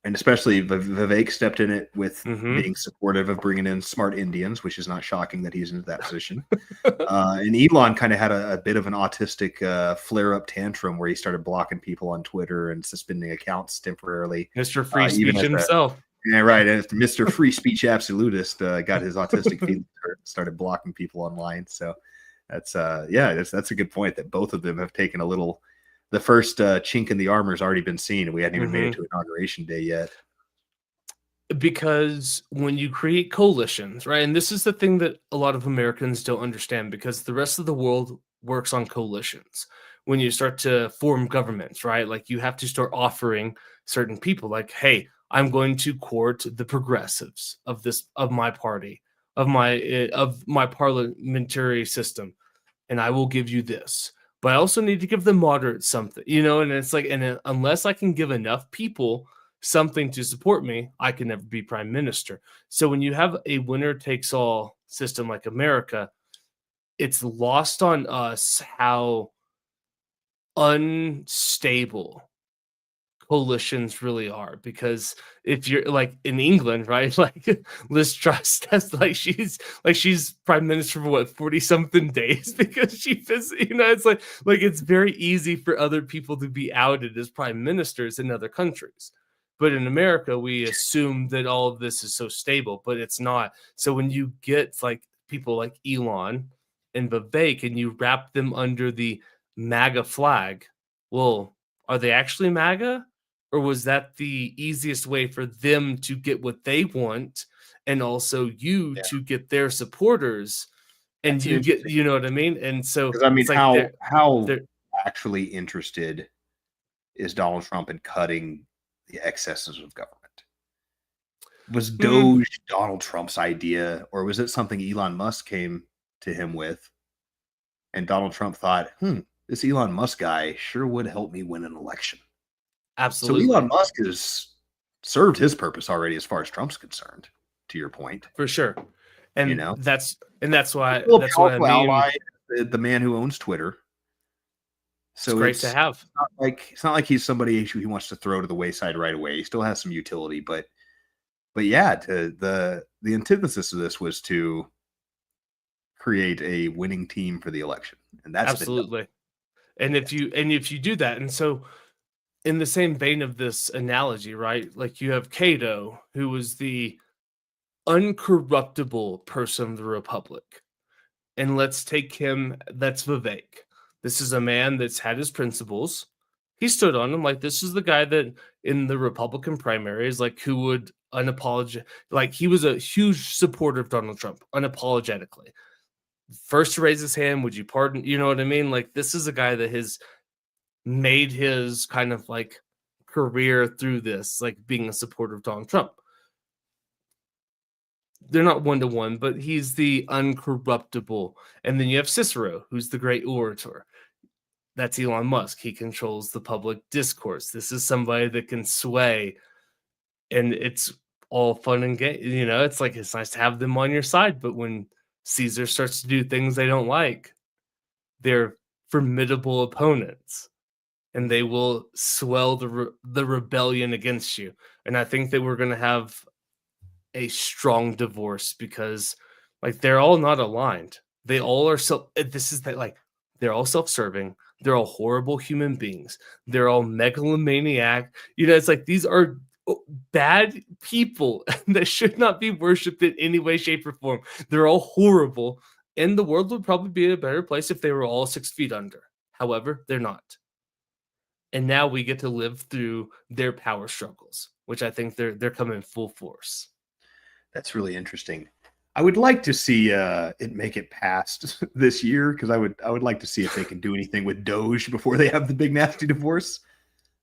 And especially Vivek stepped in it with being supportive of bringing in smart Indians, which is not shocking that he's in that position. And Elon kind of had a bit of an autistic flare-up tantrum where he started blocking people on Twitter and suspending accounts temporarily. Mr. Free Speech himself. Yeah, right. And Mr. Free Speech Absolutist got his autistic feelings hurt and started blocking people online. So that's that's a good point that both of them have taken a little. The first chink in the armor has already been seen, and we hadn't even made it to Inauguration Day yet. Because when you create coalitions, right, and this is the thing that a lot of Americans don't understand, because the rest of the world works on coalitions. When you start to form governments, right, like you have to start offering certain people, like, hey, I'm going to court the progressives of my party, of my parliamentary system, and I will give you this. But I also need to give the moderates something, and it's like, and unless I can give enough people something to support me, I can never be prime minister. So when you have a winner takes all system like America, it's lost on us how unstable coalitions really are. Because if you're like in England, right, like Liz Truss, that's like she's prime minister for what, 40 something days because it's like it's very easy for other people to be outed as prime ministers in other countries. But in America, we assume that all of this is so stable, but it's not. So when you get like people like Elon and Vivek and you wrap them under the MAGA flag, well, are they actually MAGA? Or was that the easiest way for them to get what they want, and also you to get their supporters, and you get, you know what I mean? And so, I mean, like how actually interested is Donald Trump in cutting the excesses of government? Was Doge Donald Trump's idea, or was it something Elon Musk came to him with, and Donald Trump thought, this Elon Musk guy sure would help me win an election? Absolutely. So Elon Musk has served his purpose already as far as Trump's concerned, to your point. For sure. And that's why I mean. Ally, the man who owns Twitter. So it's great to have. It's not like he's somebody who he wants to throw to the wayside right away. He still has some utility, but yeah, the antithesis of this was to create a winning team for the election. And that's absolutely. And if you do that, and so in the same vein of this analogy, right? Like you have Cato, who was the uncorruptible person of the Republic. And let's take him, that's Vivek. This is a man that's had his principles. He stood on them. Like, this is the guy that in the Republican primaries, like, who would like, he was a huge supporter of Donald Trump, unapologetically. First to raise his hand, would you pardon? You know what I mean? Like, this is a guy that has made his kind of like career through this, like being a supporter of Donald Trump. They're not one-to-one, but he's the uncorruptible. And then you have Cicero, who's the great orator. That's Elon Musk. He controls the public discourse. This is somebody that can sway, and it's all fun and game. It's like, it's nice to have them on your side, but when Caesar starts to do things they don't like, they're formidable opponents, and they will swell the rebellion against you. And I think that we're going to have a strong divorce because, like, they're all not aligned. They all are they're all self-serving. They're all horrible human beings. They're all megalomaniac. It's like these are bad people that should not be worshipped in any way, shape, or form. They're all horrible. And the world would probably be a better place if they were all 6 feet under. However, they're not. And now we get to live through their power struggles, which I think they're coming full force. That's really interesting. I would like to see it make it past this year, because I would like to see if they can do anything with Doge before they have the big nasty divorce.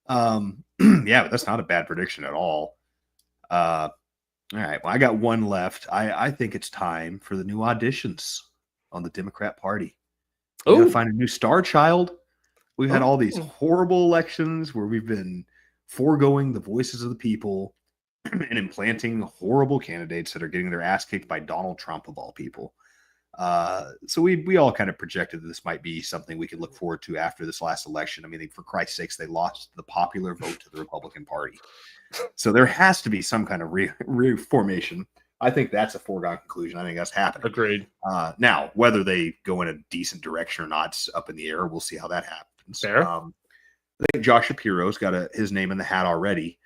Yeah, but that's not a bad prediction at all. All right, well, I got one left. I think it's time for the new auditions on the Democrat Party. We gotta find a new star child. We've had all these horrible elections where we've been foregoing the voices of the people and implanting horrible candidates that are getting their ass kicked by Donald Trump, of all people. So we all kind of projected that this might be something we could look forward to after this last election. I mean, for Christ's sakes, they lost the popular vote to the Republican Party. So there has to be some kind of reformation. I think that's a foregone conclusion. I think that's happening. Agreed. Now, whether they go in a decent direction or not, it's up in the air. We'll see how that happens. Fair. I think Josh Shapiro's got his name in the hat already,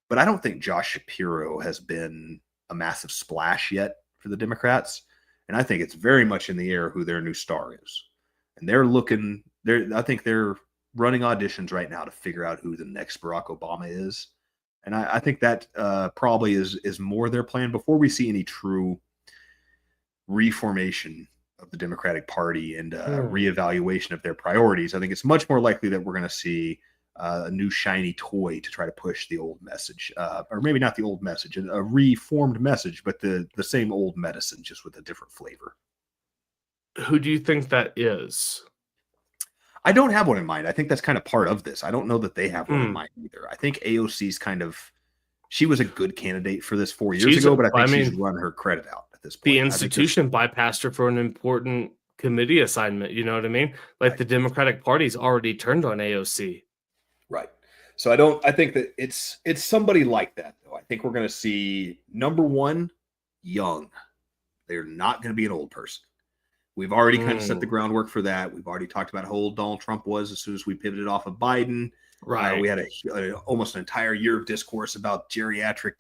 but I don't think Josh Shapiro has been a massive splash yet for the Democrats. And I think it's very much in the air who their new star is. And I think they're running auditions right now to figure out who the next Barack Obama is. And I think that probably is more their plan before we see any true reformation of the Democratic Party and reevaluation of their priorities. I think it's much more likely that we're going to see a new shiny toy to try to push the old message, or maybe not the old message, a reformed message, but the same old medicine, just with a different flavor. Who do you think that is? I don't have one in mind. I think that's kind of part of this. I don't know that they have one in mind either. I think AOC's she was a good candidate for this 4 years ago, but I think she's run her credit out at this point. The institution bypassed her for an important committee assignment. You know what I mean? Like the Democratic Party's already turned on AOC. Right. So I think that it's somebody like that, though. I think we're going to see, number one, young. They're not going to be an old person. We've already kind of set the groundwork for that. We've already talked about how old Donald Trump was as soon as we pivoted off of Biden. Right. We had almost an entire year of discourse about geriatric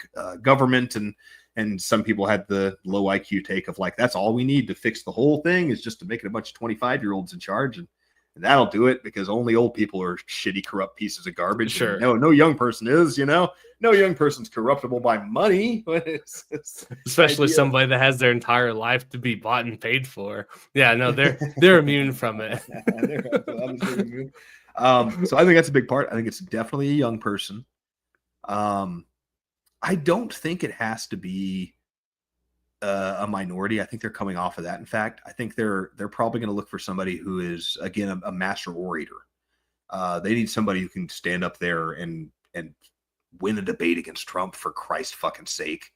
government, and some people had the low IQ take of like, that's all we need to fix the whole thing is just to make it a bunch of 25-year-olds in charge, and that'll do it because only old people are shitty, corrupt pieces of garbage. Sure. No young person is, no young person's corruptible by money. Especially somebody that has their entire life to be bought and paid for. Yeah, no, they're immune from it. So I think that's a big part. I think it's definitely a young person. I don't think it has to be a minority. I think they're coming off of that. In fact, I think they're probably going to look for somebody who is, again, a master orator. They need somebody who can stand up there and win a debate against Trump, for Christ's fucking sake.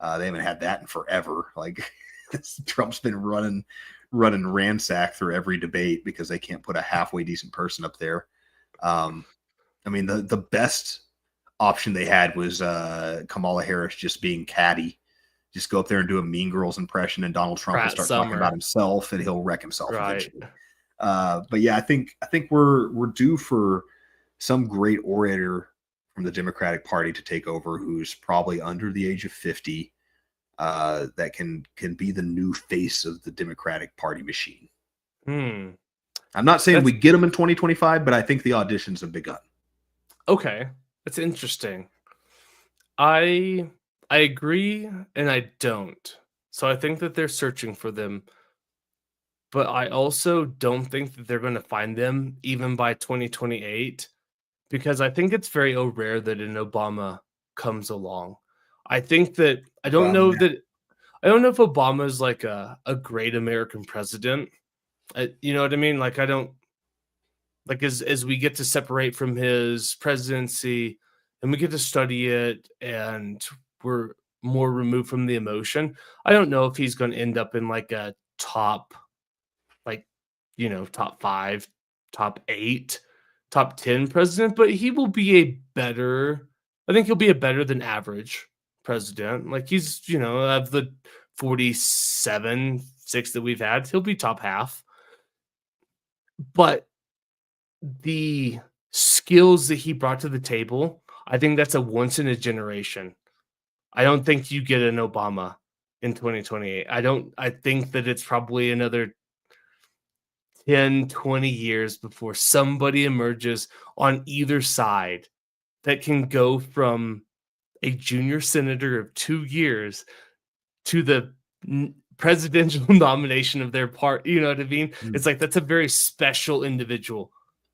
They haven't had that in forever. Like Trump's been running ransack through every debate because they can't put a halfway decent person up there. I mean, the best option they had was Kamala Harris just being catty. Just go up there and do a Mean Girls impression, and Donald Trump will start talking about himself, and he'll wreck himself eventually. But yeah, I think we're due for some great orator from the Democratic Party to take over, who's probably under the age of 50, that can be the new face of the Democratic Party machine. I'm not saying we get them in 2025, but I think the auditions have begun. Okay, that's interesting. I agree and I don't. So I think that they're searching for them, but I also don't think that they're going to find them even by 2028, because I think it's very rare that an Obama comes along. I think that I don't know if Obama is like a great American president. You know what I mean? Like I don't like as we get to separate from his presidency and we get to study it and we're more removed from the emotion, I don't know if he's going to end up in like a top 5, top 8, top 10 president, but he will be I think he'll be a better than average president. Like he's, of the 47, 6 that we've had, he'll be top half. But the skills that he brought to the table, I think that's a once in a generation. I don't think you get an Obama in 2028. I think that it's probably another 10, 20 years before somebody emerges on either side that can go from a junior senator of 2 years to the presidential nomination of their part. You know what I mean? Mm. It's like that's a very special individual,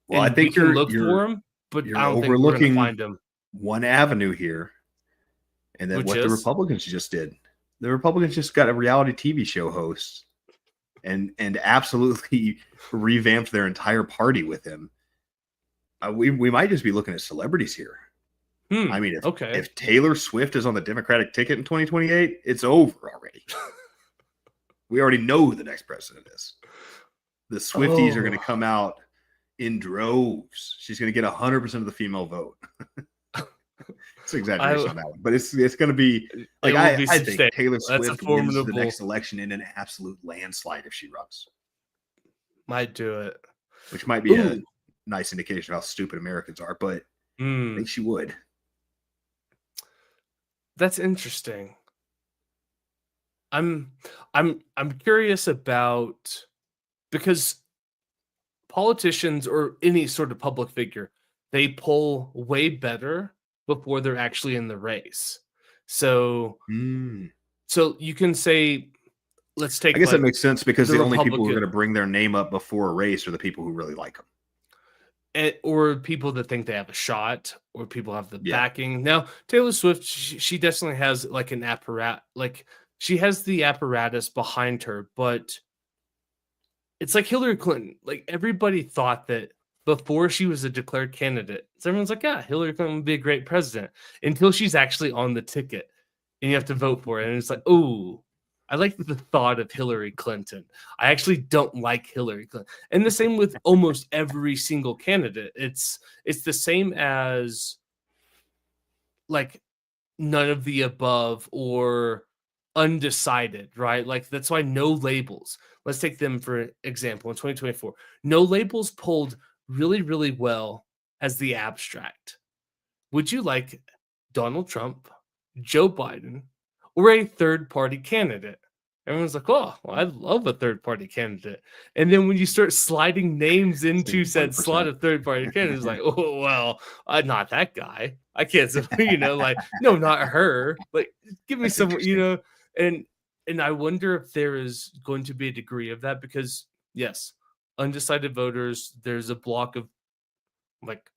Well, I and we think can you're look you're for him, but you're I don't think we're going to overlooking find him. one avenue here, and that Which what the is Republicans just did. The Republicans just got a reality TV show host and absolutely revamped their entire party with him. We might just be looking at celebrities here. I mean, okay. if Taylor Swift is on the Democratic ticket in 2028, it's over already. We already know who the next president is. The Swifties are going to come out in droves. She's going to get 100% of the female vote. It's an exaggeration on that one, but it's going to be like I think Taylor Swift wins the next election in an absolute landslide if she runs. Might do it, which might be a nice indication of how stupid Americans are, but I think she would. That's interesting. I'm curious about, because politicians or any sort of public figure, they poll way better before they're actually in the race. So you can say, let's take. I guess that makes sense because the only people who are going to bring their name up before a race are the people who really like them. Or people that think they have a shot, or people have the backing. Now, Taylor Swift, she definitely has like an apparatus, like she has the apparatus behind her, but it's like Hillary Clinton. Like everybody thought that before she was a declared candidate. So everyone's like, yeah, Hillary Clinton would be a great president, until she's actually on the ticket and you have to vote for it. And it's like, oh, I like the thought of Hillary Clinton. I actually don't like Hillary Clinton. And the same with almost every single candidate. It's the same as like none of the above or undecided, right? Like that's why No Labels. Let's take them for example. In 2024, No Labels polled really, really well as the abstract. Would you like Donald Trump, Joe Biden, or a third-party candidate? Everyone's like, oh, well, I love a third-party candidate. And then when you start sliding names into said slot of third-party candidates, it's like, oh, well, not that guy. I can't, like, no, not her. Like, give me some, and I wonder if there is going to be a degree of that because, yes, undecided voters, there's a block of, like,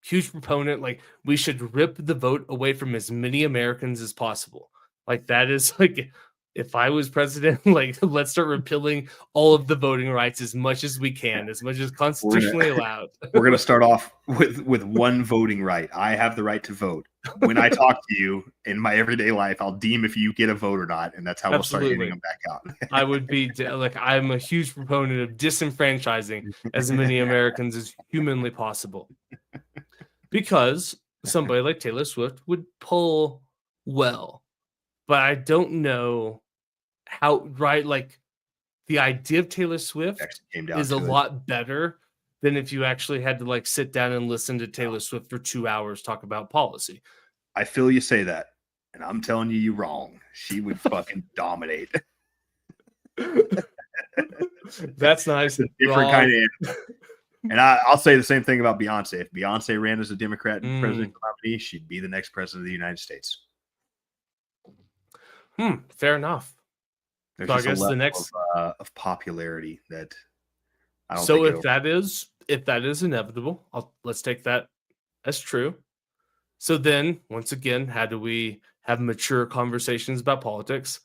huge proponent, like, we should rip the vote away from as many Americans as possible. Like, that is, like, if I was president, like, let's start repealing all of the voting rights as much as we can, as much as constitutionally allowed. We're going to start off with one voting right. I have the right to vote. When I talk to you in my everyday life, I'll deem if you get a vote or not, and that's how we'll start getting them back out. I would be, like, I'm a huge proponent of disenfranchising as many Americans as humanly possible. Because somebody like Taylor Swift would poll well. But I don't know how, right? Like the idea of Taylor Swift is a lot better than if you actually had to like sit down and listen to Taylor Swift for 2 hours talk about policy. I feel you say that, and I'm telling you, you're wrong. She would fucking dominate. That's nice. It's a different kind of. And I'll say the same thing about Beyonce. If Beyonce ran as a Democrat and presidential nominee, she'd be the next president of the United States. Fair enough. There's so I guess the next of popularity that I don't. So if that is inevitable, let's take that as true. So then, once again, how do we have mature conversations about politics?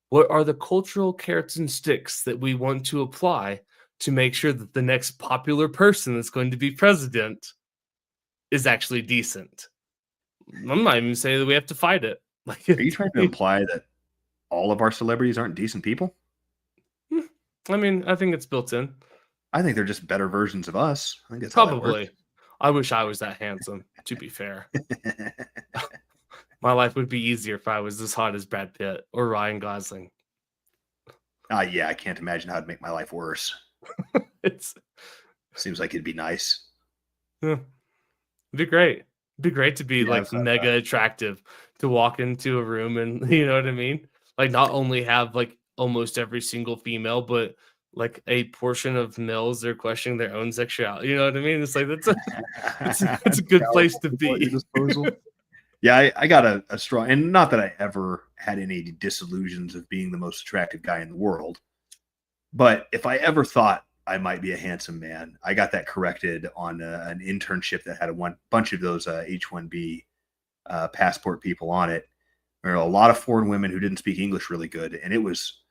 What are the cultural carrots and sticks that we want to apply to make sure that the next popular person that's going to be president is actually decent? I'm not even saying that we have to fight it. Like, are you trying to imply that all of our celebrities aren't decent people? I mean, I think it's built in. I think they're just better versions of us. I think that's probably. I wish I was that handsome, to be fair. My life would be easier if I was as hot as Brad Pitt or Ryan Gosling. Yeah, I can't imagine how it'd make my life worse. It seems like it'd be nice. Yeah, it'd be great. It'd be great to be Yeah, like mega attractive to walk into a room and you know what I mean? Like not only have like almost every single female, but like a portion of males they're questioning their own sexuality. You know what I mean? It's like that's a good place to Powerful at your be. disposal. Yeah, I got a strong, and not that I ever had any disillusions of being the most attractive guy in the world, but if I ever thought I might be a handsome man, I got that corrected on an internship that had a bunch of those H-1B passport people on it. There were a lot of foreign women who didn't speak English really good, and it was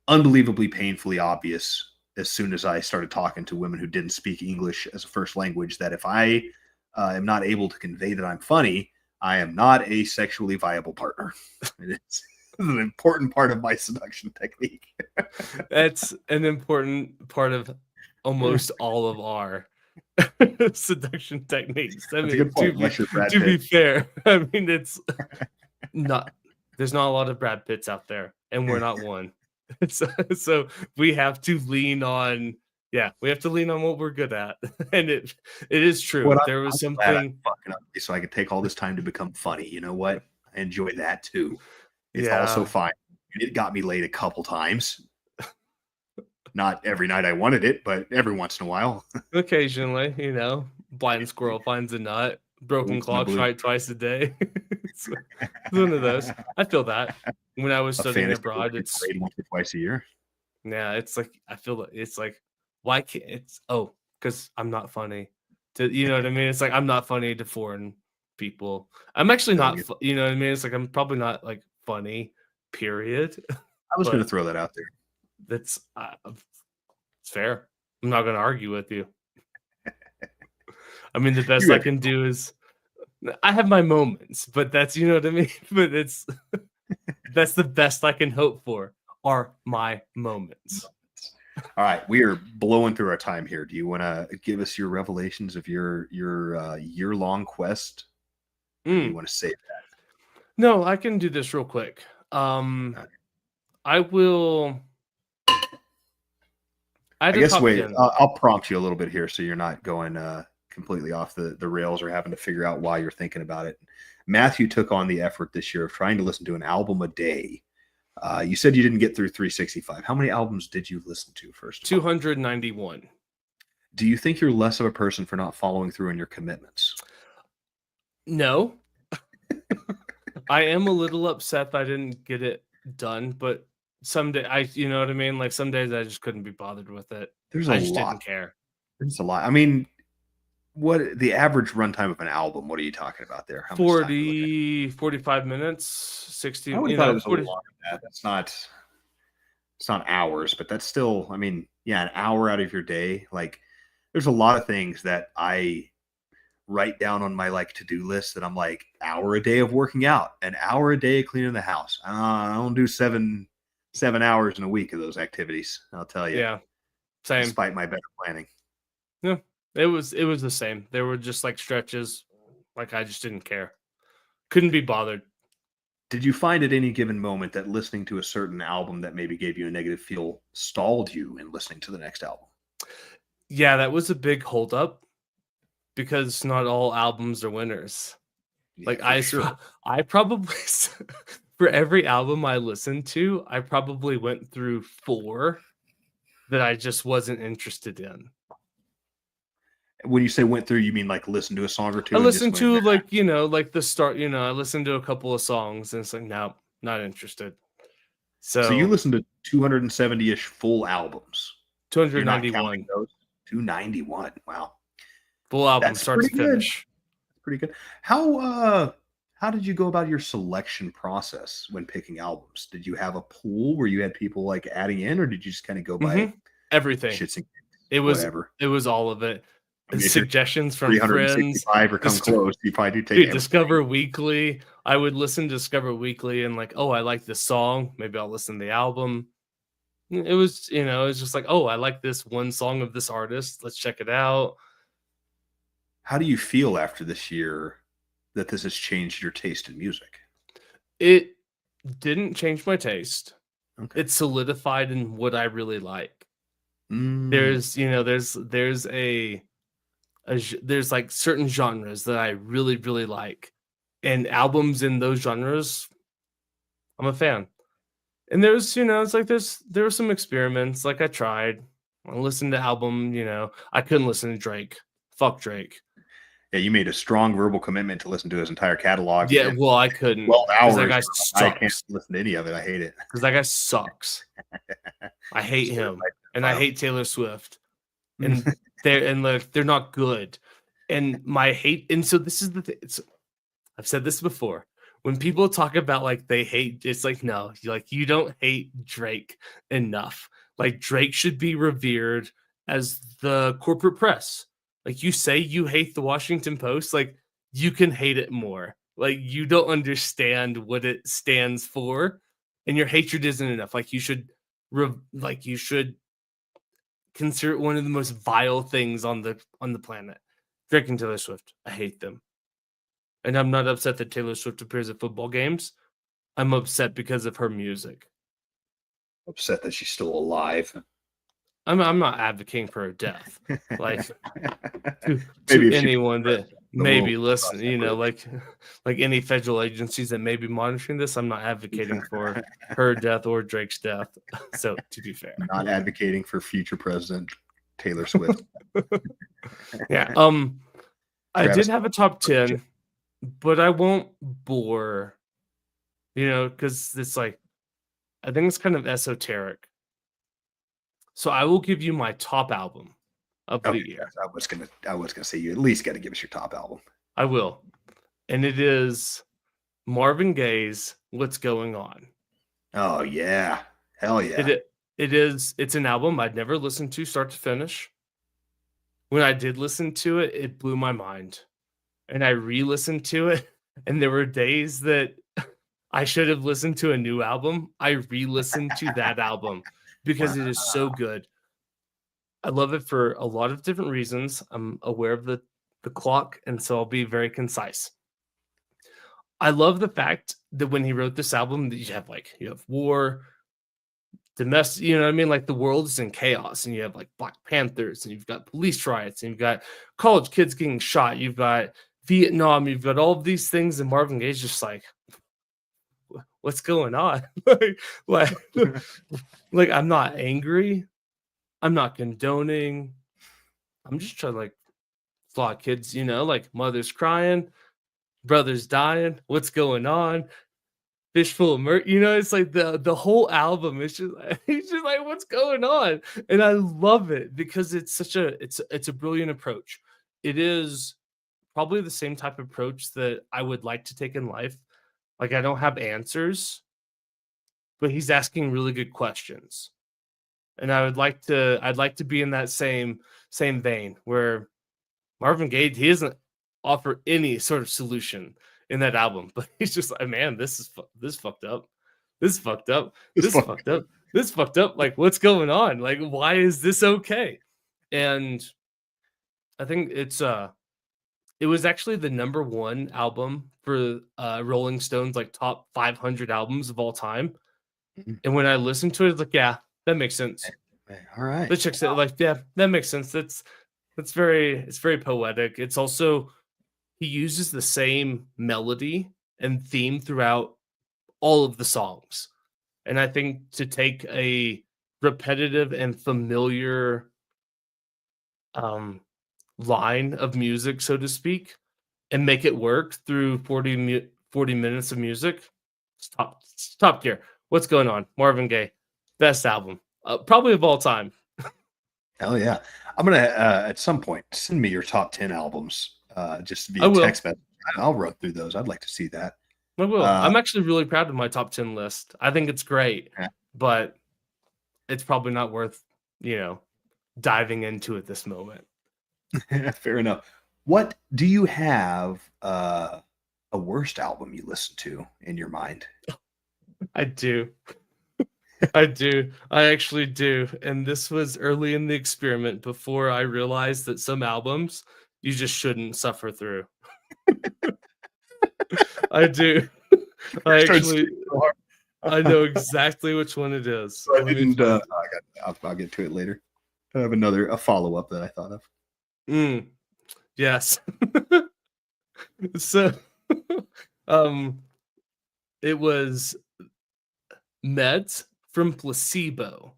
unbelievably painfully obvious as soon as I started talking to women who didn't speak English as a first language that if I am not able to convey that I'm funny, I am not a sexually viable partner. It's an important part of my seduction technique. That's an important part of almost all of our seduction techniques. I That's a mean, good point. Unless you're Brad to be Pitt. fair, I mean it's not there's not a lot of Brad Pitts out there, and we're not one. So we have to lean on we have to lean on what we're good at. And it is true. What There was I'm glad I'm something fucking ugly so I could take all this time to become funny. You know what? I enjoy that too. It's also yeah. fine. It got me laid a couple times. Not every night I wanted it, but every once in a while. Occasionally, blind squirrel finds a nut, broken Oops, I clock believe- right twice a day. It's one of those. I feel that when I was A studying fantasy abroad, work it's played once or twice a year. it's like I feel that it's like why can't it's because I'm not funny to you know what I mean? It's like I'm not funny to foreign people. I'm actually Doesn't not get- you know what I mean? It's like I'm probably not like funny, period. I was But going to throw that out there. that's it's fair. I'm not gonna argue with you. I mean the best You I had- can do is I have my moments, but that's you know what I mean? But it's that's the best I can hope for are my moments. All right, we are blowing through our time here. Do you want to give us your revelations of your year-long quest? Or do you want to save that? No, I can do this real quick. I will. I guess wait, I'll prompt you a little bit here so you're not going completely off the rails or having to figure out why you're thinking about it. Matthew took on the effort this year of trying to listen to an album a day. You said you didn't get through 365. How many albums did you listen to first? 291. Do you think you're less of a person for not following through on your commitments? No. I am a little upset that I didn't get it done, but someday you know what I mean? Like some days I just couldn't be bothered with it. There's I a just lot. didn't care. There's a lot. I mean, what the average runtime of an album? What are you talking about there? How much time are we looking 45 minutes, 60. at? I would You have thought know, it was a 40, little longer than that. It's not hours, but that's still, I mean, yeah, an hour out of your day. Like, there's a lot of things that I write down on my like to-do list that I'm like, hour a day of working out, an hour a day of cleaning the house. I don't do seven hours in a week of those activities. I'll tell you. Yeah, same. Despite my better planning. Yeah, it was the same. There were just like stretches, like I just didn't care, couldn't be bothered. Did you find at any given moment that listening to a certain album that maybe gave you a negative feel stalled you in listening to the next album? Yeah, that was a big holdup because not all albums are winners. Like Yeah, I probably for every album I listened to, I probably went through 4 that I just wasn't interested in. When you say went through, you mean like listen to a song or two? I and just listened went, to like the start, I listened to a couple of songs and it's like, no, not interested. So you listened to 270-ish full albums. You're not 291 counting those? 291. Wow. full album That's start to pretty good. finish. Pretty good. How did you go about your selection process when picking albums? Did you have a pool where you had people like adding in, or did you just kind of go by Everything? shits and It was whatever? It was all of it. I mean, if Suggestions from friends. 365 or come Just- close, you probably do take Dude, everything. Discover Weekly. I would listen to Discover Weekly and like, oh, I like this song. Maybe I'll listen to the album. It was, it's just like, oh, I like this one song of this artist. Let's check it out. How do you feel after this year that this has changed your taste in music? It didn't change my taste. Okay. It solidified in what I really like. Mm, There's a there's like certain genres that I really, really like, and albums in those genres, I'm a fan. And there's, it's like there were some experiments. Like I tried, I listened to album, I couldn't listen to Drake. Fuck Drake. Yeah, you made a strong verbal commitment to listen to his entire catalog. Yeah, well, I couldn't. 12 hours. That guy I sucks. can't listen to any of it. I hate it. Because that guy sucks. I hate him, and I hate Taylor Swift, and they're not good. And my hate, and so this is the thing. I've said this before. When people talk about like they hate, it's like no, you don't hate Drake enough. Like Drake should be revered as the corporate press. Like you say you hate the Washington Post, like you can hate it more. Like you don't understand what it stands for, and your hatred isn't enough. Like you should consider it one of the most vile things on the planet. Drake and Taylor Swift, I hate them, and I'm not upset that Taylor Swift appears at football games. I'm upset because of her music. Upset that she's still alive. I'm not advocating for her death, like to anyone that may be listening. Like any federal agencies that may be monitoring this, I'm not advocating for her death or Drake's death. So to be fair, not advocating for future president Taylor Swift. Yeah. I did have a top 10, but I won't bore. Because it's like I think it's kind of esoteric. So I will give you my top album of the year. I was gonna say you at least got to give us your top album. I will, and it is Marvin Gaye's "What's Going On." Oh yeah, hell yeah! It's an album I'd never listened to start to finish. When I did listen to it, it blew my mind, and I re-listened to it. And there were days that I should have listened to a new album. I re-listened to that album. Because it is so good. I love it for a lot of different reasons. I'm aware of the clock, and so I'll be very concise. I love the fact that when he wrote this album, that you have war, domestic, you know what I mean? Like the world is in chaos, and you have like Black Panthers, and you've got police riots, and you've got college kids getting shot, you've got Vietnam, you've got all of these things, and Marvin Gaye's just like, what's going on? like I'm not angry. I'm not condoning. I'm just trying to like flaw kids, like mother's crying, brother's dying. What's going on? Fish full of murder. It's like the whole album is just he's just like, what's going on? And I love it because it's such it's a brilliant approach. It is probably the same type of approach that I would like to take in life. Like I don't have answers, but he's asking really good questions. And I'd like to be in that same vein where Marvin Gaye, he doesn't offer any sort of solution in that album, but he's just like, man, this fucked up. This fucked up. This fucked up. This fucked up. Like, what's going on? Like, why is this okay? And I think it was actually the number one album for Rolling Stone's like top 500 albums of all time. Mm-hmm. And when I listened to it, it's like, yeah, that makes sense. All right. The chick said, like, yeah, that makes sense. It's very poetic. It's also, he uses the same melody and theme throughout all of the songs. And I think to take a repetitive and familiar line of music, so to speak, and make it work through 40 minutes of music, it's top tier. What's going on? Marvin Gaye, best album, probably of all time. Hell yeah. I'm going to, at some point, send me your top 10 albums just via text message. I'll run through those. I'd like to see that. I will. I'm actually really proud of my top 10 list. I think it's great, but it's probably not worth, diving into at this moment. Fair enough. What do you have a worst album you listen to in your mind? I do. I actually do. And this was early in the experiment before I realized that some albums you just shouldn't suffer through. I do. I know exactly which one it is. So I'll get to it later. I have a follow-up that I thought of. Yes. So, um, it was Meds from Placebo,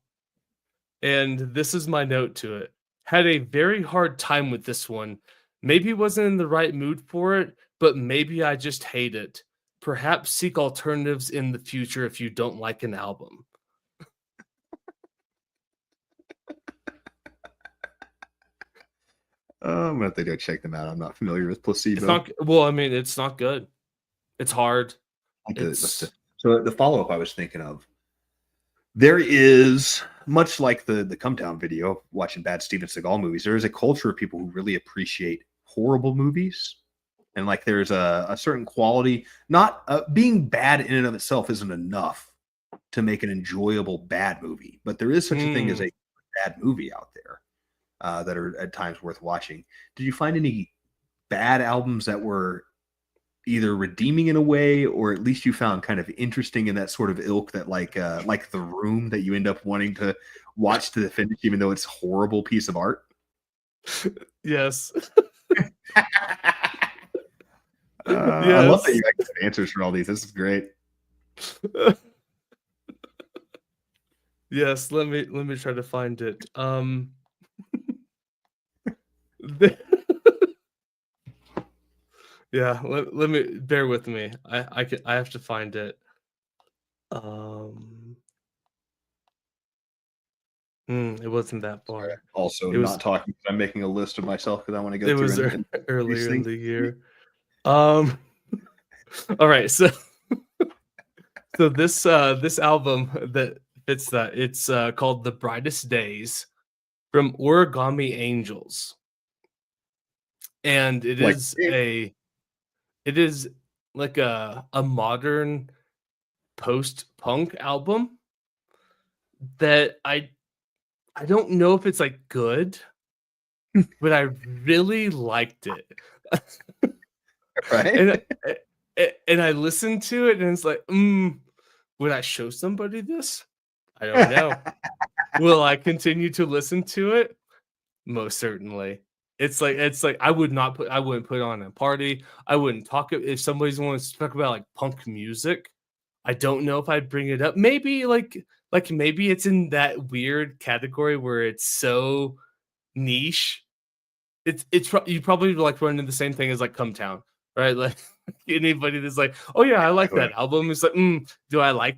and this is my note to it. Had a very hard time with this one. Maybe wasn't in the right mood for it, but maybe I just hate it. Perhaps seek alternatives in the future if you don't like an album. I'm gonna have to go check them out. I'm not familiar with It's Placebo. not well, I mean, it's not good. It's hard. It's So the follow up I was thinking of, there is much like the Come Down video, watching bad Steven Seagal movies. There is a culture of people who really appreciate horrible movies, and like there's a certain quality. Not being bad in and of itself isn't enough to make an enjoyable bad movie, but there is such a thing as a bad movie out there that are at times worth watching. Did you find any bad albums that were either redeeming in a way, or at least you found kind of interesting in that sort of ilk, that like The Room, that you end up wanting to watch to the finish, even though it's a horrible piece of art? yes. I love that you got good answers for all these. This is great. Yes, let me try to find it. Yeah, let me bear with me. I have to find it. It wasn't that far. Also, It was- not talking. I'm making a list of myself because I want to go It through was earlier in things. the year. All right, so this album that fits that, it's called The Brightest Days from Origami Angels. And it Like- is like a modern post-punk album that I don't know if it's like good, but I really liked it. right? And I listened to it and it's like, would I show somebody this? I don't know. Will I continue to listen to it? Most certainly. It's like I wouldn't put it on a party. I wouldn't talk if somebody's wants to talk about like punk music. I don't know if I'd bring it up. Maybe like maybe it's in that weird category where it's so niche. You probably like run into the same thing as like Come Town, right? Like anybody that's like, oh yeah, I like that album. It's like, do I like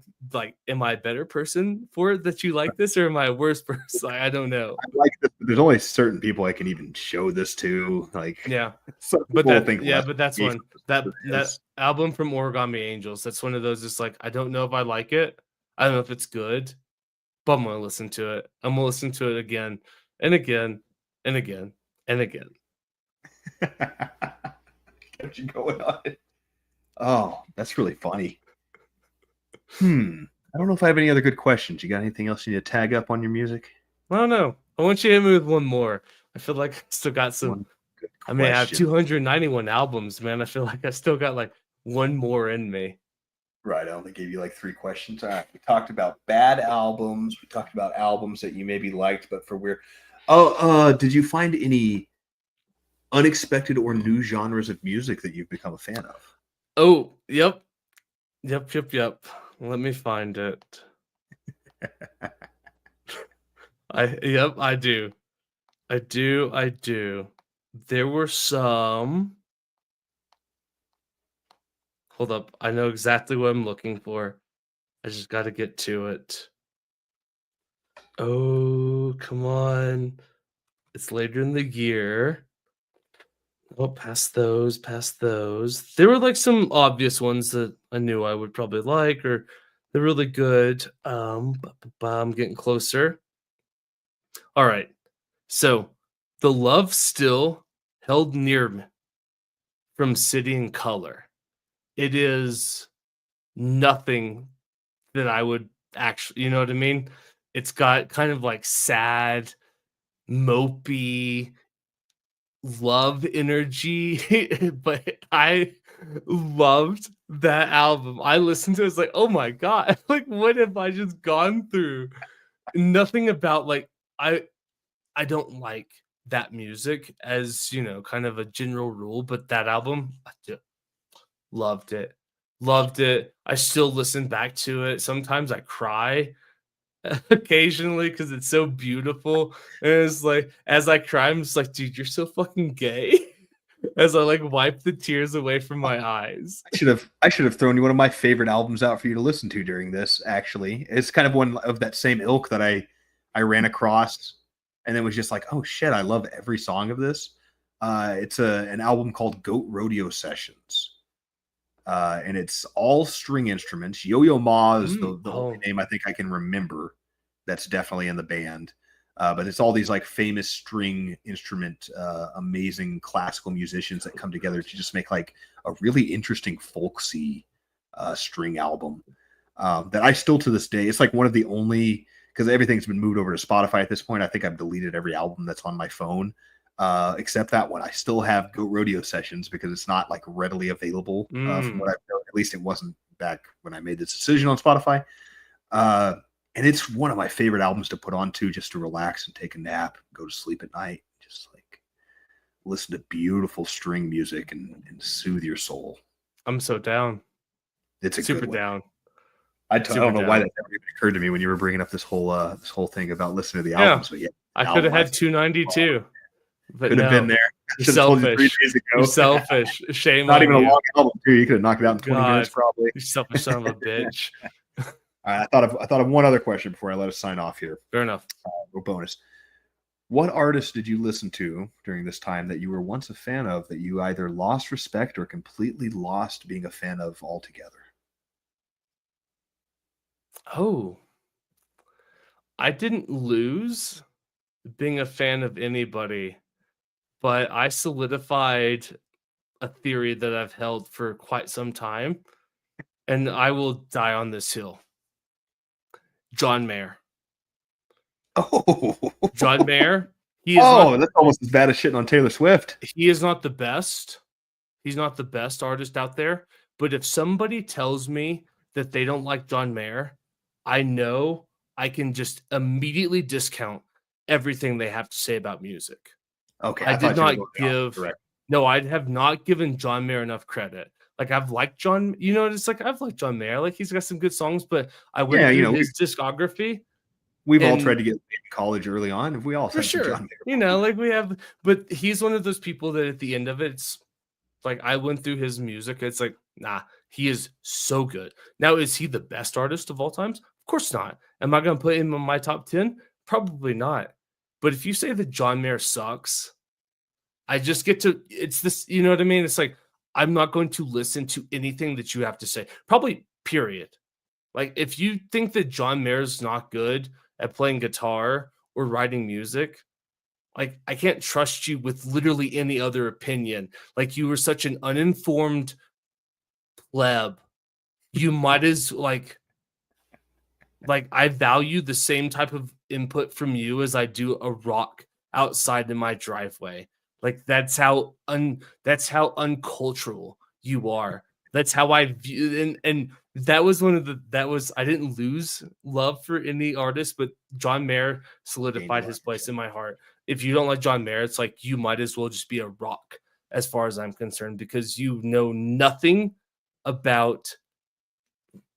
am I a better person for it that you like this, or am I a worse person? I don't know. I like this, but there's only certain people I can even show this to. Like, Yeah, some but people think that's less one that album from Origami Angels. That's one of those. It's like I don't know if I like it. I don't know if it's good, but I'm gonna listen to it. I'm gonna listen to it again and again and again and again. Kept you going on it. Oh, that's really funny. I don't know if I have any other good questions. You got anything else you need to tag up on your music? I don't know. I want you to hit me with one more. I feel like I still got some. I mean, I have 291 albums, man. I feel like I still got like one more in me. Right. I only gave you like 3 questions. All right. We talked about bad albums. We talked about albums that you maybe liked, but for weird. Did you find any unexpected or new genres of music that you've become a fan of? Oh, yep. Let me find it. I do. There were some. Hold up. I know exactly what I'm looking for. I just got to get to it. Oh, come on. It's later in the year. Oh, past those. There were like some obvious ones that I knew I would probably like, or they're really good. I'm getting closer. All right. So, The Love Still Held Near Me from City and Color. It is nothing that I would actually, you know what I mean? It's got kind of like sad, mopey love energy, but I loved that album. I listened to it, it's like, oh my god, like what have I just gone through? Nothing about like I don't like that music as, kind of a general rule, but that album, loved it. Loved it. I still listen back to it. Sometimes I cry occasionally because it's so beautiful. And it's like, as I cry, I'm just like, dude, you're so fucking gay. As I like wipe the tears away from my eyes. I should have thrown you one of my favorite albums out for you to listen to during this. Actually, it's kind of one of that same ilk that I ran across, and it was just like, oh shit, I love every song of this. It's an album called Goat Rodeo Sessions, and it's all string instruments. Yo-Yo Ma is the only name I think I can remember that's definitely in the band. But it's all these like famous string instrument, amazing classical musicians that come together to just make like a really interesting folksy string album that I still to this day, it's like one of the only, because everything's been moved over to Spotify at this point. I think I've deleted every album that's on my phone except that one. I still have Goat Rodeo Sessions because it's not like readily available from what I've known. At least it wasn't back when I made this decision on Spotify. And it's one of my favorite albums to put on too, just to relax and take a nap, go to sleep at night, just like listen to beautiful string music and soothe your soul. I'm so down. It's a super good one. down. I don't know why that never even occurred to me when you were bringing up this whole thing about listening to the albums. But yeah, I could have had 292, but could have been there. You're selfish. You're selfish. Shame Not on even you. a long album too. You could have knocked it out in 20 minutes probably. You selfish son of a bitch. I thought of one other question before I let us sign off here. Fair enough. Bonus. What artist did you listen to during this time that you were once a fan of that you either lost respect or completely lost being a fan of altogether? Oh, I didn't lose being a fan of anybody, but I solidified a theory that I've held for quite some time, and I will die on this hill. John Mayer. Oh, John Mayer. He is that's almost as bad as shitting on Taylor Swift. He is not the best. He's not the best artist out there. But if somebody tells me that they don't like John Mayer, I know I can just immediately discount everything they have to say about music. Okay, I did not give. No, I have not given John Mayer enough credit. Like I've liked John. It's like I've liked John Mayer. Like he's got some good songs, but I went through his discography. We've all tried to get in college early on. If we all for sure, like we have, but he's one of those people that at the end of it, it's like I went through his music. It's like, nah, he is so good. Now, is he the best artist of all times? Of course not. Am I going to put him in my top 10? Probably not. But if you say that John Mayer sucks, I just get to, it's this, you know what I mean? It's like, I'm not going to listen to anything that you have to say. Probably, period. Like, if you think that John Mayer's not good at playing guitar or writing music, like, I can't trust you with literally any other opinion. Like, you were such an uninformed pleb. You might as, like I value the same type of input from you as I do a rock outside in my driveway. Like that's how uncultural you are. That's how I view, and that was I didn't lose love for any artist, but John Mayer solidified his place in my heart. If you don't like John Mayer, it's like you might as well just be a rock as far as I'm concerned, because you know nothing about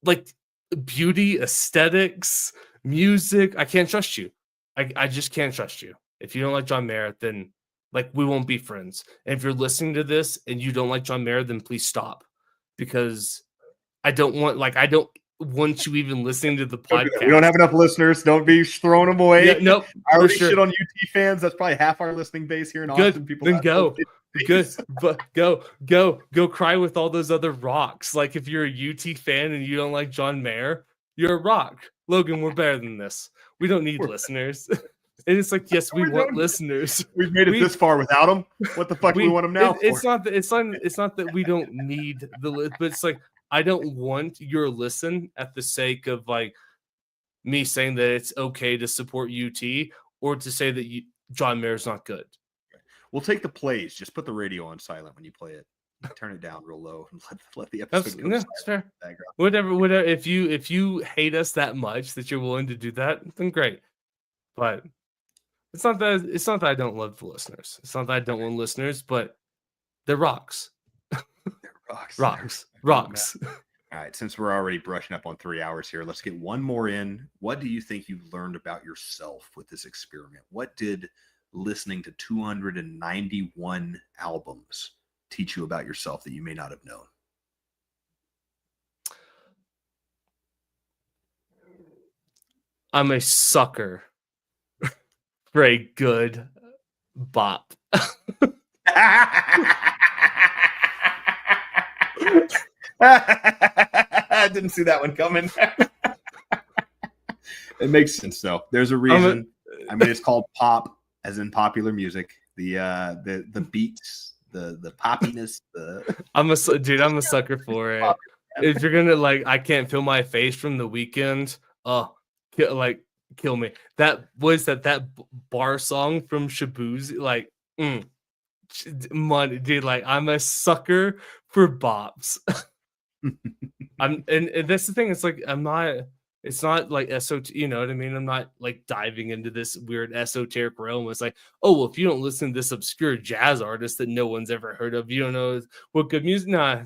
like beauty, aesthetics, music. I can't trust you. I just can't trust you. If you don't like John Mayer, then like we won't be friends. And if you're listening to this and you don't like John Mayer, then please stop, because I don't want you even listening to the podcast. We don't have enough listeners. Don't be throwing them away. Yeah, nope. I already shit on UT fans. That's probably half our listening base here in Austin. People then go. Good, but go cry with all those other rocks. Like if you're a UT fan and you don't like John Mayer, you're a rock. Logan, we're better than this. We don't need listeners. And it's like, yes, we want listeners. We've made it this far without them. What the fuck do we want them now? It's not that we don't need the list, but it's like I don't want your listen at the sake of like me saying that it's okay to support UT or to say that John Mayer's not good. We'll take the plays. Just put the radio on silent when you play it. Turn it down real low and let the episode go. That's fair. Whatever. If you hate us that much that you're willing to do that, then great. But It's not that I don't love the listeners. It's not that I don't want listeners, but they're rocks. Rocks. Rocks. All right, since we're already brushing up on 3 hours here, let's get one more in. What do you think you learned about yourself with this experiment? What did listening to 291 albums teach you about yourself that you may not have known? I'm a sucker for a good bop. I didn't see that one coming. It makes sense though. There's a reason. I mean, it's called pop, as in popular music. The beats, the poppiness. I'm a sucker for it. If you're gonna I can't feel my face from The Weeknd. Kill me. That was that bar song from Shaboozey. Money, dude. I'm a sucker for bops. And that's the thing. It's it's not like esoteric, you know what I mean? I'm not diving into this weird esoteric realm. It's oh, well, if you don't listen to this obscure jazz artist that no one's ever heard of, you don't know what good music. Nah,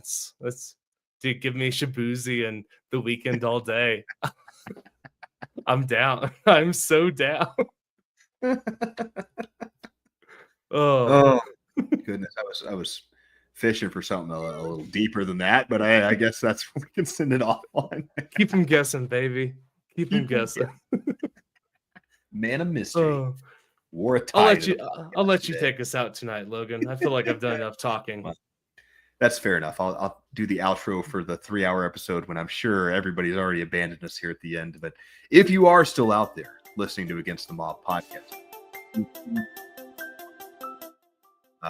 dude, give me Shaboozey and The Weeknd all day. I'm down. I'm so down. Oh goodness, I was fishing for something a little deeper than that, but I guess that's what we can send it off on. Keep them guessing, baby. Keep them guessing. Man of mystery. Wore a tie. I'll let you take us out tonight, Logan. I feel like I've done enough talking. Well, that's fair enough. I'll do the outro for the 3-hour episode when I'm sure everybody's already abandoned us here at the end. But if you are still out there listening to Against the Mob podcast,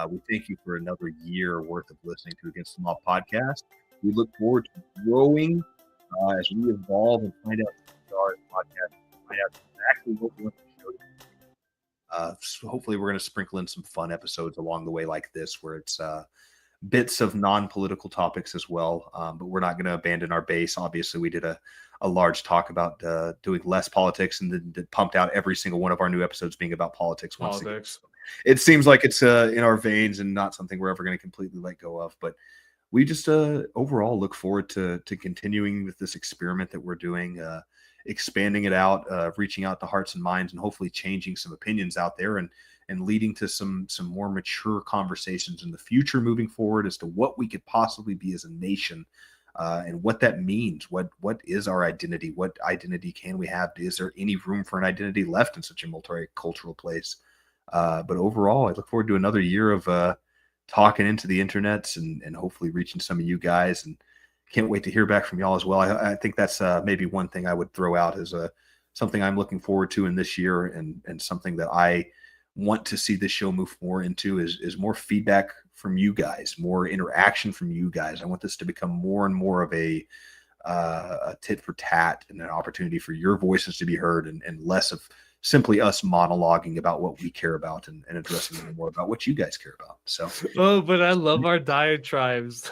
we thank you for another year worth of listening to Against the Mob podcast. We look forward to growing as we evolve and find out our podcast, find out exactly what we want to show you. So hopefully we're going to sprinkle in some fun episodes along the way like this, where it's bits of non-political topics as well. But we're not going to abandon our base. Obviously, we did a large talk about doing less politics, and then pumped out every single one of our new episodes being about politics. It seems like it's in our veins and not something we're ever going to completely let go of. But we just overall look forward to continuing with this experiment that we're doing, expanding it out, reaching out to hearts and minds, and hopefully changing some opinions out there and leading to some more mature conversations in the future moving forward as to what we could possibly be as a nation, and what that means. What is our identity? What identity can we have? Is there any room for an identity left in such a multicultural place? But overall, I look forward to another year of talking into the internets and hopefully reaching some of you guys, and can't wait to hear back from y'all as well. I think that's maybe one thing I would throw out as something I'm looking forward to in this year, and something that I want to see this show move more into is more feedback from you guys, more interaction from you guys. I want this to become more and more of a tit for tat and an opportunity for your voices to be heard, and less of simply us monologuing about what we care about and addressing more about what you guys care about. So, but I love our diatribes.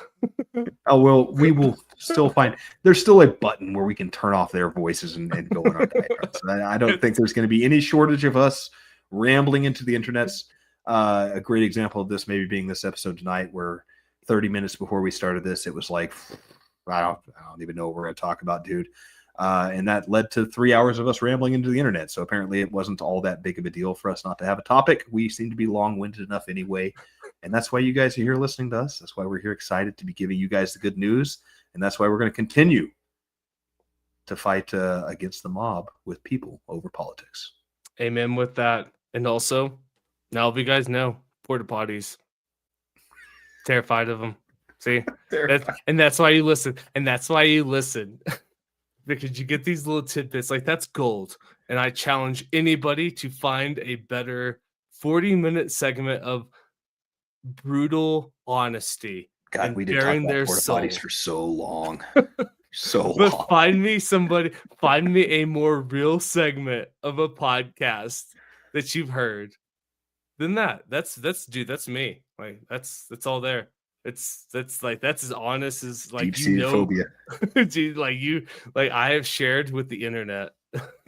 Oh, well, we will still find there's still a button where we can turn off their voices and go in our diatribes. I don't think there's going to be any shortage of us rambling into the internets. A great example of this maybe being this episode tonight, where 30 minutes before we started this, it was like, I don't even know what we're going to talk about, dude. And that led to 3 hours of us rambling into the internet. So apparently it wasn't all that big of a deal for us not to have a topic. We seem to be long-winded enough anyway. And that's why you guys are here listening to us. That's why we're here excited to be giving you guys the good news. And that's why we're going to continue to fight against the mob with people over politics. Amen with that. And also, now if you guys know, porta potties. Terrified of them. See? That's why you listen. And that's why you listen. Because you get these little tidbits. That's gold. And I challenge anybody to find a better 40-minute segment of brutal honesty. God, we did talk about porta potties for so long. But find me a more real segment of a podcast that you've heard than that. That's me. That's all there. That's as honest as deep-seated phobia. Dude, I have shared with the internet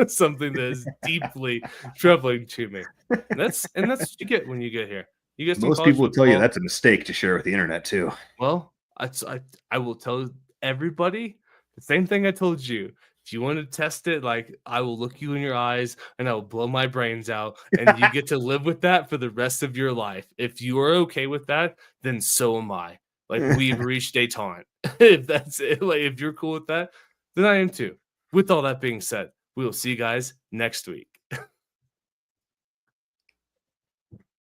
something that is deeply troubling to me. And that's what you get when you get here. You get some Most college people will tell you football. that's a mistake to share with the internet too. Well, I will tell everybody the same thing I told you. If you want to test it, like, I will look you in your eyes and I will blow my brains out, and you get to live with that for the rest of your life. If you are okay with that, then so am I. Like, we've reached detente. If that's it, like, if you're cool with that, then I am too. With all that being said, we will see you guys next week.